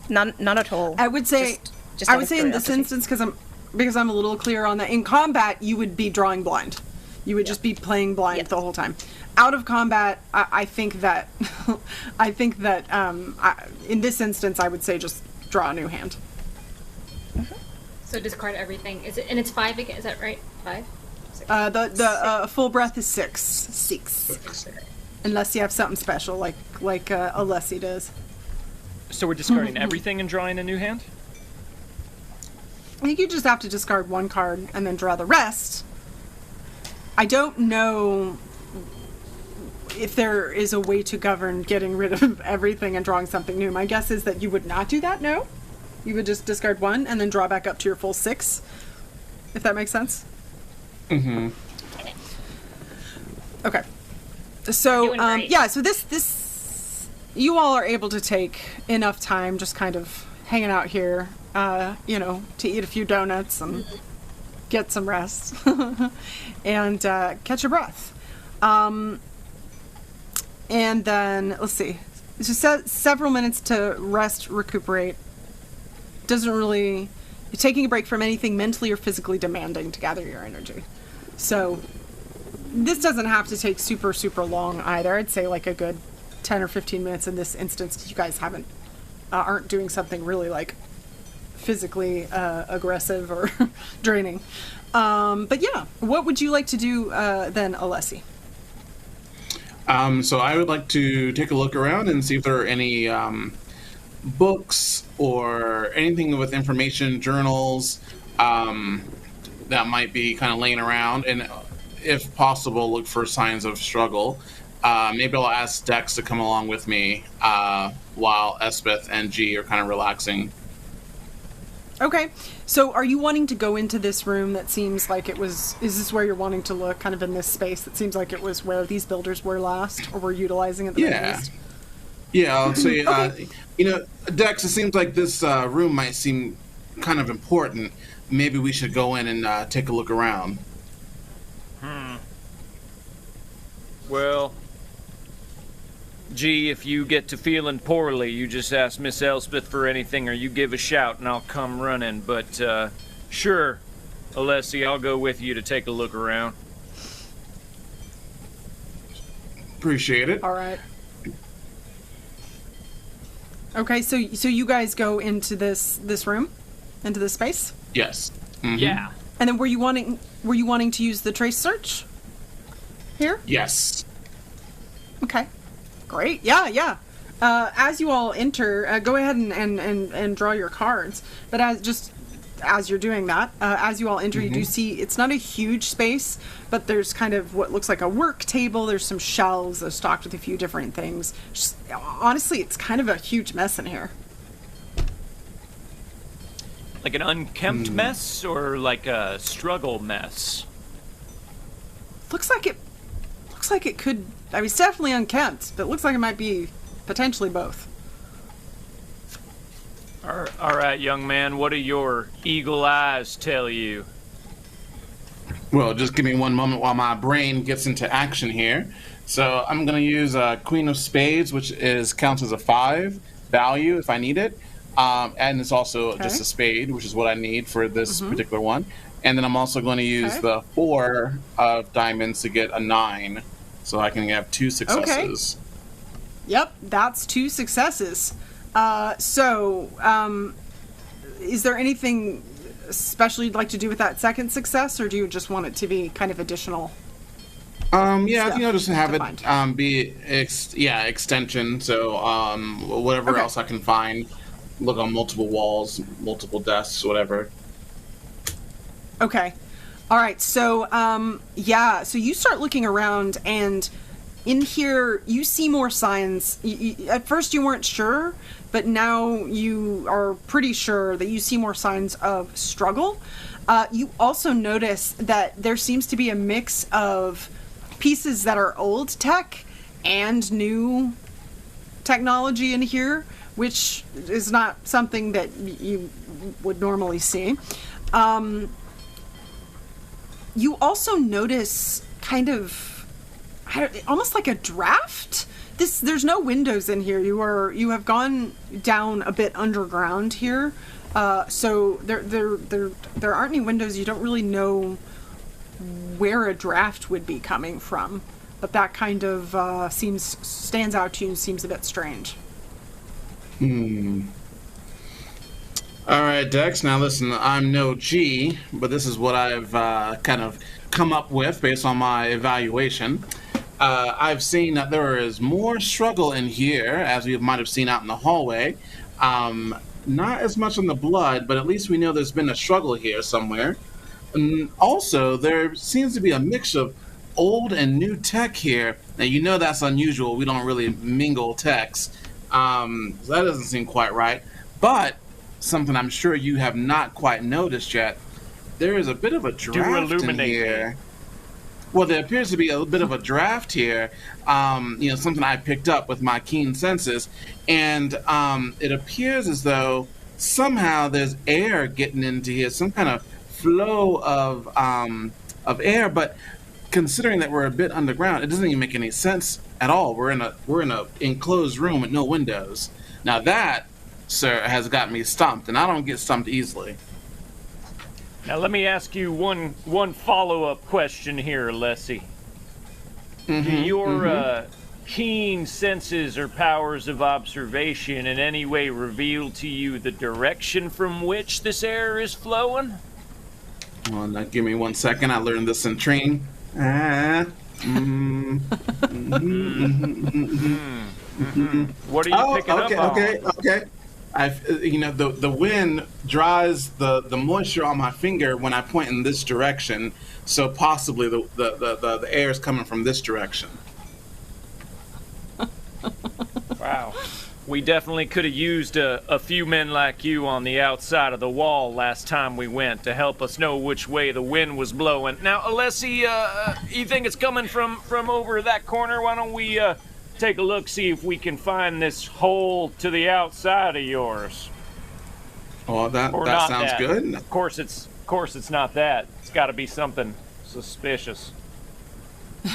none at all? I would say. I would say in this instance, because I'm a little clear on that. In combat, you would be drawing blind. You would just be playing blind the whole time. Out of combat, I think that in this instance, I would say just draw a new hand. So discard everything. Is it? And it's 5 again. Is that right? 5. 6. The full breath is 6. 6. Unless you have something special, like Alessi does. So we're discarding everything and drawing a new hand? I think you just have to discard one card and then draw the rest. I don't know if there is a way to govern getting rid of everything and drawing something new. My guess is that you would not do that, no? You would just discard one and then draw back up to your full 6, if that makes sense? Mm-hmm. Okay. So, so this you all are able to take enough time just kind of hanging out here, to eat a few donuts and get some rest and catch your breath. And then, let's see. It's just several minutes to rest, recuperate. You're taking a break from anything mentally or physically demanding to gather your energy. So, this doesn't have to take super, super long either. I'd say like a good 10 or 15 minutes in this instance. You guys aren't doing something really like physically aggressive or draining. But yeah, what would you like to do then, Alessi? So I would like to take a look around and see if there are any books or anything with information, journals that might be kind of laying around, and if possible, look for signs of struggle. Maybe I'll ask Dex to come along with me while Espeth and G are kind of relaxing. Okay, so are you wanting to go into this room that seems like it was... Is this where you're wanting to look, kind of in this space that seems like it was where these builders were last, or were utilizing at the very least? Yeah, I'll say, Dex, it seems like this room might seem kind of important. Maybe we should go in and take a look around. Well, gee, if you get to feeling poorly, you just ask Miss Elspeth for anything, or you give a shout and I'll come running. But, sure, Alessi, I'll go with you to take a look around. Appreciate it. All right. Okay, so you guys go into this room, into this space? Yes. Mm-hmm. Yeah. And then were you wanting to use the trace search here? Yes. Okay. Great. Yeah. As you all enter, go ahead and draw your cards. But as you're doing that, as you all enter, you do see it's not a huge space, but there's kind of what looks like a work table. There's some shelves that are stocked with a few different things. Honestly, it's kind of a huge mess in here. Like an unkempt mess, or like a struggle mess? Looks like it could... I mean, it's definitely unkempt, but it looks like it might be potentially both. All right, young man, what do your eagle eyes tell you? Well, just give me one moment while my brain gets into action here. So I'm going to use Queen of Spades, which counts as a 5 value if I need it. And it's also just a spade, which is what I need for this particular one. And then I'm also going to use the 4 of diamonds to get a 9. So I can have 2 successes. Yep, that's 2 successes. Is there anything special you'd like to do with that second success, or do you just want it to be kind of additional? Yeah, I think I'll just have it be extension. So whatever else I can find, look on multiple walls, multiple desks, whatever. Okay. All right. So so you start looking around, and in here you see more signs. At first you weren't sure, but now you are pretty sure that you see more signs of struggle. You also notice that there seems to be a mix of pieces that are old tech and new technology in here, which is not something that you would normally see. You also notice kind of almost like a draft. There's no windows in here. You have gone down a bit underground here, so there aren't any windows. You don't really know where a draft would be coming from, but that kind of stands out to you. Seems a bit strange. All right, Dex. Now listen, I'm no G, but this is what I've kind of come up with based on my evaluation. I've seen that there is more struggle in here, as we might have seen out in the hallway. Not as much on the blood, but at least we know there's been a struggle here somewhere. And also, there seems to be a mix of old and new tech here. Now, you know that's unusual. We don't really mingle techs. So that doesn't seem quite right. But something I'm sure you have not quite noticed yet, there is a bit of a draft in here. Well, there appears to be a bit of a draft here, something I picked up with my keen senses, and it appears as though somehow there's air getting into here, some kind of flow of air, but considering that we're a bit underground, it doesn't even make any sense at all. We're in a enclosed room with no windows. Now that, sir, has got me stumped, and I don't get stumped easily. Now let me ask you one follow-up question here, Lessie. Do your keen senses or powers of observation in any way reveal to you the direction from which this air is flowing? Well, now give me 1 second. I learned this in training. What are you picking up on? Okay. The wind dries the moisture on my finger when I point in this direction, so possibly the air is coming from this direction. Wow. We definitely could have used a few men like you on the outside of the wall last time we went to help us know which way the wind was blowing. Now, Alessi, you think it's coming from over that corner? Why don't we take a look, see if we can find this hole to the outside of yours? Oh, that sounds good. Of course it's not that. It's got to be something suspicious.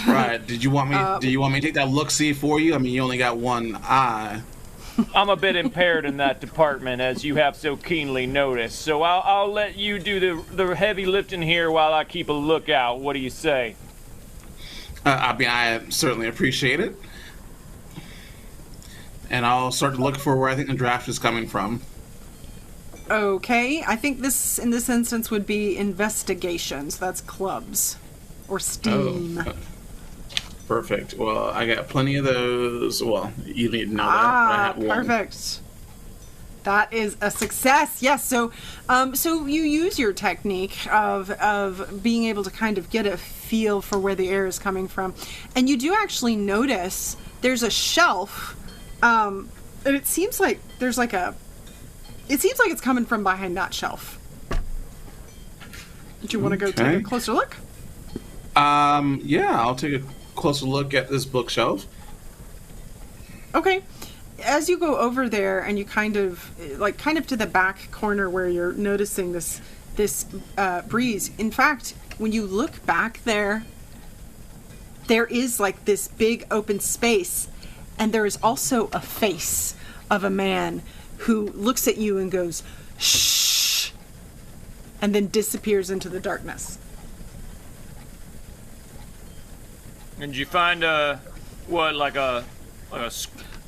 Right. Do you want me to take that look-see for you? I mean, you only got one eye. I'm a bit impaired in that department, as you have so keenly noticed. So I'll let you do the heavy lifting here while I keep a lookout. What do you say? I certainly appreciate it. And I'll start to look for where I think the draft is coming from. Okay, I think this, in this instance, would be investigations. That's clubs. Or steam. Oh. Perfect. Well, I got plenty of those. Well, you need to know that. Perfect. That is a success. Yes. So, so you use your technique of being able to kind of get a feel for where the air is coming from, and you do actually notice there's a shelf, and it seems like there's like a. It seems like it's coming from behind that shelf. Do you want to go take a closer look? Yeah, I'll take a closer look at this bookshelf. Okay. as you go over there and you kind of to the back corner where you're noticing this breeze, in fact, when you look back there is like this big open space, and there is also a face of a man who looks at you and goes, shh, and then disappears into the darkness. And did you find like a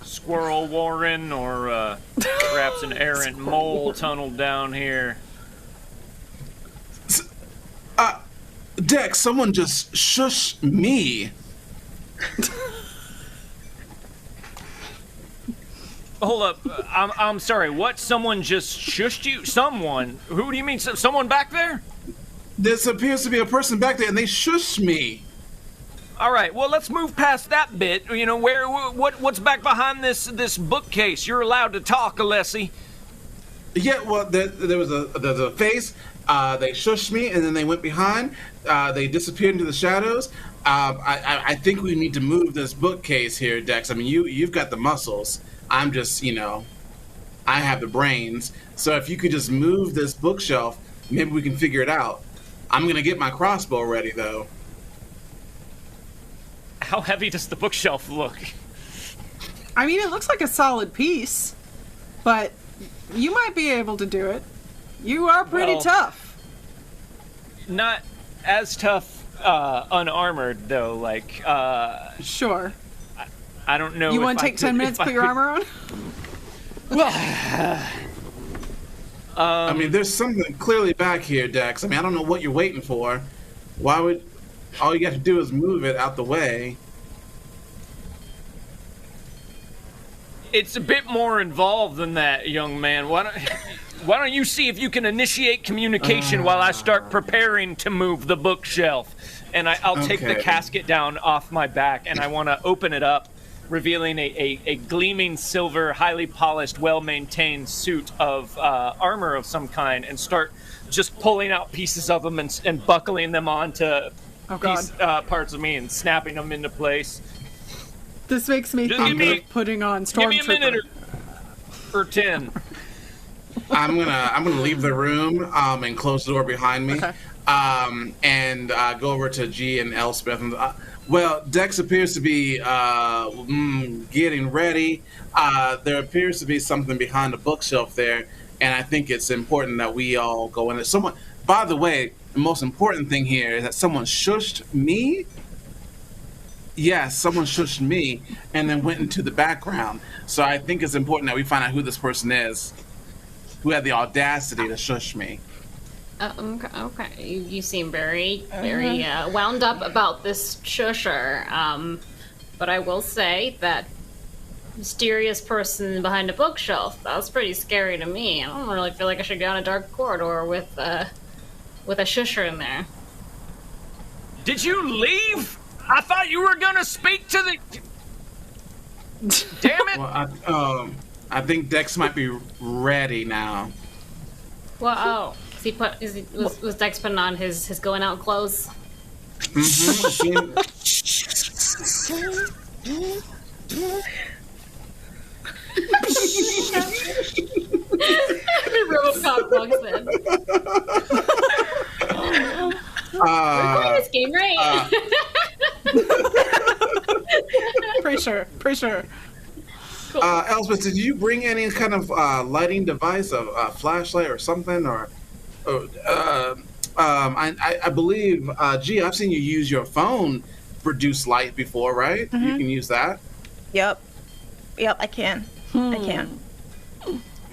squirrel warren or perhaps an errant mole tunneled down here? Dex, someone just shushed me. Hold up, I'm sorry, what? Someone just shushed you? Someone? Who do you mean? Someone back there? There appears to be a person back there, and they shushed me. All right, well, let's move past that bit. You know, what's back behind this bookcase? You're allowed to talk, Alessi. Yeah, well, there's a face. They shushed me, and then they went behind. They disappeared into the shadows. I think we need to move this bookcase here, Dex. I mean, you've got the muscles. I'm just, I have the brains. So if you could just move this bookshelf, maybe we can figure it out. I'm going to get my crossbow ready, though. How heavy does the bookshelf look? I mean, it looks like a solid piece, but you might be able to do it. You are pretty tough. Not as tough, unarmored, though, like, Sure. I don't know. You want to take 10 minutes to put your armor on? Well, I mean, there's something clearly back here, Dex. I mean, I don't know what you're waiting for. Why would... All you got to do is move it out the way. It's a bit more involved than that, young man. Why don't you see if you can initiate communication while I start preparing to move the bookshelf? And I'll take the casket down off my back, and I want to open it up, revealing a gleaming silver, highly polished, well-maintained suit of armor of some kind, and start just pulling out pieces of them and buckling them onto parts of me and snapping them into place. This makes me think of putting on Stormtrooper. Give me a minute or 10. I'm gonna leave the room and close the door behind me, and go over to G and Elspeth. Well, Dex appears to be getting ready. There appears to be something behind the bookshelf there, and I think it's important that we all go in there. Someone, by the way, the most important thing here is that someone shushed me. Yes, someone shushed me and then went into the background. So I think it's important that we find out who this person is, who had the audacity to shush me. Okay. You seem very wound up about this shusher. But I will say that mysterious person behind a bookshelf, that was pretty scary to me. I don't really feel like I should go down a dark corridor with a shusher in there. Did you leave? I thought you were gonna speak to the... Damn it! Well, I think Dex might be ready now. Well, was Dex putting on his going out clothes? Mm-hmm. RoboCop walks in. We're playing this game, right? Pretty sure. Cool. Elspeth, did you bring any kind of lighting device, a flashlight or something, I believe, G, I've seen you use your phone to produce light before, right? Mm-hmm. You can use that. Yep, I can. I can.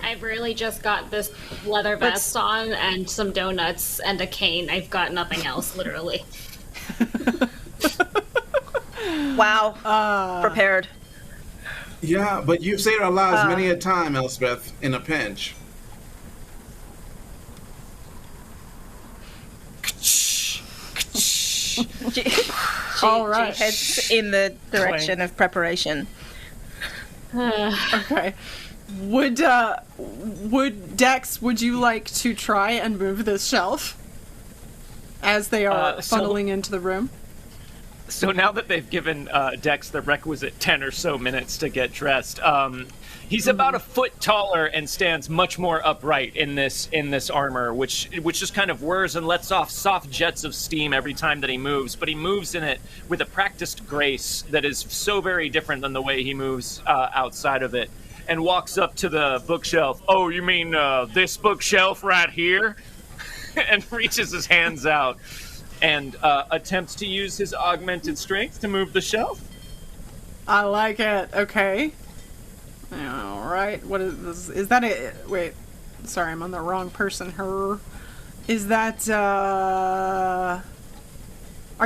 I've really just got this leather vest on and some donuts and a cane. I've got nothing else, literally. Wow. Prepared. Yeah, but you've saved our lives many a time, Elspeth, in a pinch. She right. heads in the direction of preparation. Okay. Would Dex, would you like to try and move this shelf as they are funneling into the room? So now that they've given Dex the requisite 10 or so minutes to get dressed, he's about a foot taller and stands much more upright in this armor, which just kind of whirs and lets off soft jets of steam every time that he moves. But he moves in it with a practiced grace that is so very different than the way he moves outside of it, and walks up to the bookshelf. Oh, you mean this bookshelf right here? And reaches his hands out and attempts to use his augmented strength to move the shelf. I like it. Okay. All right. What is this? Is that it? Wait. Sorry, I'm on the wrong person. Her. Is that, are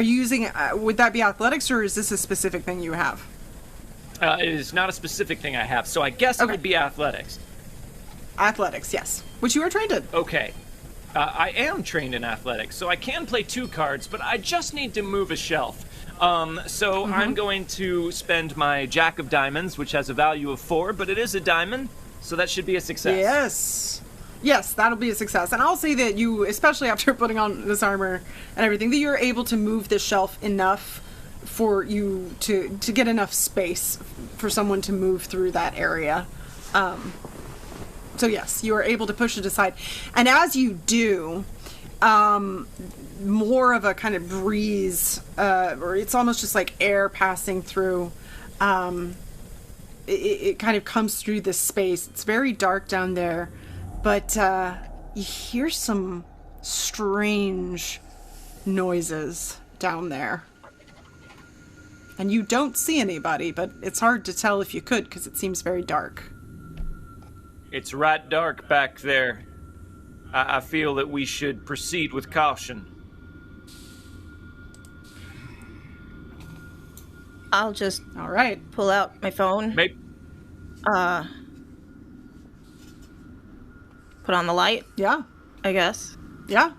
you using, would that be athletics, or is this a specific thing you have? It is not a specific thing I have, so I guess it would be athletics. Athletics, yes. Which you are trained in. Okay. I am trained in athletics, so I can play 2 cards, but I just need to move a shelf. So I'm going to spend my Jack of Diamonds, which has a value of 4, but it is a diamond, so that should be a success. Yes. Yes, that'll be a success. And I'll say that you, especially after putting on this armor and everything, that you're able to move the shelf enough for you to get enough space for someone to move through that area. So yes, you are able to push it aside. And as you do, more of a kind of breeze, or it's almost just like air passing through, it kind of comes through this space. It's very dark down there, but you hear some strange noises down there. And you don't see anybody, but it's hard to tell if you could because it seems very dark. It's right dark back there. I feel that we should proceed with caution. I'll just all right pull out my phone. Maybe. Put on the light. Yeah. I guess. Yeah.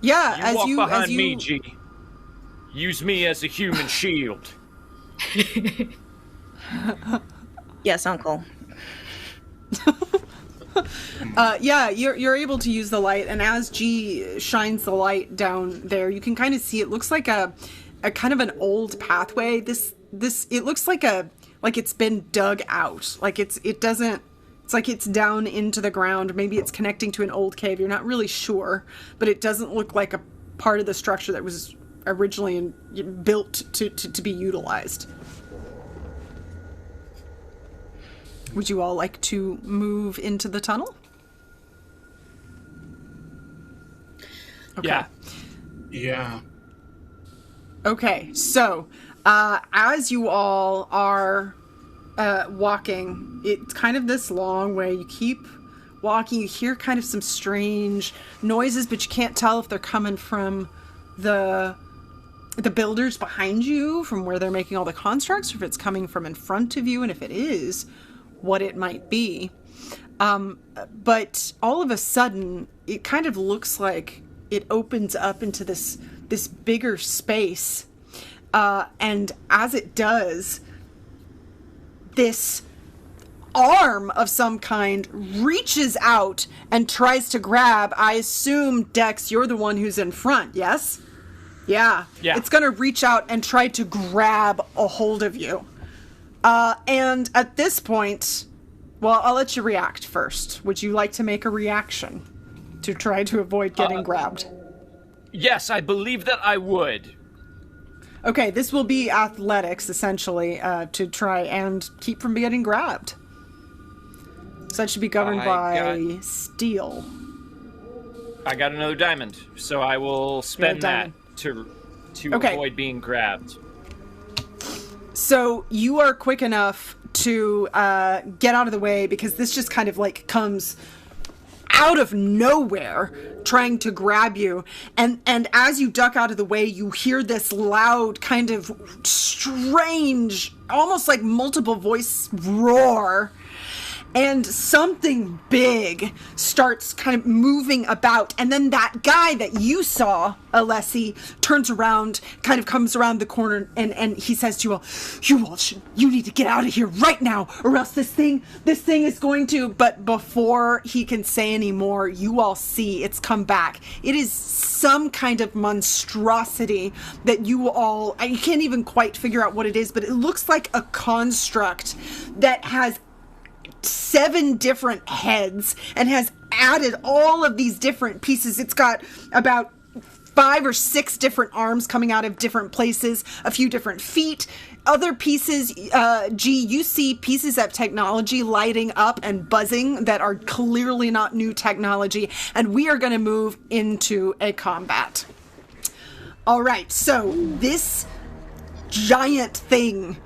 Yeah. You as walk you behind as you me, G. Use me as a human shield. Yes, Uncle. Yeah, you're able to use the light, and as G shines the light down there, you can kind of see it looks like a kind of an old pathway. This it looks like it's been dug out. Like it's like it's down into the ground. Maybe it's connecting to an old cave. You're not really sure, but it doesn't look like a part of the structure that was originally built to be utilized. Would you all like to move into the tunnel? Okay. Yeah. Yeah. Okay, so as you all are walking, it's kind of this long way. You keep walking, you hear kind of some strange noises, but you can't tell if they're coming from the builders behind you, from where they're making all the constructs, or if it's coming from in front of you, and if it is, what it might be. But all of a sudden, it kind of looks like it opens up into this bigger space. And as it does, this arm of some kind reaches out and tries to grab. I assume, Dex, you're the one who's in front, yes? Yeah. It's going to reach out and try to grab a hold of you. And at this point, well, I'll let you react first. Would you like to make a reaction to try to avoid getting grabbed? Yes, I believe that I would. Okay, this will be athletics, essentially, to try and keep from getting grabbed. So that should be governed by steel. I got another diamond, so I will spend that to avoid being grabbed. So you are quick enough to get out of the way, because this just kind of like comes out of nowhere trying to grab you, and as you duck out of the way, you hear this loud kind of strange, almost like multiple voice roar, and something big starts kind of moving about, and then that guy that you saw, Alessi, turns around, kind of comes around the corner, and he says to you all you need to get out of here right now, or else this thing is going to. But before he can say any more, you all see it's come back. It is some kind of monstrosity that you can't even quite figure out what it is, but it looks like a construct that has 7 different heads and has added all of these different pieces. It's got about 5 or 6 different arms coming out of different places, a few different feet, other pieces. You see pieces of technology lighting up and buzzing that are clearly not new technology, and we are going to move into a combat. All right, so this giant thing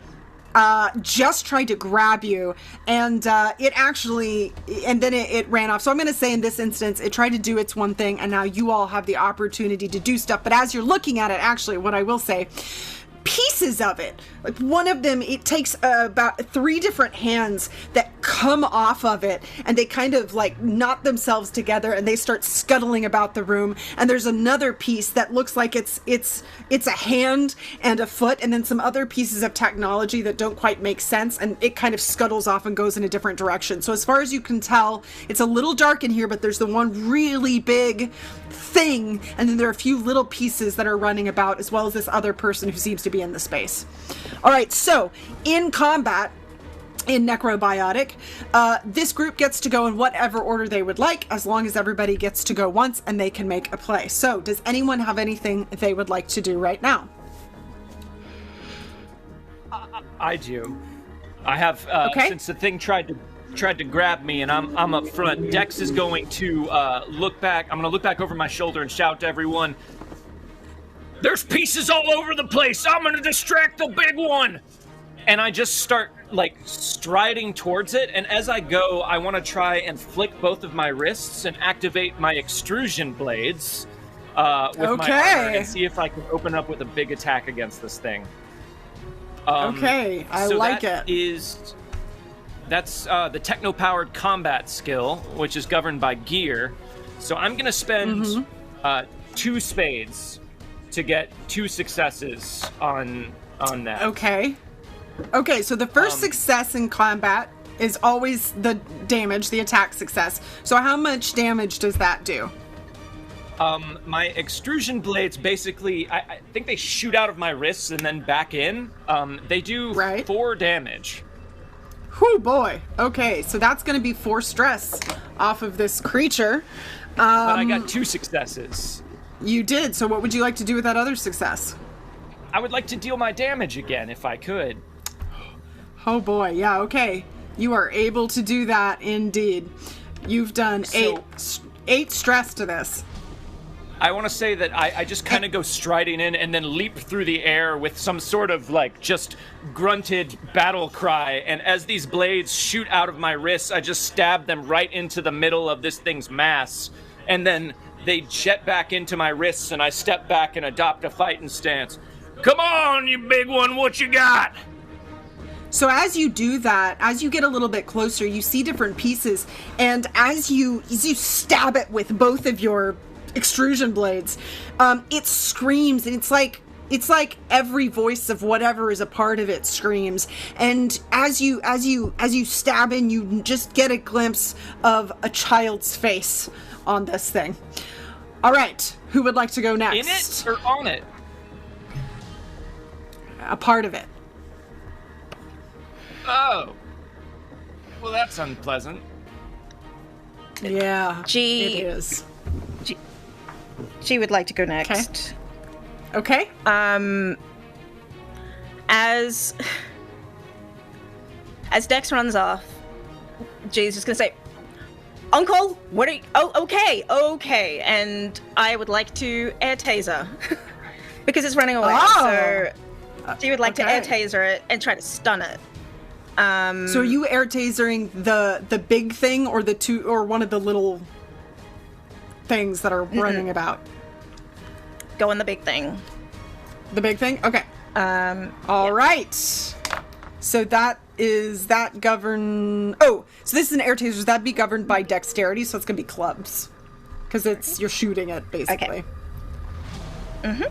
just tried to grab you, and then it ran off. So I'm going to say in this instance, it tried to do its one thing, and now you all have the opportunity to do stuff. But as you're looking at it, actually, what I will say, pieces of it, like one of them, it takes about 3 different hands that come off of it, and they kind of like knot themselves together, and they start scuttling about the room. And there's another piece that looks like it's a hand and a foot, and then some other pieces of technology that don't quite make sense, and it kind of scuttles off and goes in a different direction. So as far as you can tell, it's a little dark in here, but there's the one really big thing, and then there are a few little pieces that are running about, as well as this other person who seems to be in the space. All right, so in combat, in Necrobiotic, this group gets to go in whatever order they would like, as long as everybody gets to go once and they can make a play. So does anyone have anything they would like to do right now? I do. I have, since the thing tried to grab me and I'm up front, Dex is going to look back. I'm going to look back over my shoulder and shout to everyone, "There's pieces all over the place! I'm going to distract the big one!" And I just start, like, striding towards it, and as I go, I want to try and flick both of my wrists and activate my extrusion blades with my armor and see if I can open up with a big attack against this thing. I like it. That's the techno-powered combat skill, which is governed by gear. So I'm going to spend 2 spades to get 2 successes on that. Okay, so the first success in combat is always the damage, the attack success. So how much damage does that do? My extrusion blades basically, I think they shoot out of my wrists and then back in. They do 4 damage. Whew, boy. Okay, so that's going to be 4 stress off of this creature. But I got 2 successes. You did. So what would you like to do with that other success? I would like to deal my damage again, if I could. Oh boy, yeah, okay. You are able to do that indeed. You've done 8 stress to this. I want to say that I just kind of go striding in and then leap through the air with some sort of, like, just grunted battle cry. And as these blades shoot out of my wrists, I just stab them right into the middle of this thing's mass. And then they jet back into my wrists, and I step back and adopt a fighting stance. "Come on, you big one, what you got?" So as you do that, as you get a little bit closer, you see different pieces, and as you stab it with both of your extrusion blades, it screams, and it's like every voice of whatever is a part of it screams. And as you stab in, you just get a glimpse of a child's face on this thing. All right, who would like to go next? In it or on it? A part of it. Oh. Well, that's unpleasant. Yeah, it is. She would like to go next. Okay. As Dex runs off, G's just gonna say, "Uncle, what are you? Oh, okay." And I would like to air taser because it's running away. So she would like to air taser it and try to stun it. So are you air tasering the big thing, or the two, or one of the little things that are running about? Go on the big thing. The big thing? Okay. All right. So that is that govern... Oh, so this is an air taser. Does that be governed by dexterity? So it's going to be clubs. Because you're shooting it, basically. Okay.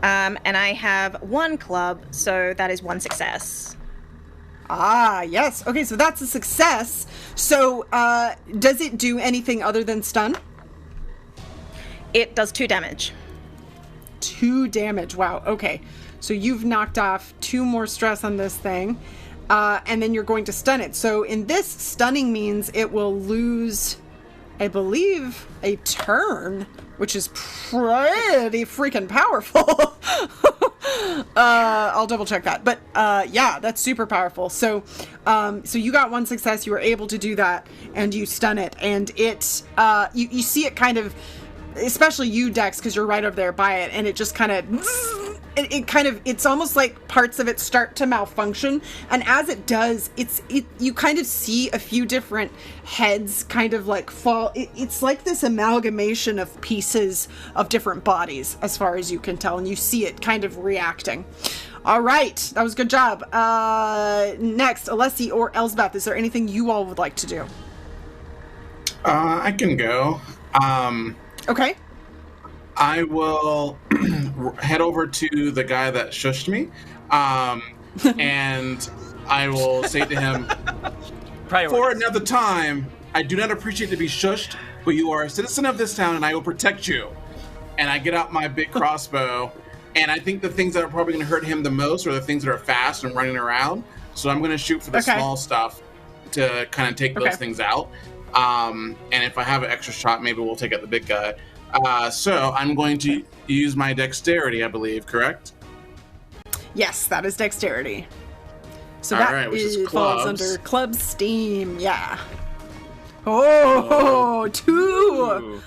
And I have 1 club, so that is 1 success. Ah, yes. Okay, so that's a success. So, does it do anything other than stun? It does 2 damage. 2 damage. Wow. Okay. So you've knocked off 2 more stress on this thing. And then you're going to stun it. So in this, stunning means it will lose, I believe, a turn, which is pretty freaking powerful. I'll double check that. But yeah, that's super powerful. So so you got 1 success. You were able to do that, and you stun it. And it, you see it kind of, especially you, Dex, because you're right over there by it, and it just kind of... it's almost like parts of it start to malfunction, and as it does, you kind of see a few different heads kind of like fall. It's like this amalgamation of pieces of different bodies, as far as you can tell, and you see it kind of reacting. All right, that was a good job. Next, Alessi or Elsbeth, is there anything you all would like to do? I can go. Okay. I will head over to the guy that shushed me, and I will say to him, for another time, I do not appreciate to be shushed, but you are a citizen of this town, and I will protect you. And I get out my big crossbow, and I think the things that are probably going to hurt him the most are the things that are fast and running around. So I'm going to shoot for the small stuff to kind of take those things out. And if I have an extra shot, maybe we'll take out the big guy. So I'm going to use my dexterity, I believe, correct? Yes, that is dexterity. So all that right, which is falls clubs. under club steam. Yeah. Oh, 2. Ooh.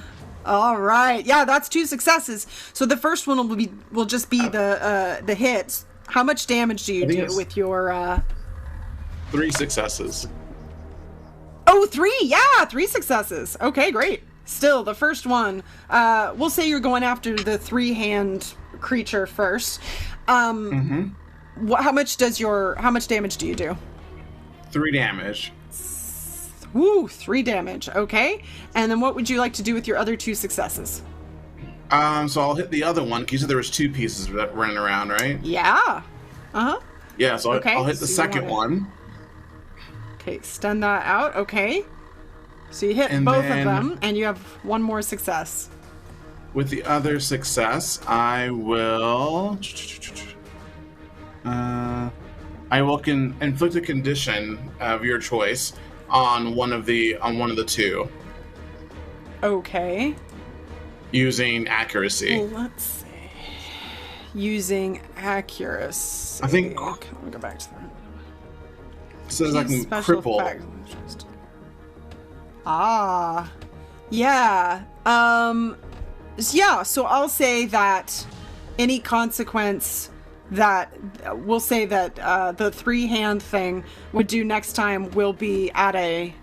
All right. Yeah, that's 2 successes. So the first one will just be the hits. How much damage do you do with your 3 successes. Oh, 3. Yeah, 3 successes. Okay, great. Still, the first one, we'll say you're going after the 3-hand creature first. How much damage do you do? 3 damage. Ooh, 3 damage. Okay. And then what would you like to do with your other 2 successes? So I'll hit the other one, because you said there was 2 pieces running around, right? Yeah. Uh-huh. Yeah, so I'll hit the second one. Okay, stun that out. Okay. So you hit both of them, and you have 1 more success. With the other success, I will inflict a condition of your choice on one of the 2. Okay. Using accuracy. Well, let's see. Using accuracy. I think. Let me go back to that. It says I can cripple. Yeah. Yeah, so I'll say that any consequence that we'll say that the 3-hand thing would do next time will be at a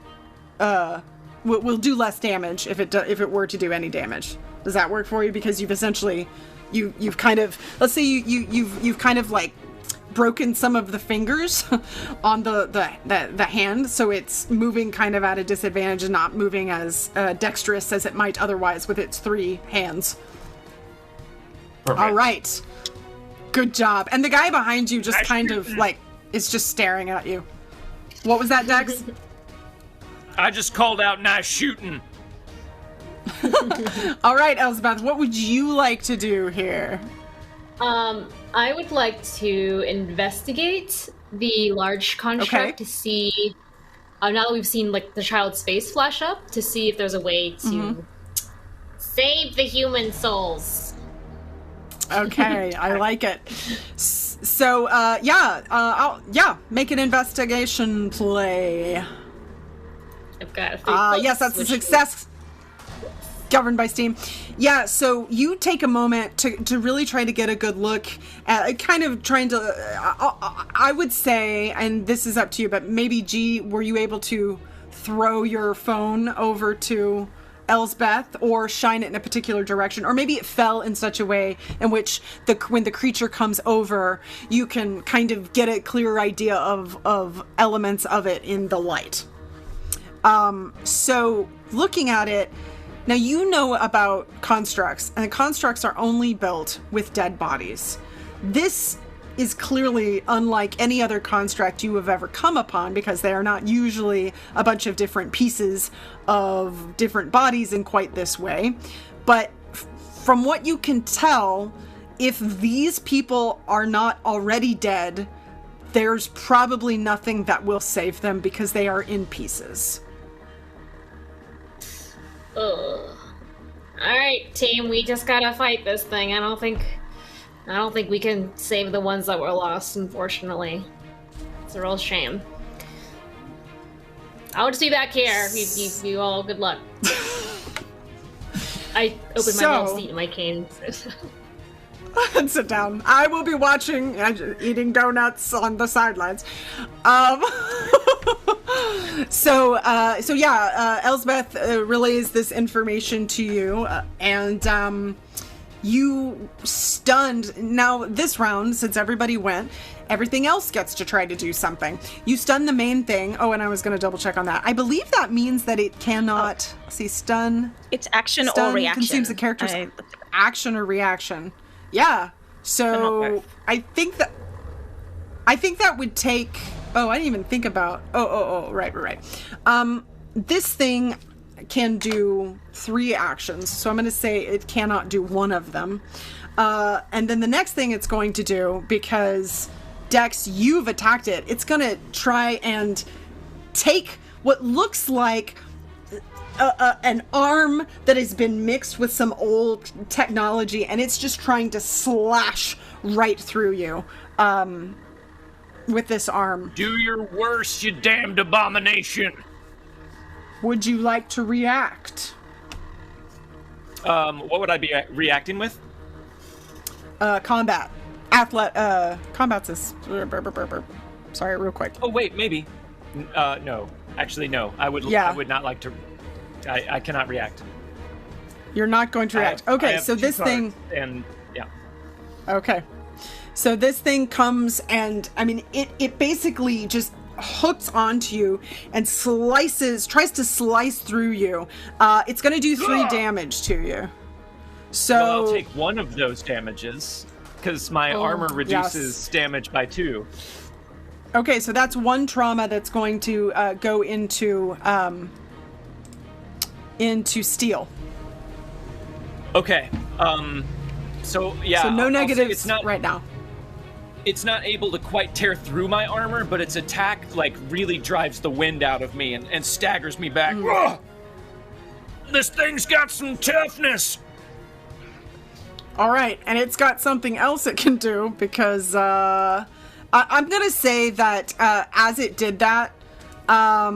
will do less damage if it were to do any damage. Does that work for you? Because you've essentially you've kind of, let's say you've kind of like broken some of the fingers on the hand, so it's moving kind of at a disadvantage and not moving as dexterous as it might otherwise with its 3 hands. Perfect. All right, good job. And the guy behind you just kind of like is just staring at you. What was that, Dex? I just called out nice shooting. All right, Elizabeth, what would you like to do here? I would like to investigate the large construct to see, now that we've seen like the child's face flash up, to see if there's a way to save the human souls. Okay, I like it. So, make an investigation play. I've got a 3+, yes, that's a success. Governed by Steam. Yeah, so you take a moment to really try to get a good look at kind of trying to, I would say, and this is up to you, but maybe G, were you able to throw your phone over to Elsbeth or shine it in a particular direction, or maybe it fell in such a way in which when the creature comes over, you can kind of get a clearer idea of elements of it in the light. So looking at it, now you know about constructs, and the constructs are only built with dead bodies. This is clearly unlike any other construct you have ever come upon, because they are not usually a bunch of different pieces of different bodies in quite this way. But from what you can tell, if these people are not already dead, there's probably nothing that will save them because they are in pieces. Ugh. Alright, team, we just gotta fight this thing. I don't think we can save the ones that were lost, unfortunately. It's a real shame. I'll just be back here. You all good luck. I opened my little seat in my cane. And sit down. I will be watching and eating donuts on the sidelines. So Elsbeth relays this information to you, and you stunned. Now, this round, since everybody went, everything else gets to try to do something. You stun the main thing. Oh, and I was going to double check on that. I believe that means that it cannot stun. It's action stun or reaction. Consumes the character's action or reaction. Yeah. So I think that would take. Oh, I didn't even think about. Right. This thing can do 3 actions, so I'm going to say it cannot do one of them. And then the next thing it's going to do, because Dex, you've attacked it, it's going to try and take what looks like an arm that has been mixed with some old technology, and it's just trying to slash right through you with this arm. Do your worst, you damned abomination! Would you like to react? What would I be reacting with? Combat. Combat's this. Sorry, real quick. Oh, wait, maybe. No. Actually, no. I would not like to. I cannot react. You're not going to react. Okay, so this thing. And, yeah. Okay. So this thing comes and, I mean, it basically just hooks onto you and tries to slice through you. It's going to do 3 damage to you. So well, I'll take one of those damages because my armor reduces damage by 2. Okay, so that's 1 trauma that's going to go into steel. Okay. So yeah. So no negatives. It's not right now. It's not able to quite tear through my armor, but its attack really drives the wind out of me and staggers me back. This thing's got some toughness. All right, and it's got something else it can do, because I'm gonna say that as it did that, let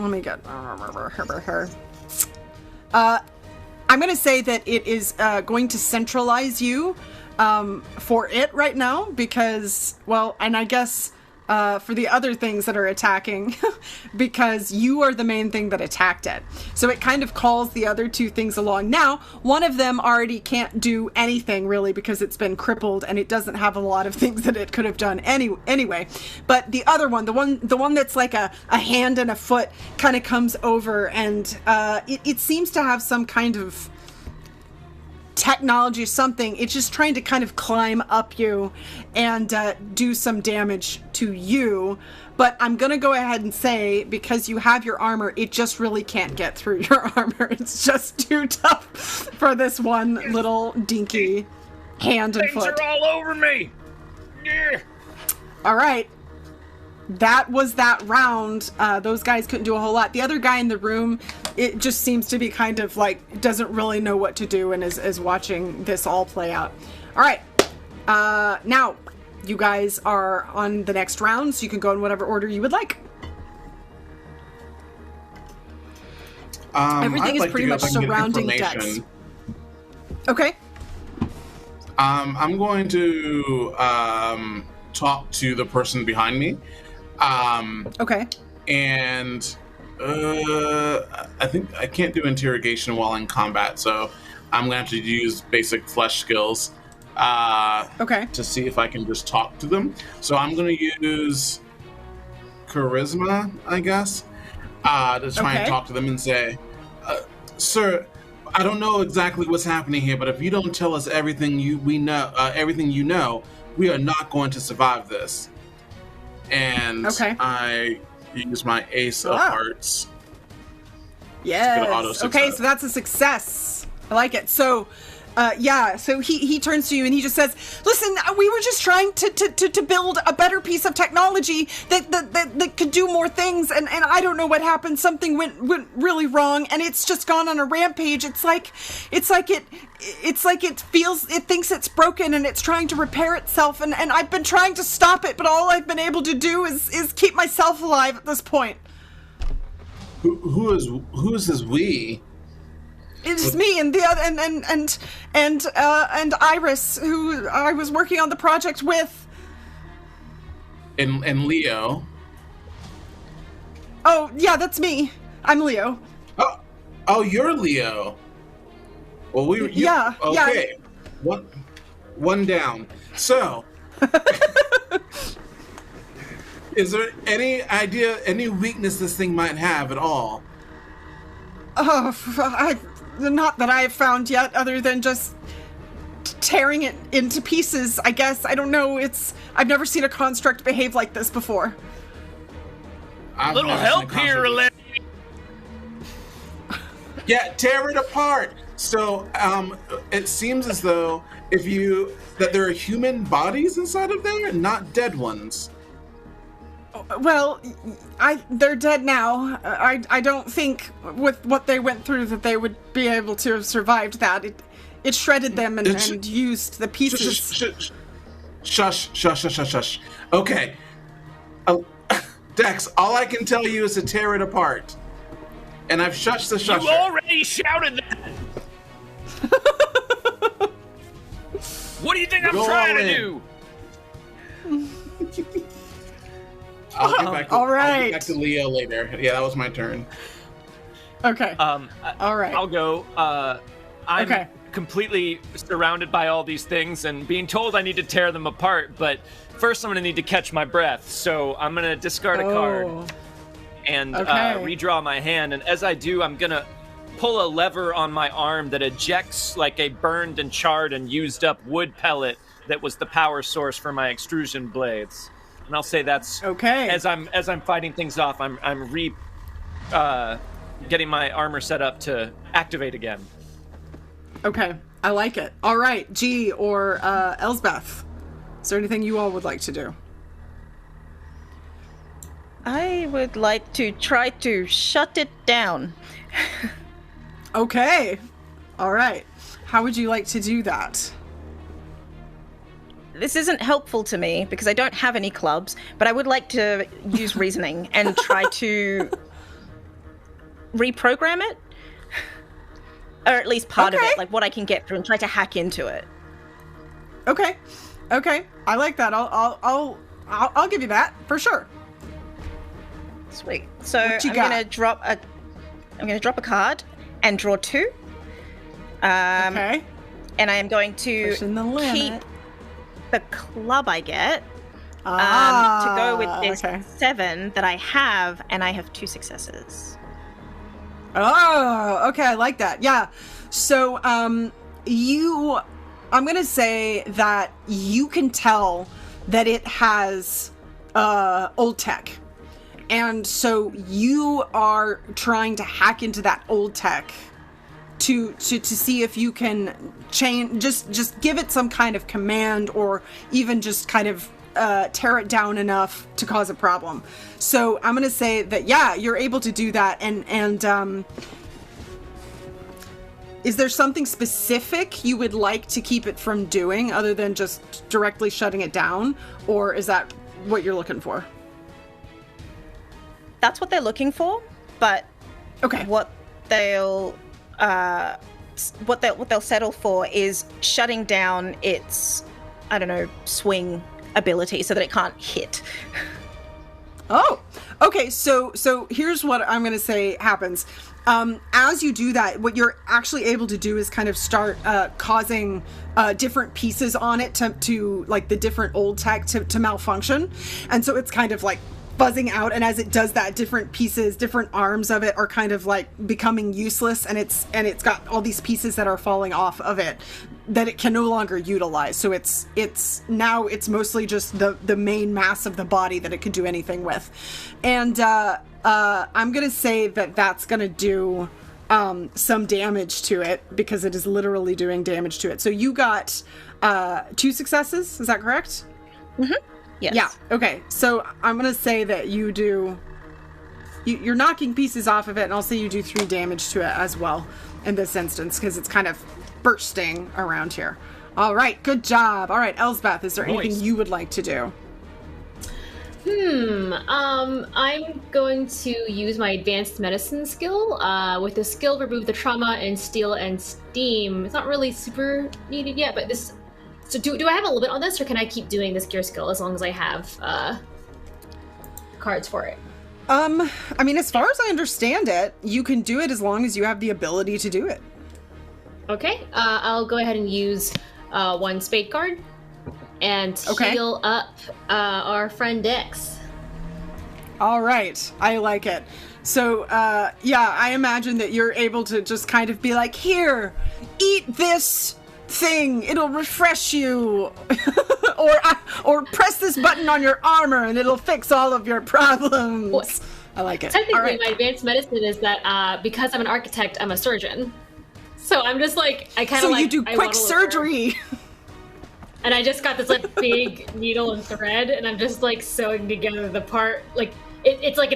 me get her. I'm gonna say that it is going to centralize you for it right now, because, well, and I guess for the other things that are attacking, because you are the main thing that attacked it. So it kind of calls the other 2 things along. Now, one of them already can't do anything really because it's been crippled and it doesn't have a lot of things that it could have done anyway. But the other one, the one that's like a hand and a foot, kind of comes over, and it seems to have some kind of technology or something. It's just trying to kind of climb up you and do some damage to you. But I'm gonna go ahead and say, because you have your armor, it just really can't get through your armor. It's just too tough for this one little dinky hand and foot. Things are all over me. Yeah. All right. That was that round. Those guys couldn't do a whole lot. The other guy in the room, it just seems to be kind of doesn't really know what to do and is watching this all play out. All right. Now, you guys are on the next round, so you can go in whatever order you would like. Everything is pretty much surrounding Dex. Okay. I'm going to talk to the person behind me. Okay. And I think I can't do interrogation while in combat, so I'm gonna have to use basic flesh skills. Okay. To see if I can just talk to them. So I'm gonna use charisma, I guess, to try and talk to them and say, "Sir, I don't know exactly what's happening here, but if you don't tell us everything everything you know, we are not going to survive this." And I use my Ace of Hearts. Yes. Okay, so that's a success. I like it. So, so he turns to you and he just says, "Listen, we were just trying to build a better piece of technology that could do more things, and I don't know what happened. Something went really wrong, and it's just gone on a rampage. It thinks it's broken and it's trying to repair itself, and I've been trying to stop it, but all I've been able to do is keep myself alive at this point." Who is this we? It's me and the other and Iris, who I was working on the project with. And Leo. Oh yeah, that's me. I'm Leo. Oh, you're Leo. Well, okay. Yeah. One down. So, is there any idea, any weakness this thing might have at all? Not that I have found yet, other than just tearing it into pieces, I guess. I don't know. I've never seen a construct behave like this before. A little help here, lady. Yeah, tear it apart. So, it seems as though that there are human bodies inside of there, not dead ones. Well, they're dead now. I don't think with what they went through that they would be able to have survived that. It shredded them and used the pieces. Shush. Okay. Dex, all I can tell you is to tear it apart. And I've shushed the shusher. You already shouted that! What do you think I'm trying to do? I'll get back to Leo later. Yeah, that was my turn. Okay. All right. I'll go. I'm completely surrounded by all these things and being told I need to tear them apart, but first I'm going to need to catch my breath. So I'm going to discard a card and redraw my hand. And as I do, I'm going to pull a lever on my arm that ejects like a burned and charred and used up wood pellet that was the power source for my extrusion blades. And I'll say that's okay. As I'm fighting things off, I'm getting my armor set up to activate again. Okay, I like it. All right, G or Elsbeth, is there anything you all would like to do? I would like to try to shut it down. Okay, all right. How would you like to do that? This isn't helpful to me because I don't have any clubs, but I would like to use reasoning and try to reprogram it, or at least part of it, like what I can get through, and try to hack into it. Okay, I like that. I'll give you that for sure. Sweet. So I'm gonna drop a card and draw 2. Okay. And I am going to keep the club I get to go with this 7 that I have, and I have 2 successes. Oh, okay, I like that. Yeah. So, I'm gonna say that you can tell that it has old tech. And so you are trying to hack into that old tech to see if you can change, just give it some kind of command, or even just kind of tear it down enough to cause a problem. So I'm gonna say that you're able to do that. And is there something specific you would like to keep it from doing other than just directly shutting it down, or is that what you're looking for? That's what they're looking for, but what they'll settle for is shutting down its, swing ability so that it can't hit. Oh, okay. So here's what I'm going to say happens. As you do that, what you're actually able to do is kind of start causing different pieces on it to like the different old tech to malfunction. And so it's kind of like buzzing out. And as it does that, different pieces, different arms of it are kind of like becoming useless. And it's got all these pieces that are falling off of it that it can no longer utilize. So it's now mostly just the main mass of the body that it could do anything with. And I'm gonna say that's gonna do some damage to it, because it is literally doing damage to it. So you got 2 successes, is that correct? Mm-hmm. Yes. Yeah, okay. So I'm gonna say that you're knocking pieces off of it, and I'll say you do 3 damage to it as well in this instance, because it's kind of bursting around here. All right, good job. All right, Elsbeth, is there anything you would like to do? I'm going to use my advanced medicine skill. With the skill, remove the trauma and steel and steam. It's not really super needed yet, but this. So do I have a limit on this, or can I keep doing this gear skill as long as I have cards for it? I mean, as far as I understand it, you can do it as long as you have the ability to do it. Okay, I'll go ahead and use 1 spade card and heal up our friend Dex. All right, I like it. So, yeah, I imagine that you're able to just kind of be like, here, eat this thing, it'll refresh you. or press this button on your armor and it'll fix all of your problems. Well, I like it. Technically, my advanced medicine is that because I'm an architect, I'm a surgeon. So I'm just like, I kind of like... So you do quick surgery! And I just got this like big needle and thread, and I'm just like sewing together the part. Like it's like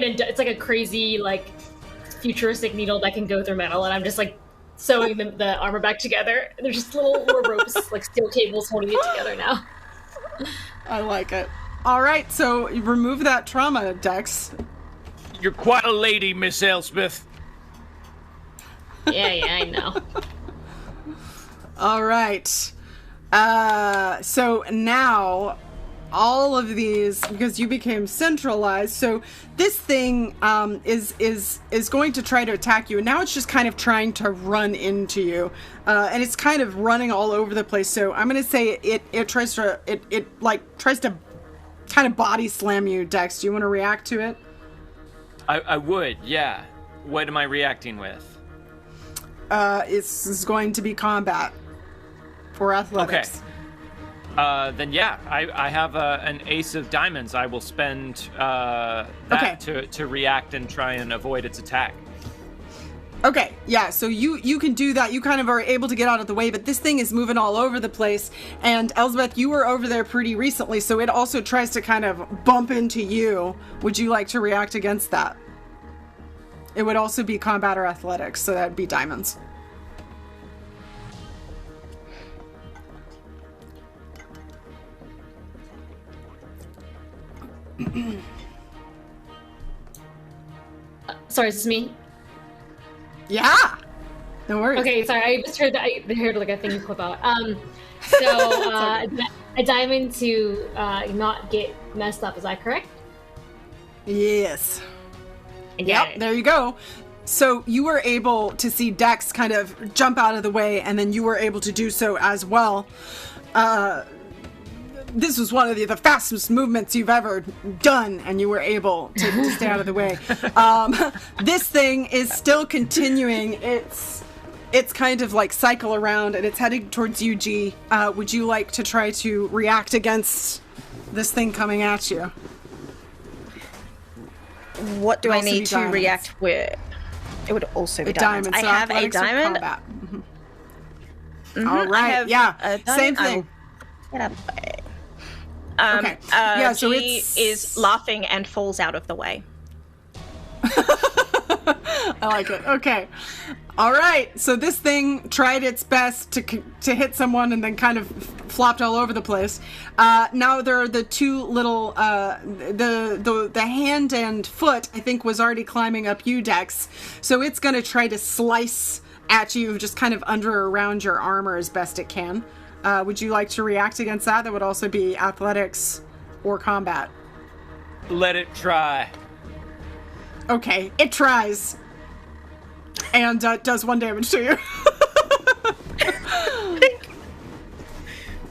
a crazy like futuristic needle that can go through metal, and I'm just like sewing the armor back together. And there's just little ropes, like steel cables holding it together now. I like it. All right, so remove that trauma, Dex. You're quite a lady, Miss Elspeth. Yeah, I know. All right. So now all of these, because you became centralized, so this thing is going to try to attack you, and now it's just kind of trying to run into you, and it's kind of running all over the place. So I'm gonna say it tries to kind of body slam you, Dex. Do you want to react to it? I would, yeah. What am I reacting with? It's going to be combat for athletics. Okay. Then yeah, I have an ace of diamonds. I will spend that to react and try and avoid its attack. Okay, yeah, so you can do that. You kind of are able to get out of the way, but this thing is moving all over the place. And Elsbeth, you were over there pretty recently, so it also tries to kind of bump into you. Would you like to react against that? It would also be combat or athletics, so that'd be diamonds. Sorry, is this me? Yeah. No worries. Okay, sorry. I just heard I heard like a thing clip out. So a diamond to not get messed up. Is that correct? Yes. Yep. There you go. So you were able to see Dex kind of jump out of the way, and then you were able to do so as well. This was one of the fastest movements you've ever done, and you were able to stay out of the way. This thing is still continuing its kind of like cycle around, and it's heading towards you, G. Would you like to try to react against this thing coming at you? What do I need to react with? It would also be diamonds. I have a diamond. Mm-hmm. All right, yeah, same thing. Get out of the way. Okay. Yeah, so G is laughing and falls out of the way. I like it. Okay. All right. So this thing tried its best to hit someone and then kind of flopped all over the place. Now there are the two little the hand and foot, I think, was already climbing up you, Dex. So it's going to try to slice at you just kind of under or around your armor as best it can. Would you like to react against that? That would also be athletics or combat. Let it try. Okay, it tries. And does 1 damage to you. Dink.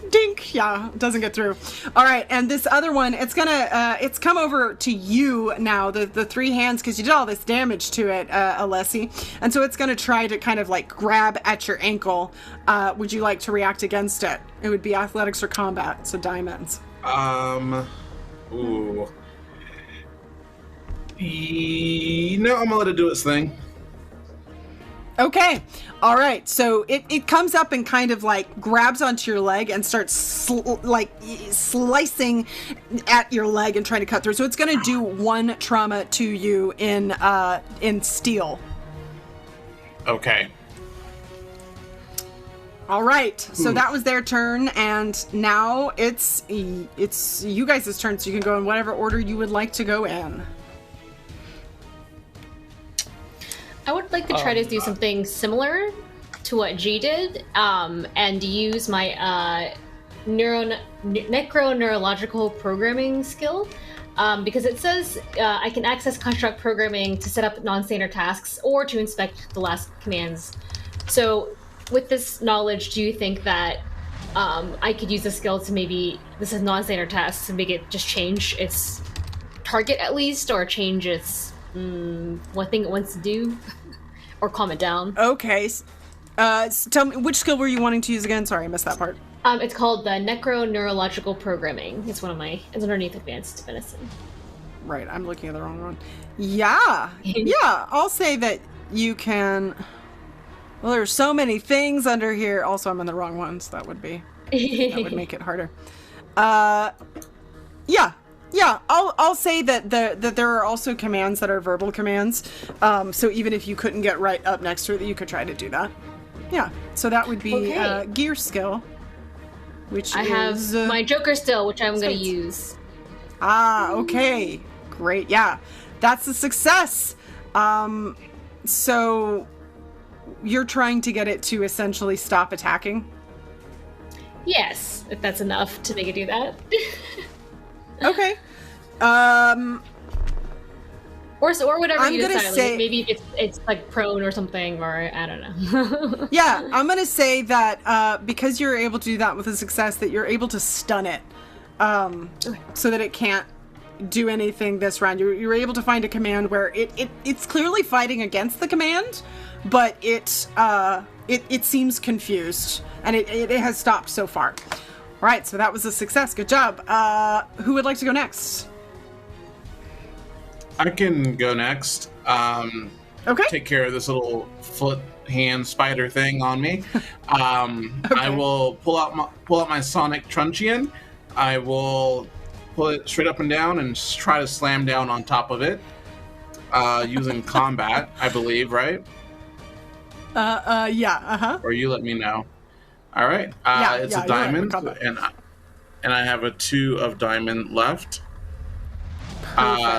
Dink. Yeah, doesn't get through. All right, and this other one, it's gonna, it's come over to you now, the 3 hands, because you did all this damage to it, Alessi. And so it's gonna try to kind of like grab at your ankle. Would you like to react against it? It would be athletics or combat, so diamonds. Ooh. No, I'm gonna let it do its thing. Okay. All right. So it comes up and kind of like grabs onto your leg and starts slicing at your leg and trying to cut through. So it's going to do 1 trauma to you in steel. Okay. All right. So that was their turn, and now it's you guys' turn. So you can go in whatever order you would like to go in. I would like to try to do something similar to what G did, and use my necro-neurological programming skill, because it says I can access construct programming to set up non-standard tasks or to inspect the last commands. So, with this knowledge, do you think that I could use the skill to maybe, this is non-standard tasks, and make it just change its target at least, or change its what thing it wants to do, or calm it down? Okay. Tell me, which skill were you wanting to use again? Sorry, I missed that part. It's called the necro-neurological programming. It's it's underneath advanced medicine. Right, I'm looking at the wrong one. Yeah. Yeah, I'll say that you can... Well, there's so many things under here. Also, I'm in the wrong ones. That would make it harder. Yeah. Yeah, I'll say that there are also commands that are verbal commands. So even if you couldn't get right up next to it, you could try to do that. Yeah. So that would be gear skill, which I have my Joker still, which I'm going to use. Ah, okay, great. Yeah, that's a success. So you're trying to get it to essentially stop attacking. Yes, if that's enough to make it do that. Okay. Or whatever I'm you gonna decide. say, like, maybe it's like prone or something, or I don't know. Yeah, I'm gonna say that because you're able to do that with a success, that you're able to stun it, so that it can't do anything this round. You're able to find a command where it's clearly fighting against the command, but it seems confused, and it has stopped so far. All right, so that was a success. Good job. Who would like to go next? I can go next. Okay. Take care of this little foot hand spider thing on me. I will pull out my sonic truncheon. I will pull it straight up and down and try to slam down on top of it using combat, I believe, right? Yeah. Or you let me know. All right. It's a diamond, and I have a 2 of diamond left.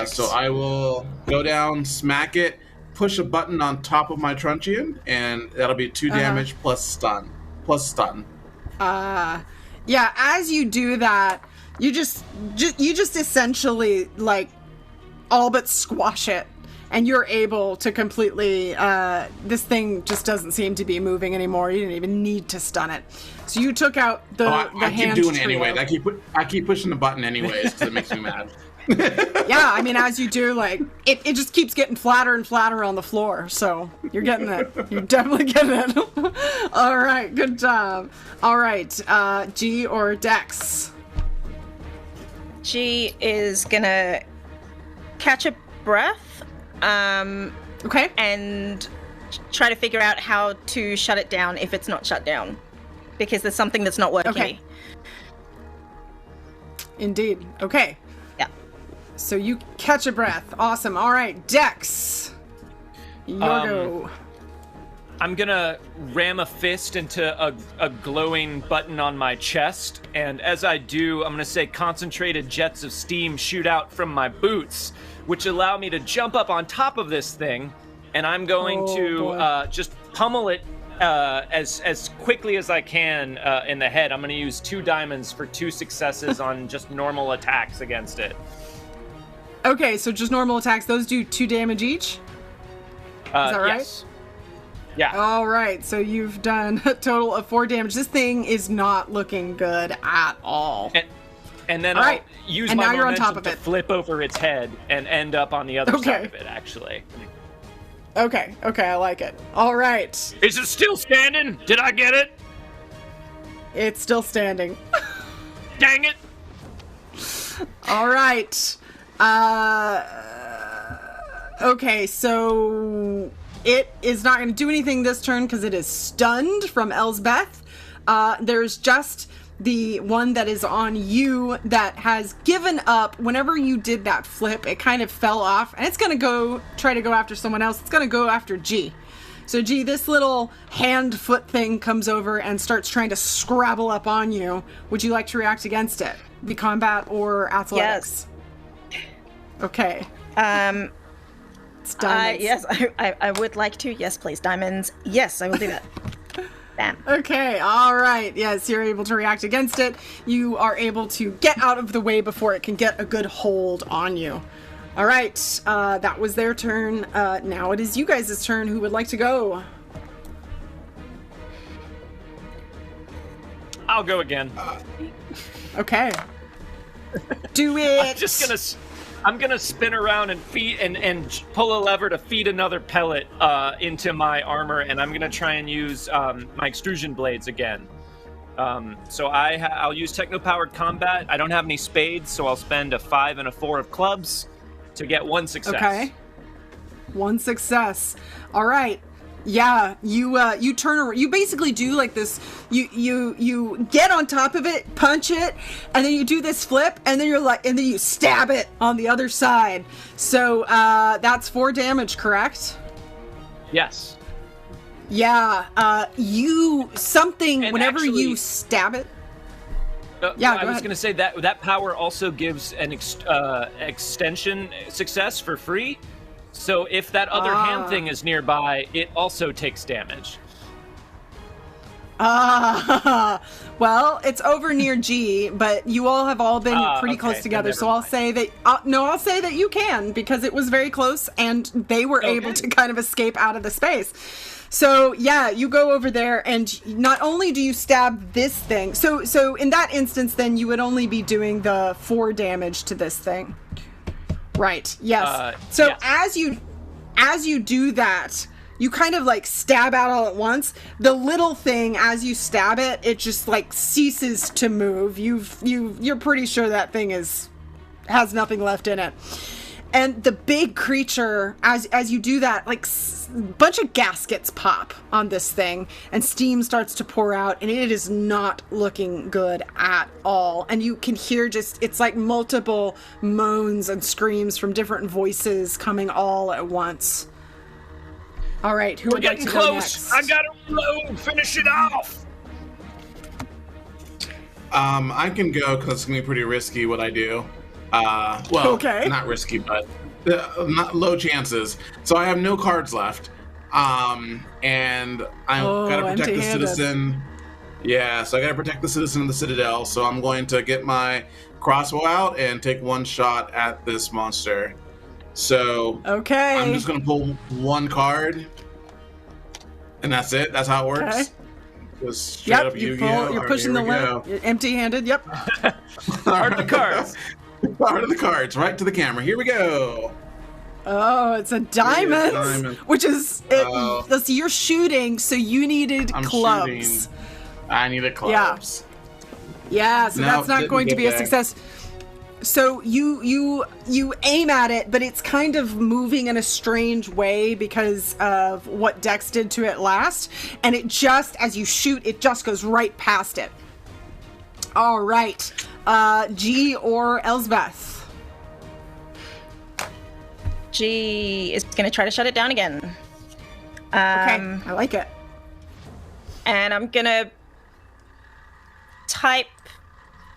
So I will go down, smack it, push a button on top of my truncheon, and that'll be 2 damage plus stun. Yeah. As you do that, you just essentially like all but squash it, and you're able to completely. This thing just doesn't seem to be moving anymore. You didn't even need to stun it. So you took out the hand. I keep doing it anyways. I keep pushing the button anyways because it makes me mad. Yeah, I mean, as you do, like, it just keeps getting flatter and flatter on the floor, so you're getting it. You're definitely getting it. All right, good job. All right, G or Dex? G is gonna catch a breath, okay, and try to figure out how to shut it down if it's not shut down, because there's something that's not working. Okay. Indeed. Okay. So you catch a breath. Awesome. All right, Dex. Your go. I'm gonna ram a fist into a glowing button on my chest, and as I do, I'm gonna say concentrated jets of steam shoot out from my boots, which allow me to jump up on top of this thing, and I'm going to just pummel it as quickly as I can in the head. I'm gonna use 2 diamonds for 2 successes on just normal attacks against it. Okay, so just normal attacks. Those do 2 damage each? Is that right? Yes. Yeah. All right, so you've done a total of 4 damage. This thing is not looking good at all. And then All I'll right. use And my now you're on momentum top of to it. flip over its head and end up on the other side of it, actually. Okay, I like it. All right. Is it still standing? Did I get it? It's still standing. Dang it! All right. Okay, so it is not going to do anything this turn because it is stunned from Elsbeth. There's just the one that is on you that has given up. Whenever you did that flip, it kind of fell off, and it's going to try to go after someone else. It's going to go after G. So G, this little hand-foot thing comes over and starts trying to scrabble up on you. Would you like to react against it? Be combat or athletics? Yes. Okay. It's diamonds. Yes, I would like to. Yes, please, diamonds. Yes, I will do that. Bam. Okay, all right. Yes, you're able to react against it. You are able to get out of the way before it can get a good hold on you. All right, that was their turn. Now it is you guys' turn. Who would like to go? I'll go again. Okay. Do it! I'm gonna spin around and feed and pull a lever to feed another pellet into my armor, and I'm gonna try and use my extrusion blades again. So I'll use techno-powered combat. I don't have any spades, so I'll spend a 5 and a 4 of clubs to get 1 success. Okay. 1 success. All right. Yeah, you turn around. You basically do like this. You get on top of it, punch it, and then you do this flip, and then you stab it on the other side. So that's 4 damage, correct? Yes. Yeah. Whenever you stab it. I was going to say that power also gives an extension success for free. So if that other hand thing is nearby, it also takes damage. Well, it's over near G, but you all have been pretty close together. So I'll say that I'll say that you can, because it was very close and they were able to kind of escape out of the space. So yeah, you go over there, and not only do you stab this thing. So in that instance, then you would only be doing the 4 damage to this thing. Right. Yes. As you do that, you kind of like stab out all at once. The little thing, as you stab it, it just like ceases to move. You're pretty sure that thing has nothing left in it. And the big creature, as you do that, like a bunch of gaskets pop on this thing, and steam starts to pour out, and it is not looking good at all. And you can hear it's like multiple moans and screams from different voices coming all at once. All right, who would like to go next? I gotta reload. Finish it off. I can go because it's gonna be pretty risky what I do. Not risky, but not low chances. So I have no cards left, and I've got to protect the citizen. Yeah, so I got to protect the citizen of the Citadel. So I'm going to get my crossbow out and take 1 shot at this monster. So I'm just going to pull 1 card, and that's it. That's how it works. Okay. Just straight up Yu-Gi-Oh. You're pushing the limit. You're empty-handed. Yep. Part of the cards. Part of the cards, right to the camera. Here we go. Oh, it's a diamond, which is it. You're shooting, so you needed clubs. Shooting. I needed clubs. Yeah. So that's not going to be a success. So you aim at it, but it's kind of moving in a strange way because of what Dex did to it last, and it just, as you shoot, it just goes right past it. All right. G or Elsbeth? G is going to try to shut it down again. Okay, I like it. And I'm going to type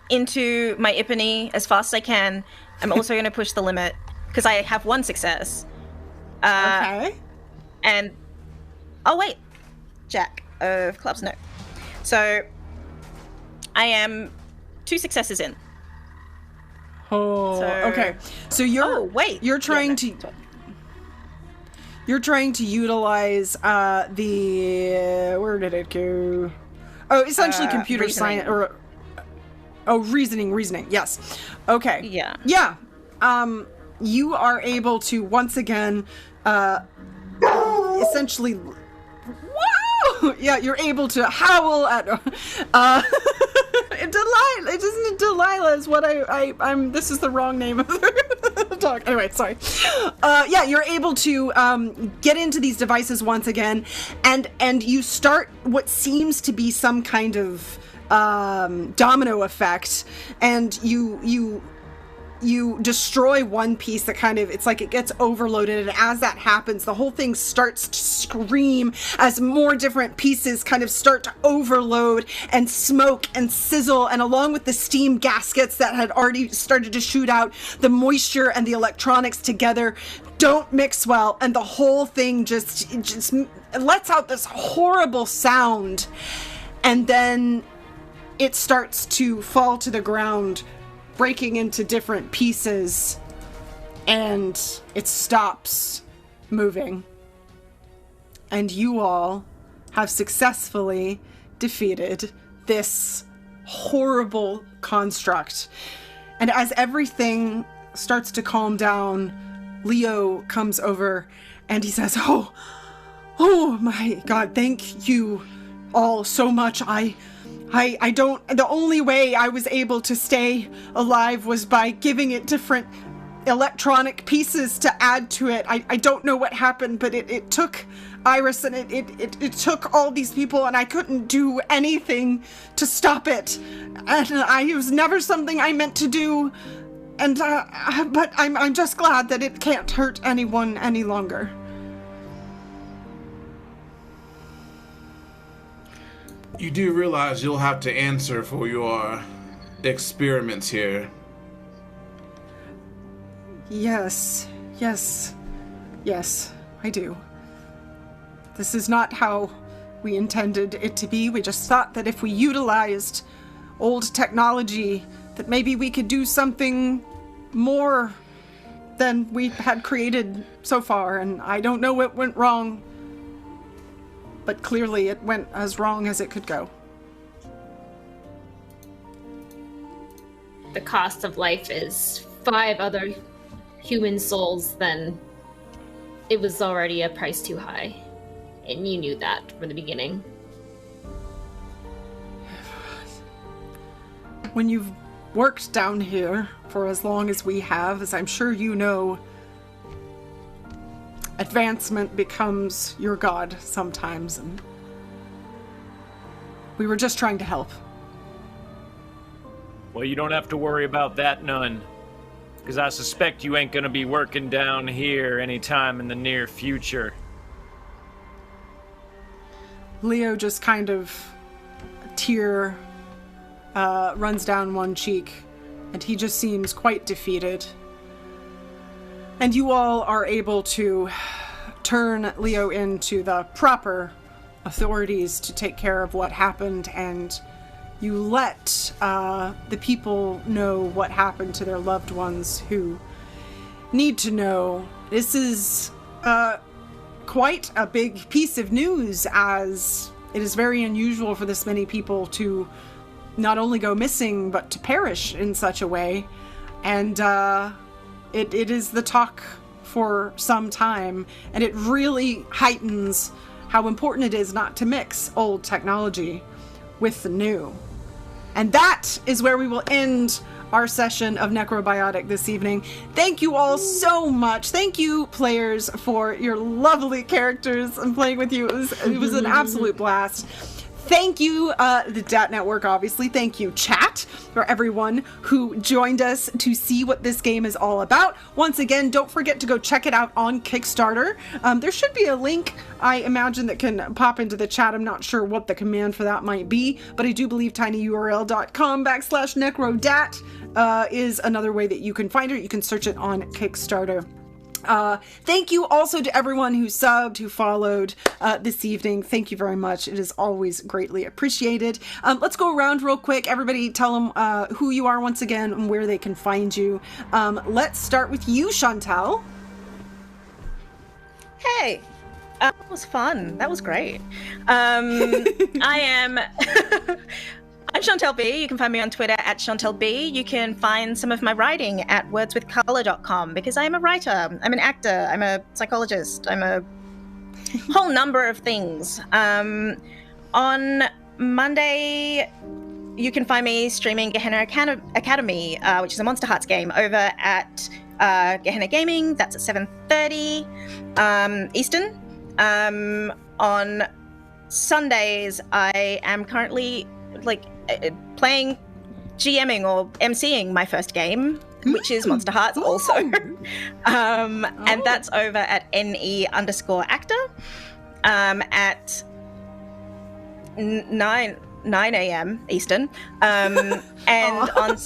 into my Ipany as fast as I can. I'm also going to push the limit because I have 1 success. Okay. And, oh wait, Jack of clubs, no. So I am 2 successes in. Oh, okay. So you're you're trying to utilize the where did it go? Oh, essentially computer science or reasoning. Yes. Okay. Yeah. Yeah. You are able to once again essentially yeah, you're able to howl at Delilah. It isn't Delilah is what I'm this is the wrong name of the dog. Anyway, sorry. Yeah, you're able to get into these devices once again and you start what seems to be some kind of domino effect, and you destroy one piece that kind of, it's like it gets overloaded, and as that happens, the whole thing starts to scream as more different pieces kind of start to overload and smoke and sizzle, and along with the steam gaskets that had already started to shoot out, the moisture and the electronics together don't mix well, and the whole thing just lets out this horrible sound, and then it starts to fall to the ground, breaking into different pieces, and it stops moving. And you all have successfully defeated this horrible construct. And as everything starts to calm down, Leo comes over and he says, oh my God, thank you all so much. I don't, the only way I was able to stay alive was by giving it different electronic pieces to add to it. I don't know what happened, but it took Iris and it took all these people, and I couldn't do anything to stop it. And it was never something I meant to do. And, but I'm just glad that it can't hurt anyone any longer. You do realize you'll have to answer for your experiments here. Yes, I do. This is not how we intended it to be. We just thought that if we utilized old technology, that maybe we could do something more than we had created so far, and I don't know what went wrong. But clearly it went as wrong as it could go. The cost of life is 5 other human souls, then it was already a price too high. And you knew that from the beginning. When you've worked down here for as long as we have, as I'm sure you know, advancement becomes your god sometimes, and we were just trying to help. Well, you don't have to worry about that none, because I suspect you ain't gonna be working down here anytime in the near future. Leo just kind of, a tear runs down one cheek, and he just seems quite defeated. And you all are able to turn Leo into the proper authorities to take care of what happened, and you let the people know what happened to their loved ones who need to know. This is quite a big piece of news, as it is very unusual for this many people to not only go missing, but to perish in such a way. And it is the talk for some time, and it really heightens how important it is not to mix old technology with the new. And that is where we will end our session of Necrobiotic this evening. Thank you all so much. Thank you, players, for your lovely characters and playing with you. It was an absolute blast. Thank you, the DAT Network, obviously. Thank you, chat, for everyone who joined us to see what this game is all about. Once again, don't forget to go check it out on Kickstarter. There should be a link, I imagine, that can pop into the chat. I'm not sure what the command for that might be, but I do believe tinyurl.com/necrodat is another way that you can find it. You can search it on Kickstarter. Thank you also to everyone who subbed, who followed this evening. Thank you very much. It is always greatly appreciated. Let's go around real quick. Everybody tell them who you are once again and where they can find you. Let's start with you, Chantal. Hey, that was fun. That was great. I am... I'm Chantal B. You can find me on Twitter at Chantal B. You can find some of my writing at wordswithcolor.com because I am a writer, I'm an actor, I'm a psychologist, I'm a whole number of things. On Monday, you can find me streaming Gehenna Academy, which is a Monster Hearts game, over at Gehenna Gaming. That's at 7:30 Eastern. On Sundays, I am currently playing, GMing or MCing my first game, which is Monster Hearts also. And that's over at NE_actor at 9 a.m. Eastern. And on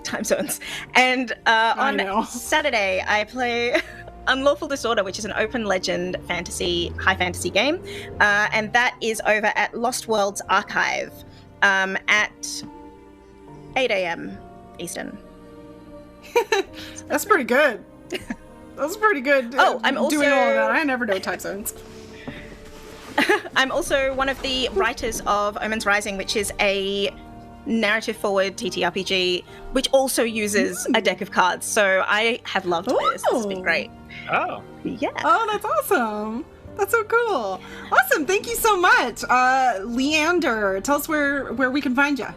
time zones. And on Saturday, I play Unlawful Disorder, which is an open legend high fantasy game. And that is over at Lost Worlds Archive at 8 a.m. Eastern. That's pretty good. That's pretty good. Oh, I'm also doing all of that. I never know time zones. I'm also one of the writers of Omen's Rising, which is a narrative-forward TTRPG, which also uses a deck of cards. So I have loved this. It's been great. Oh. Yeah. Oh, that's awesome. That's so cool. Awesome. Thank you so much. Leander, tell us where we can find you.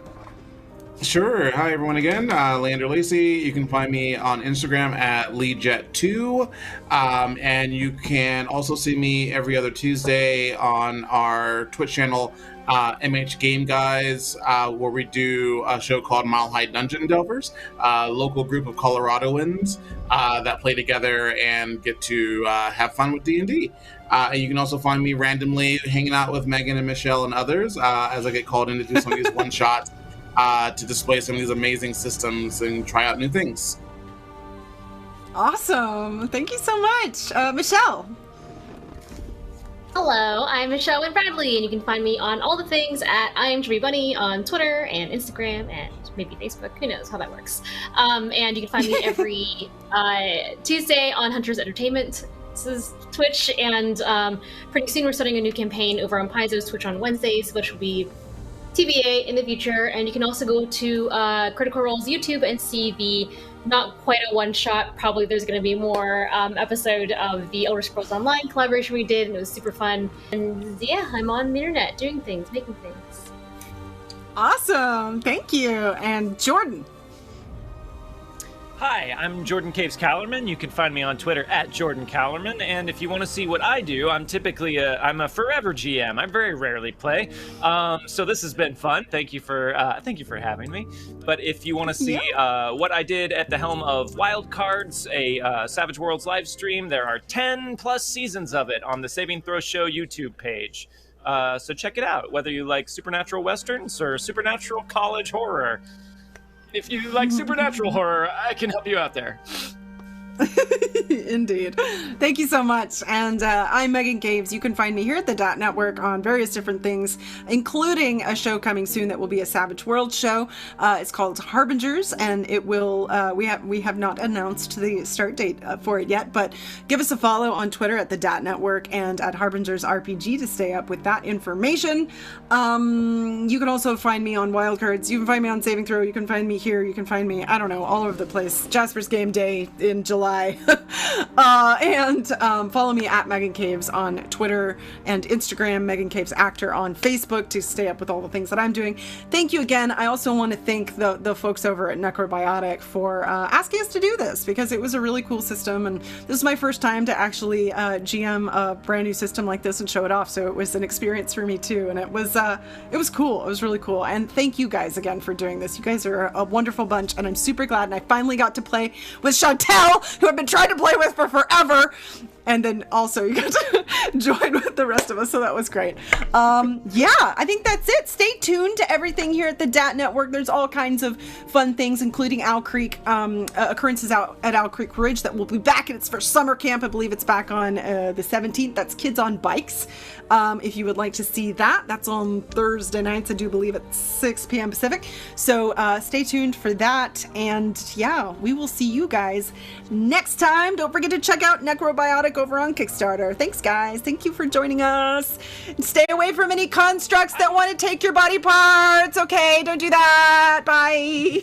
Sure. Hi, everyone, again. Leander Lacey. You can find me on Instagram at LeeJet2. And you can also see me every other Tuesday on our Twitch channel, MH Game Guys, where we do a show called Mile High Dungeon Delvers, a local group of Coloradoans that play together and get to have fun with D&D. And you can also find me randomly hanging out with Megan and Michelle and others as I get called in to do some of these one-shots to display some of these amazing systems and try out new things. Awesome. Thank you so much. Michelle. Hello, I'm Michelle Bradley, and you can find me on all the things at I am Chubby Bunny on Twitter and Instagram and maybe Facebook. Who knows how that works? And you can find me every Tuesday on Hunters Entertainment. This is Twitch, and pretty soon we're starting a new campaign over on Paizo's Twitch on Wednesdays, which will be TBA in the future. And you can also go to Critical Role's YouTube and see the not quite a one-shot, probably there's going to be more episode of the Elder Scrolls Online collaboration we did, and it was super fun. And yeah, I'm on the internet doing things, making things. Awesome. Thank you. And Jordan. Hi, I'm Jordan Caves Callerman. You can find me on Twitter at Jordan Callerman, and if you want to see what I do, I'm a forever GM. I very rarely play, so this has been fun. Thank you for having me. But if you want to see what I did at the helm of Wild Cards, a Savage Worlds live stream, there are 10 plus seasons of it on the Saving Throw Show YouTube page. So check it out. Whether you like supernatural westerns or supernatural college horror. If you like supernatural horror, I can help you out there. Indeed. Thank you so much. And I'm Megan Caves. You can find me here at the Dot Network on various different things, including a show coming soon that will be a Savage World show. It's called Harbingers, and it will. We have not announced the start date for it yet, but give us a follow on Twitter at the Dot Network and at Harbingers RPG to stay up with that information. You can also find me on Wildcards. You can find me on Saving Throw. You can find me here. You can find me, I don't know, all over the place. Jasper's Game Day in July. And follow me at Megan Caves on Twitter and Instagram, Megan Caves Actor on Facebook to stay up with all the things that I'm doing. Thank you again. I also want to thank the folks over at Necrobiotic for asking us to do this, because it was a really cool system, and this is my first time to actually GM a brand new system like this and show it off, so it was an experience for me too, and it was cool. It was really cool, and thank you guys again for doing this. You guys are a wonderful bunch, and I'm super glad, and I finally got to play with Chantal, who I've been trying to play with for forever, And then also you got to join with the rest of us, so that was great. Yeah, I think that's it. Stay tuned to everything here at the DAT Network. There's all kinds of fun things, including Owl Creek, occurrences out at Owl Creek Ridge that will be back in its first summer camp. I believe it's back on the 17th. That's Kids on Bikes. If you would like to see that, that's on Thursday nights. I do believe at 6 p.m. Pacific. So stay tuned for that. And yeah, we will see you guys next time. Don't forget to check out Necrobiotic over on Kickstarter. Thanks, guys. Thank you for joining us. And stay away from any constructs that want to take your body parts. Okay, don't do that. Bye.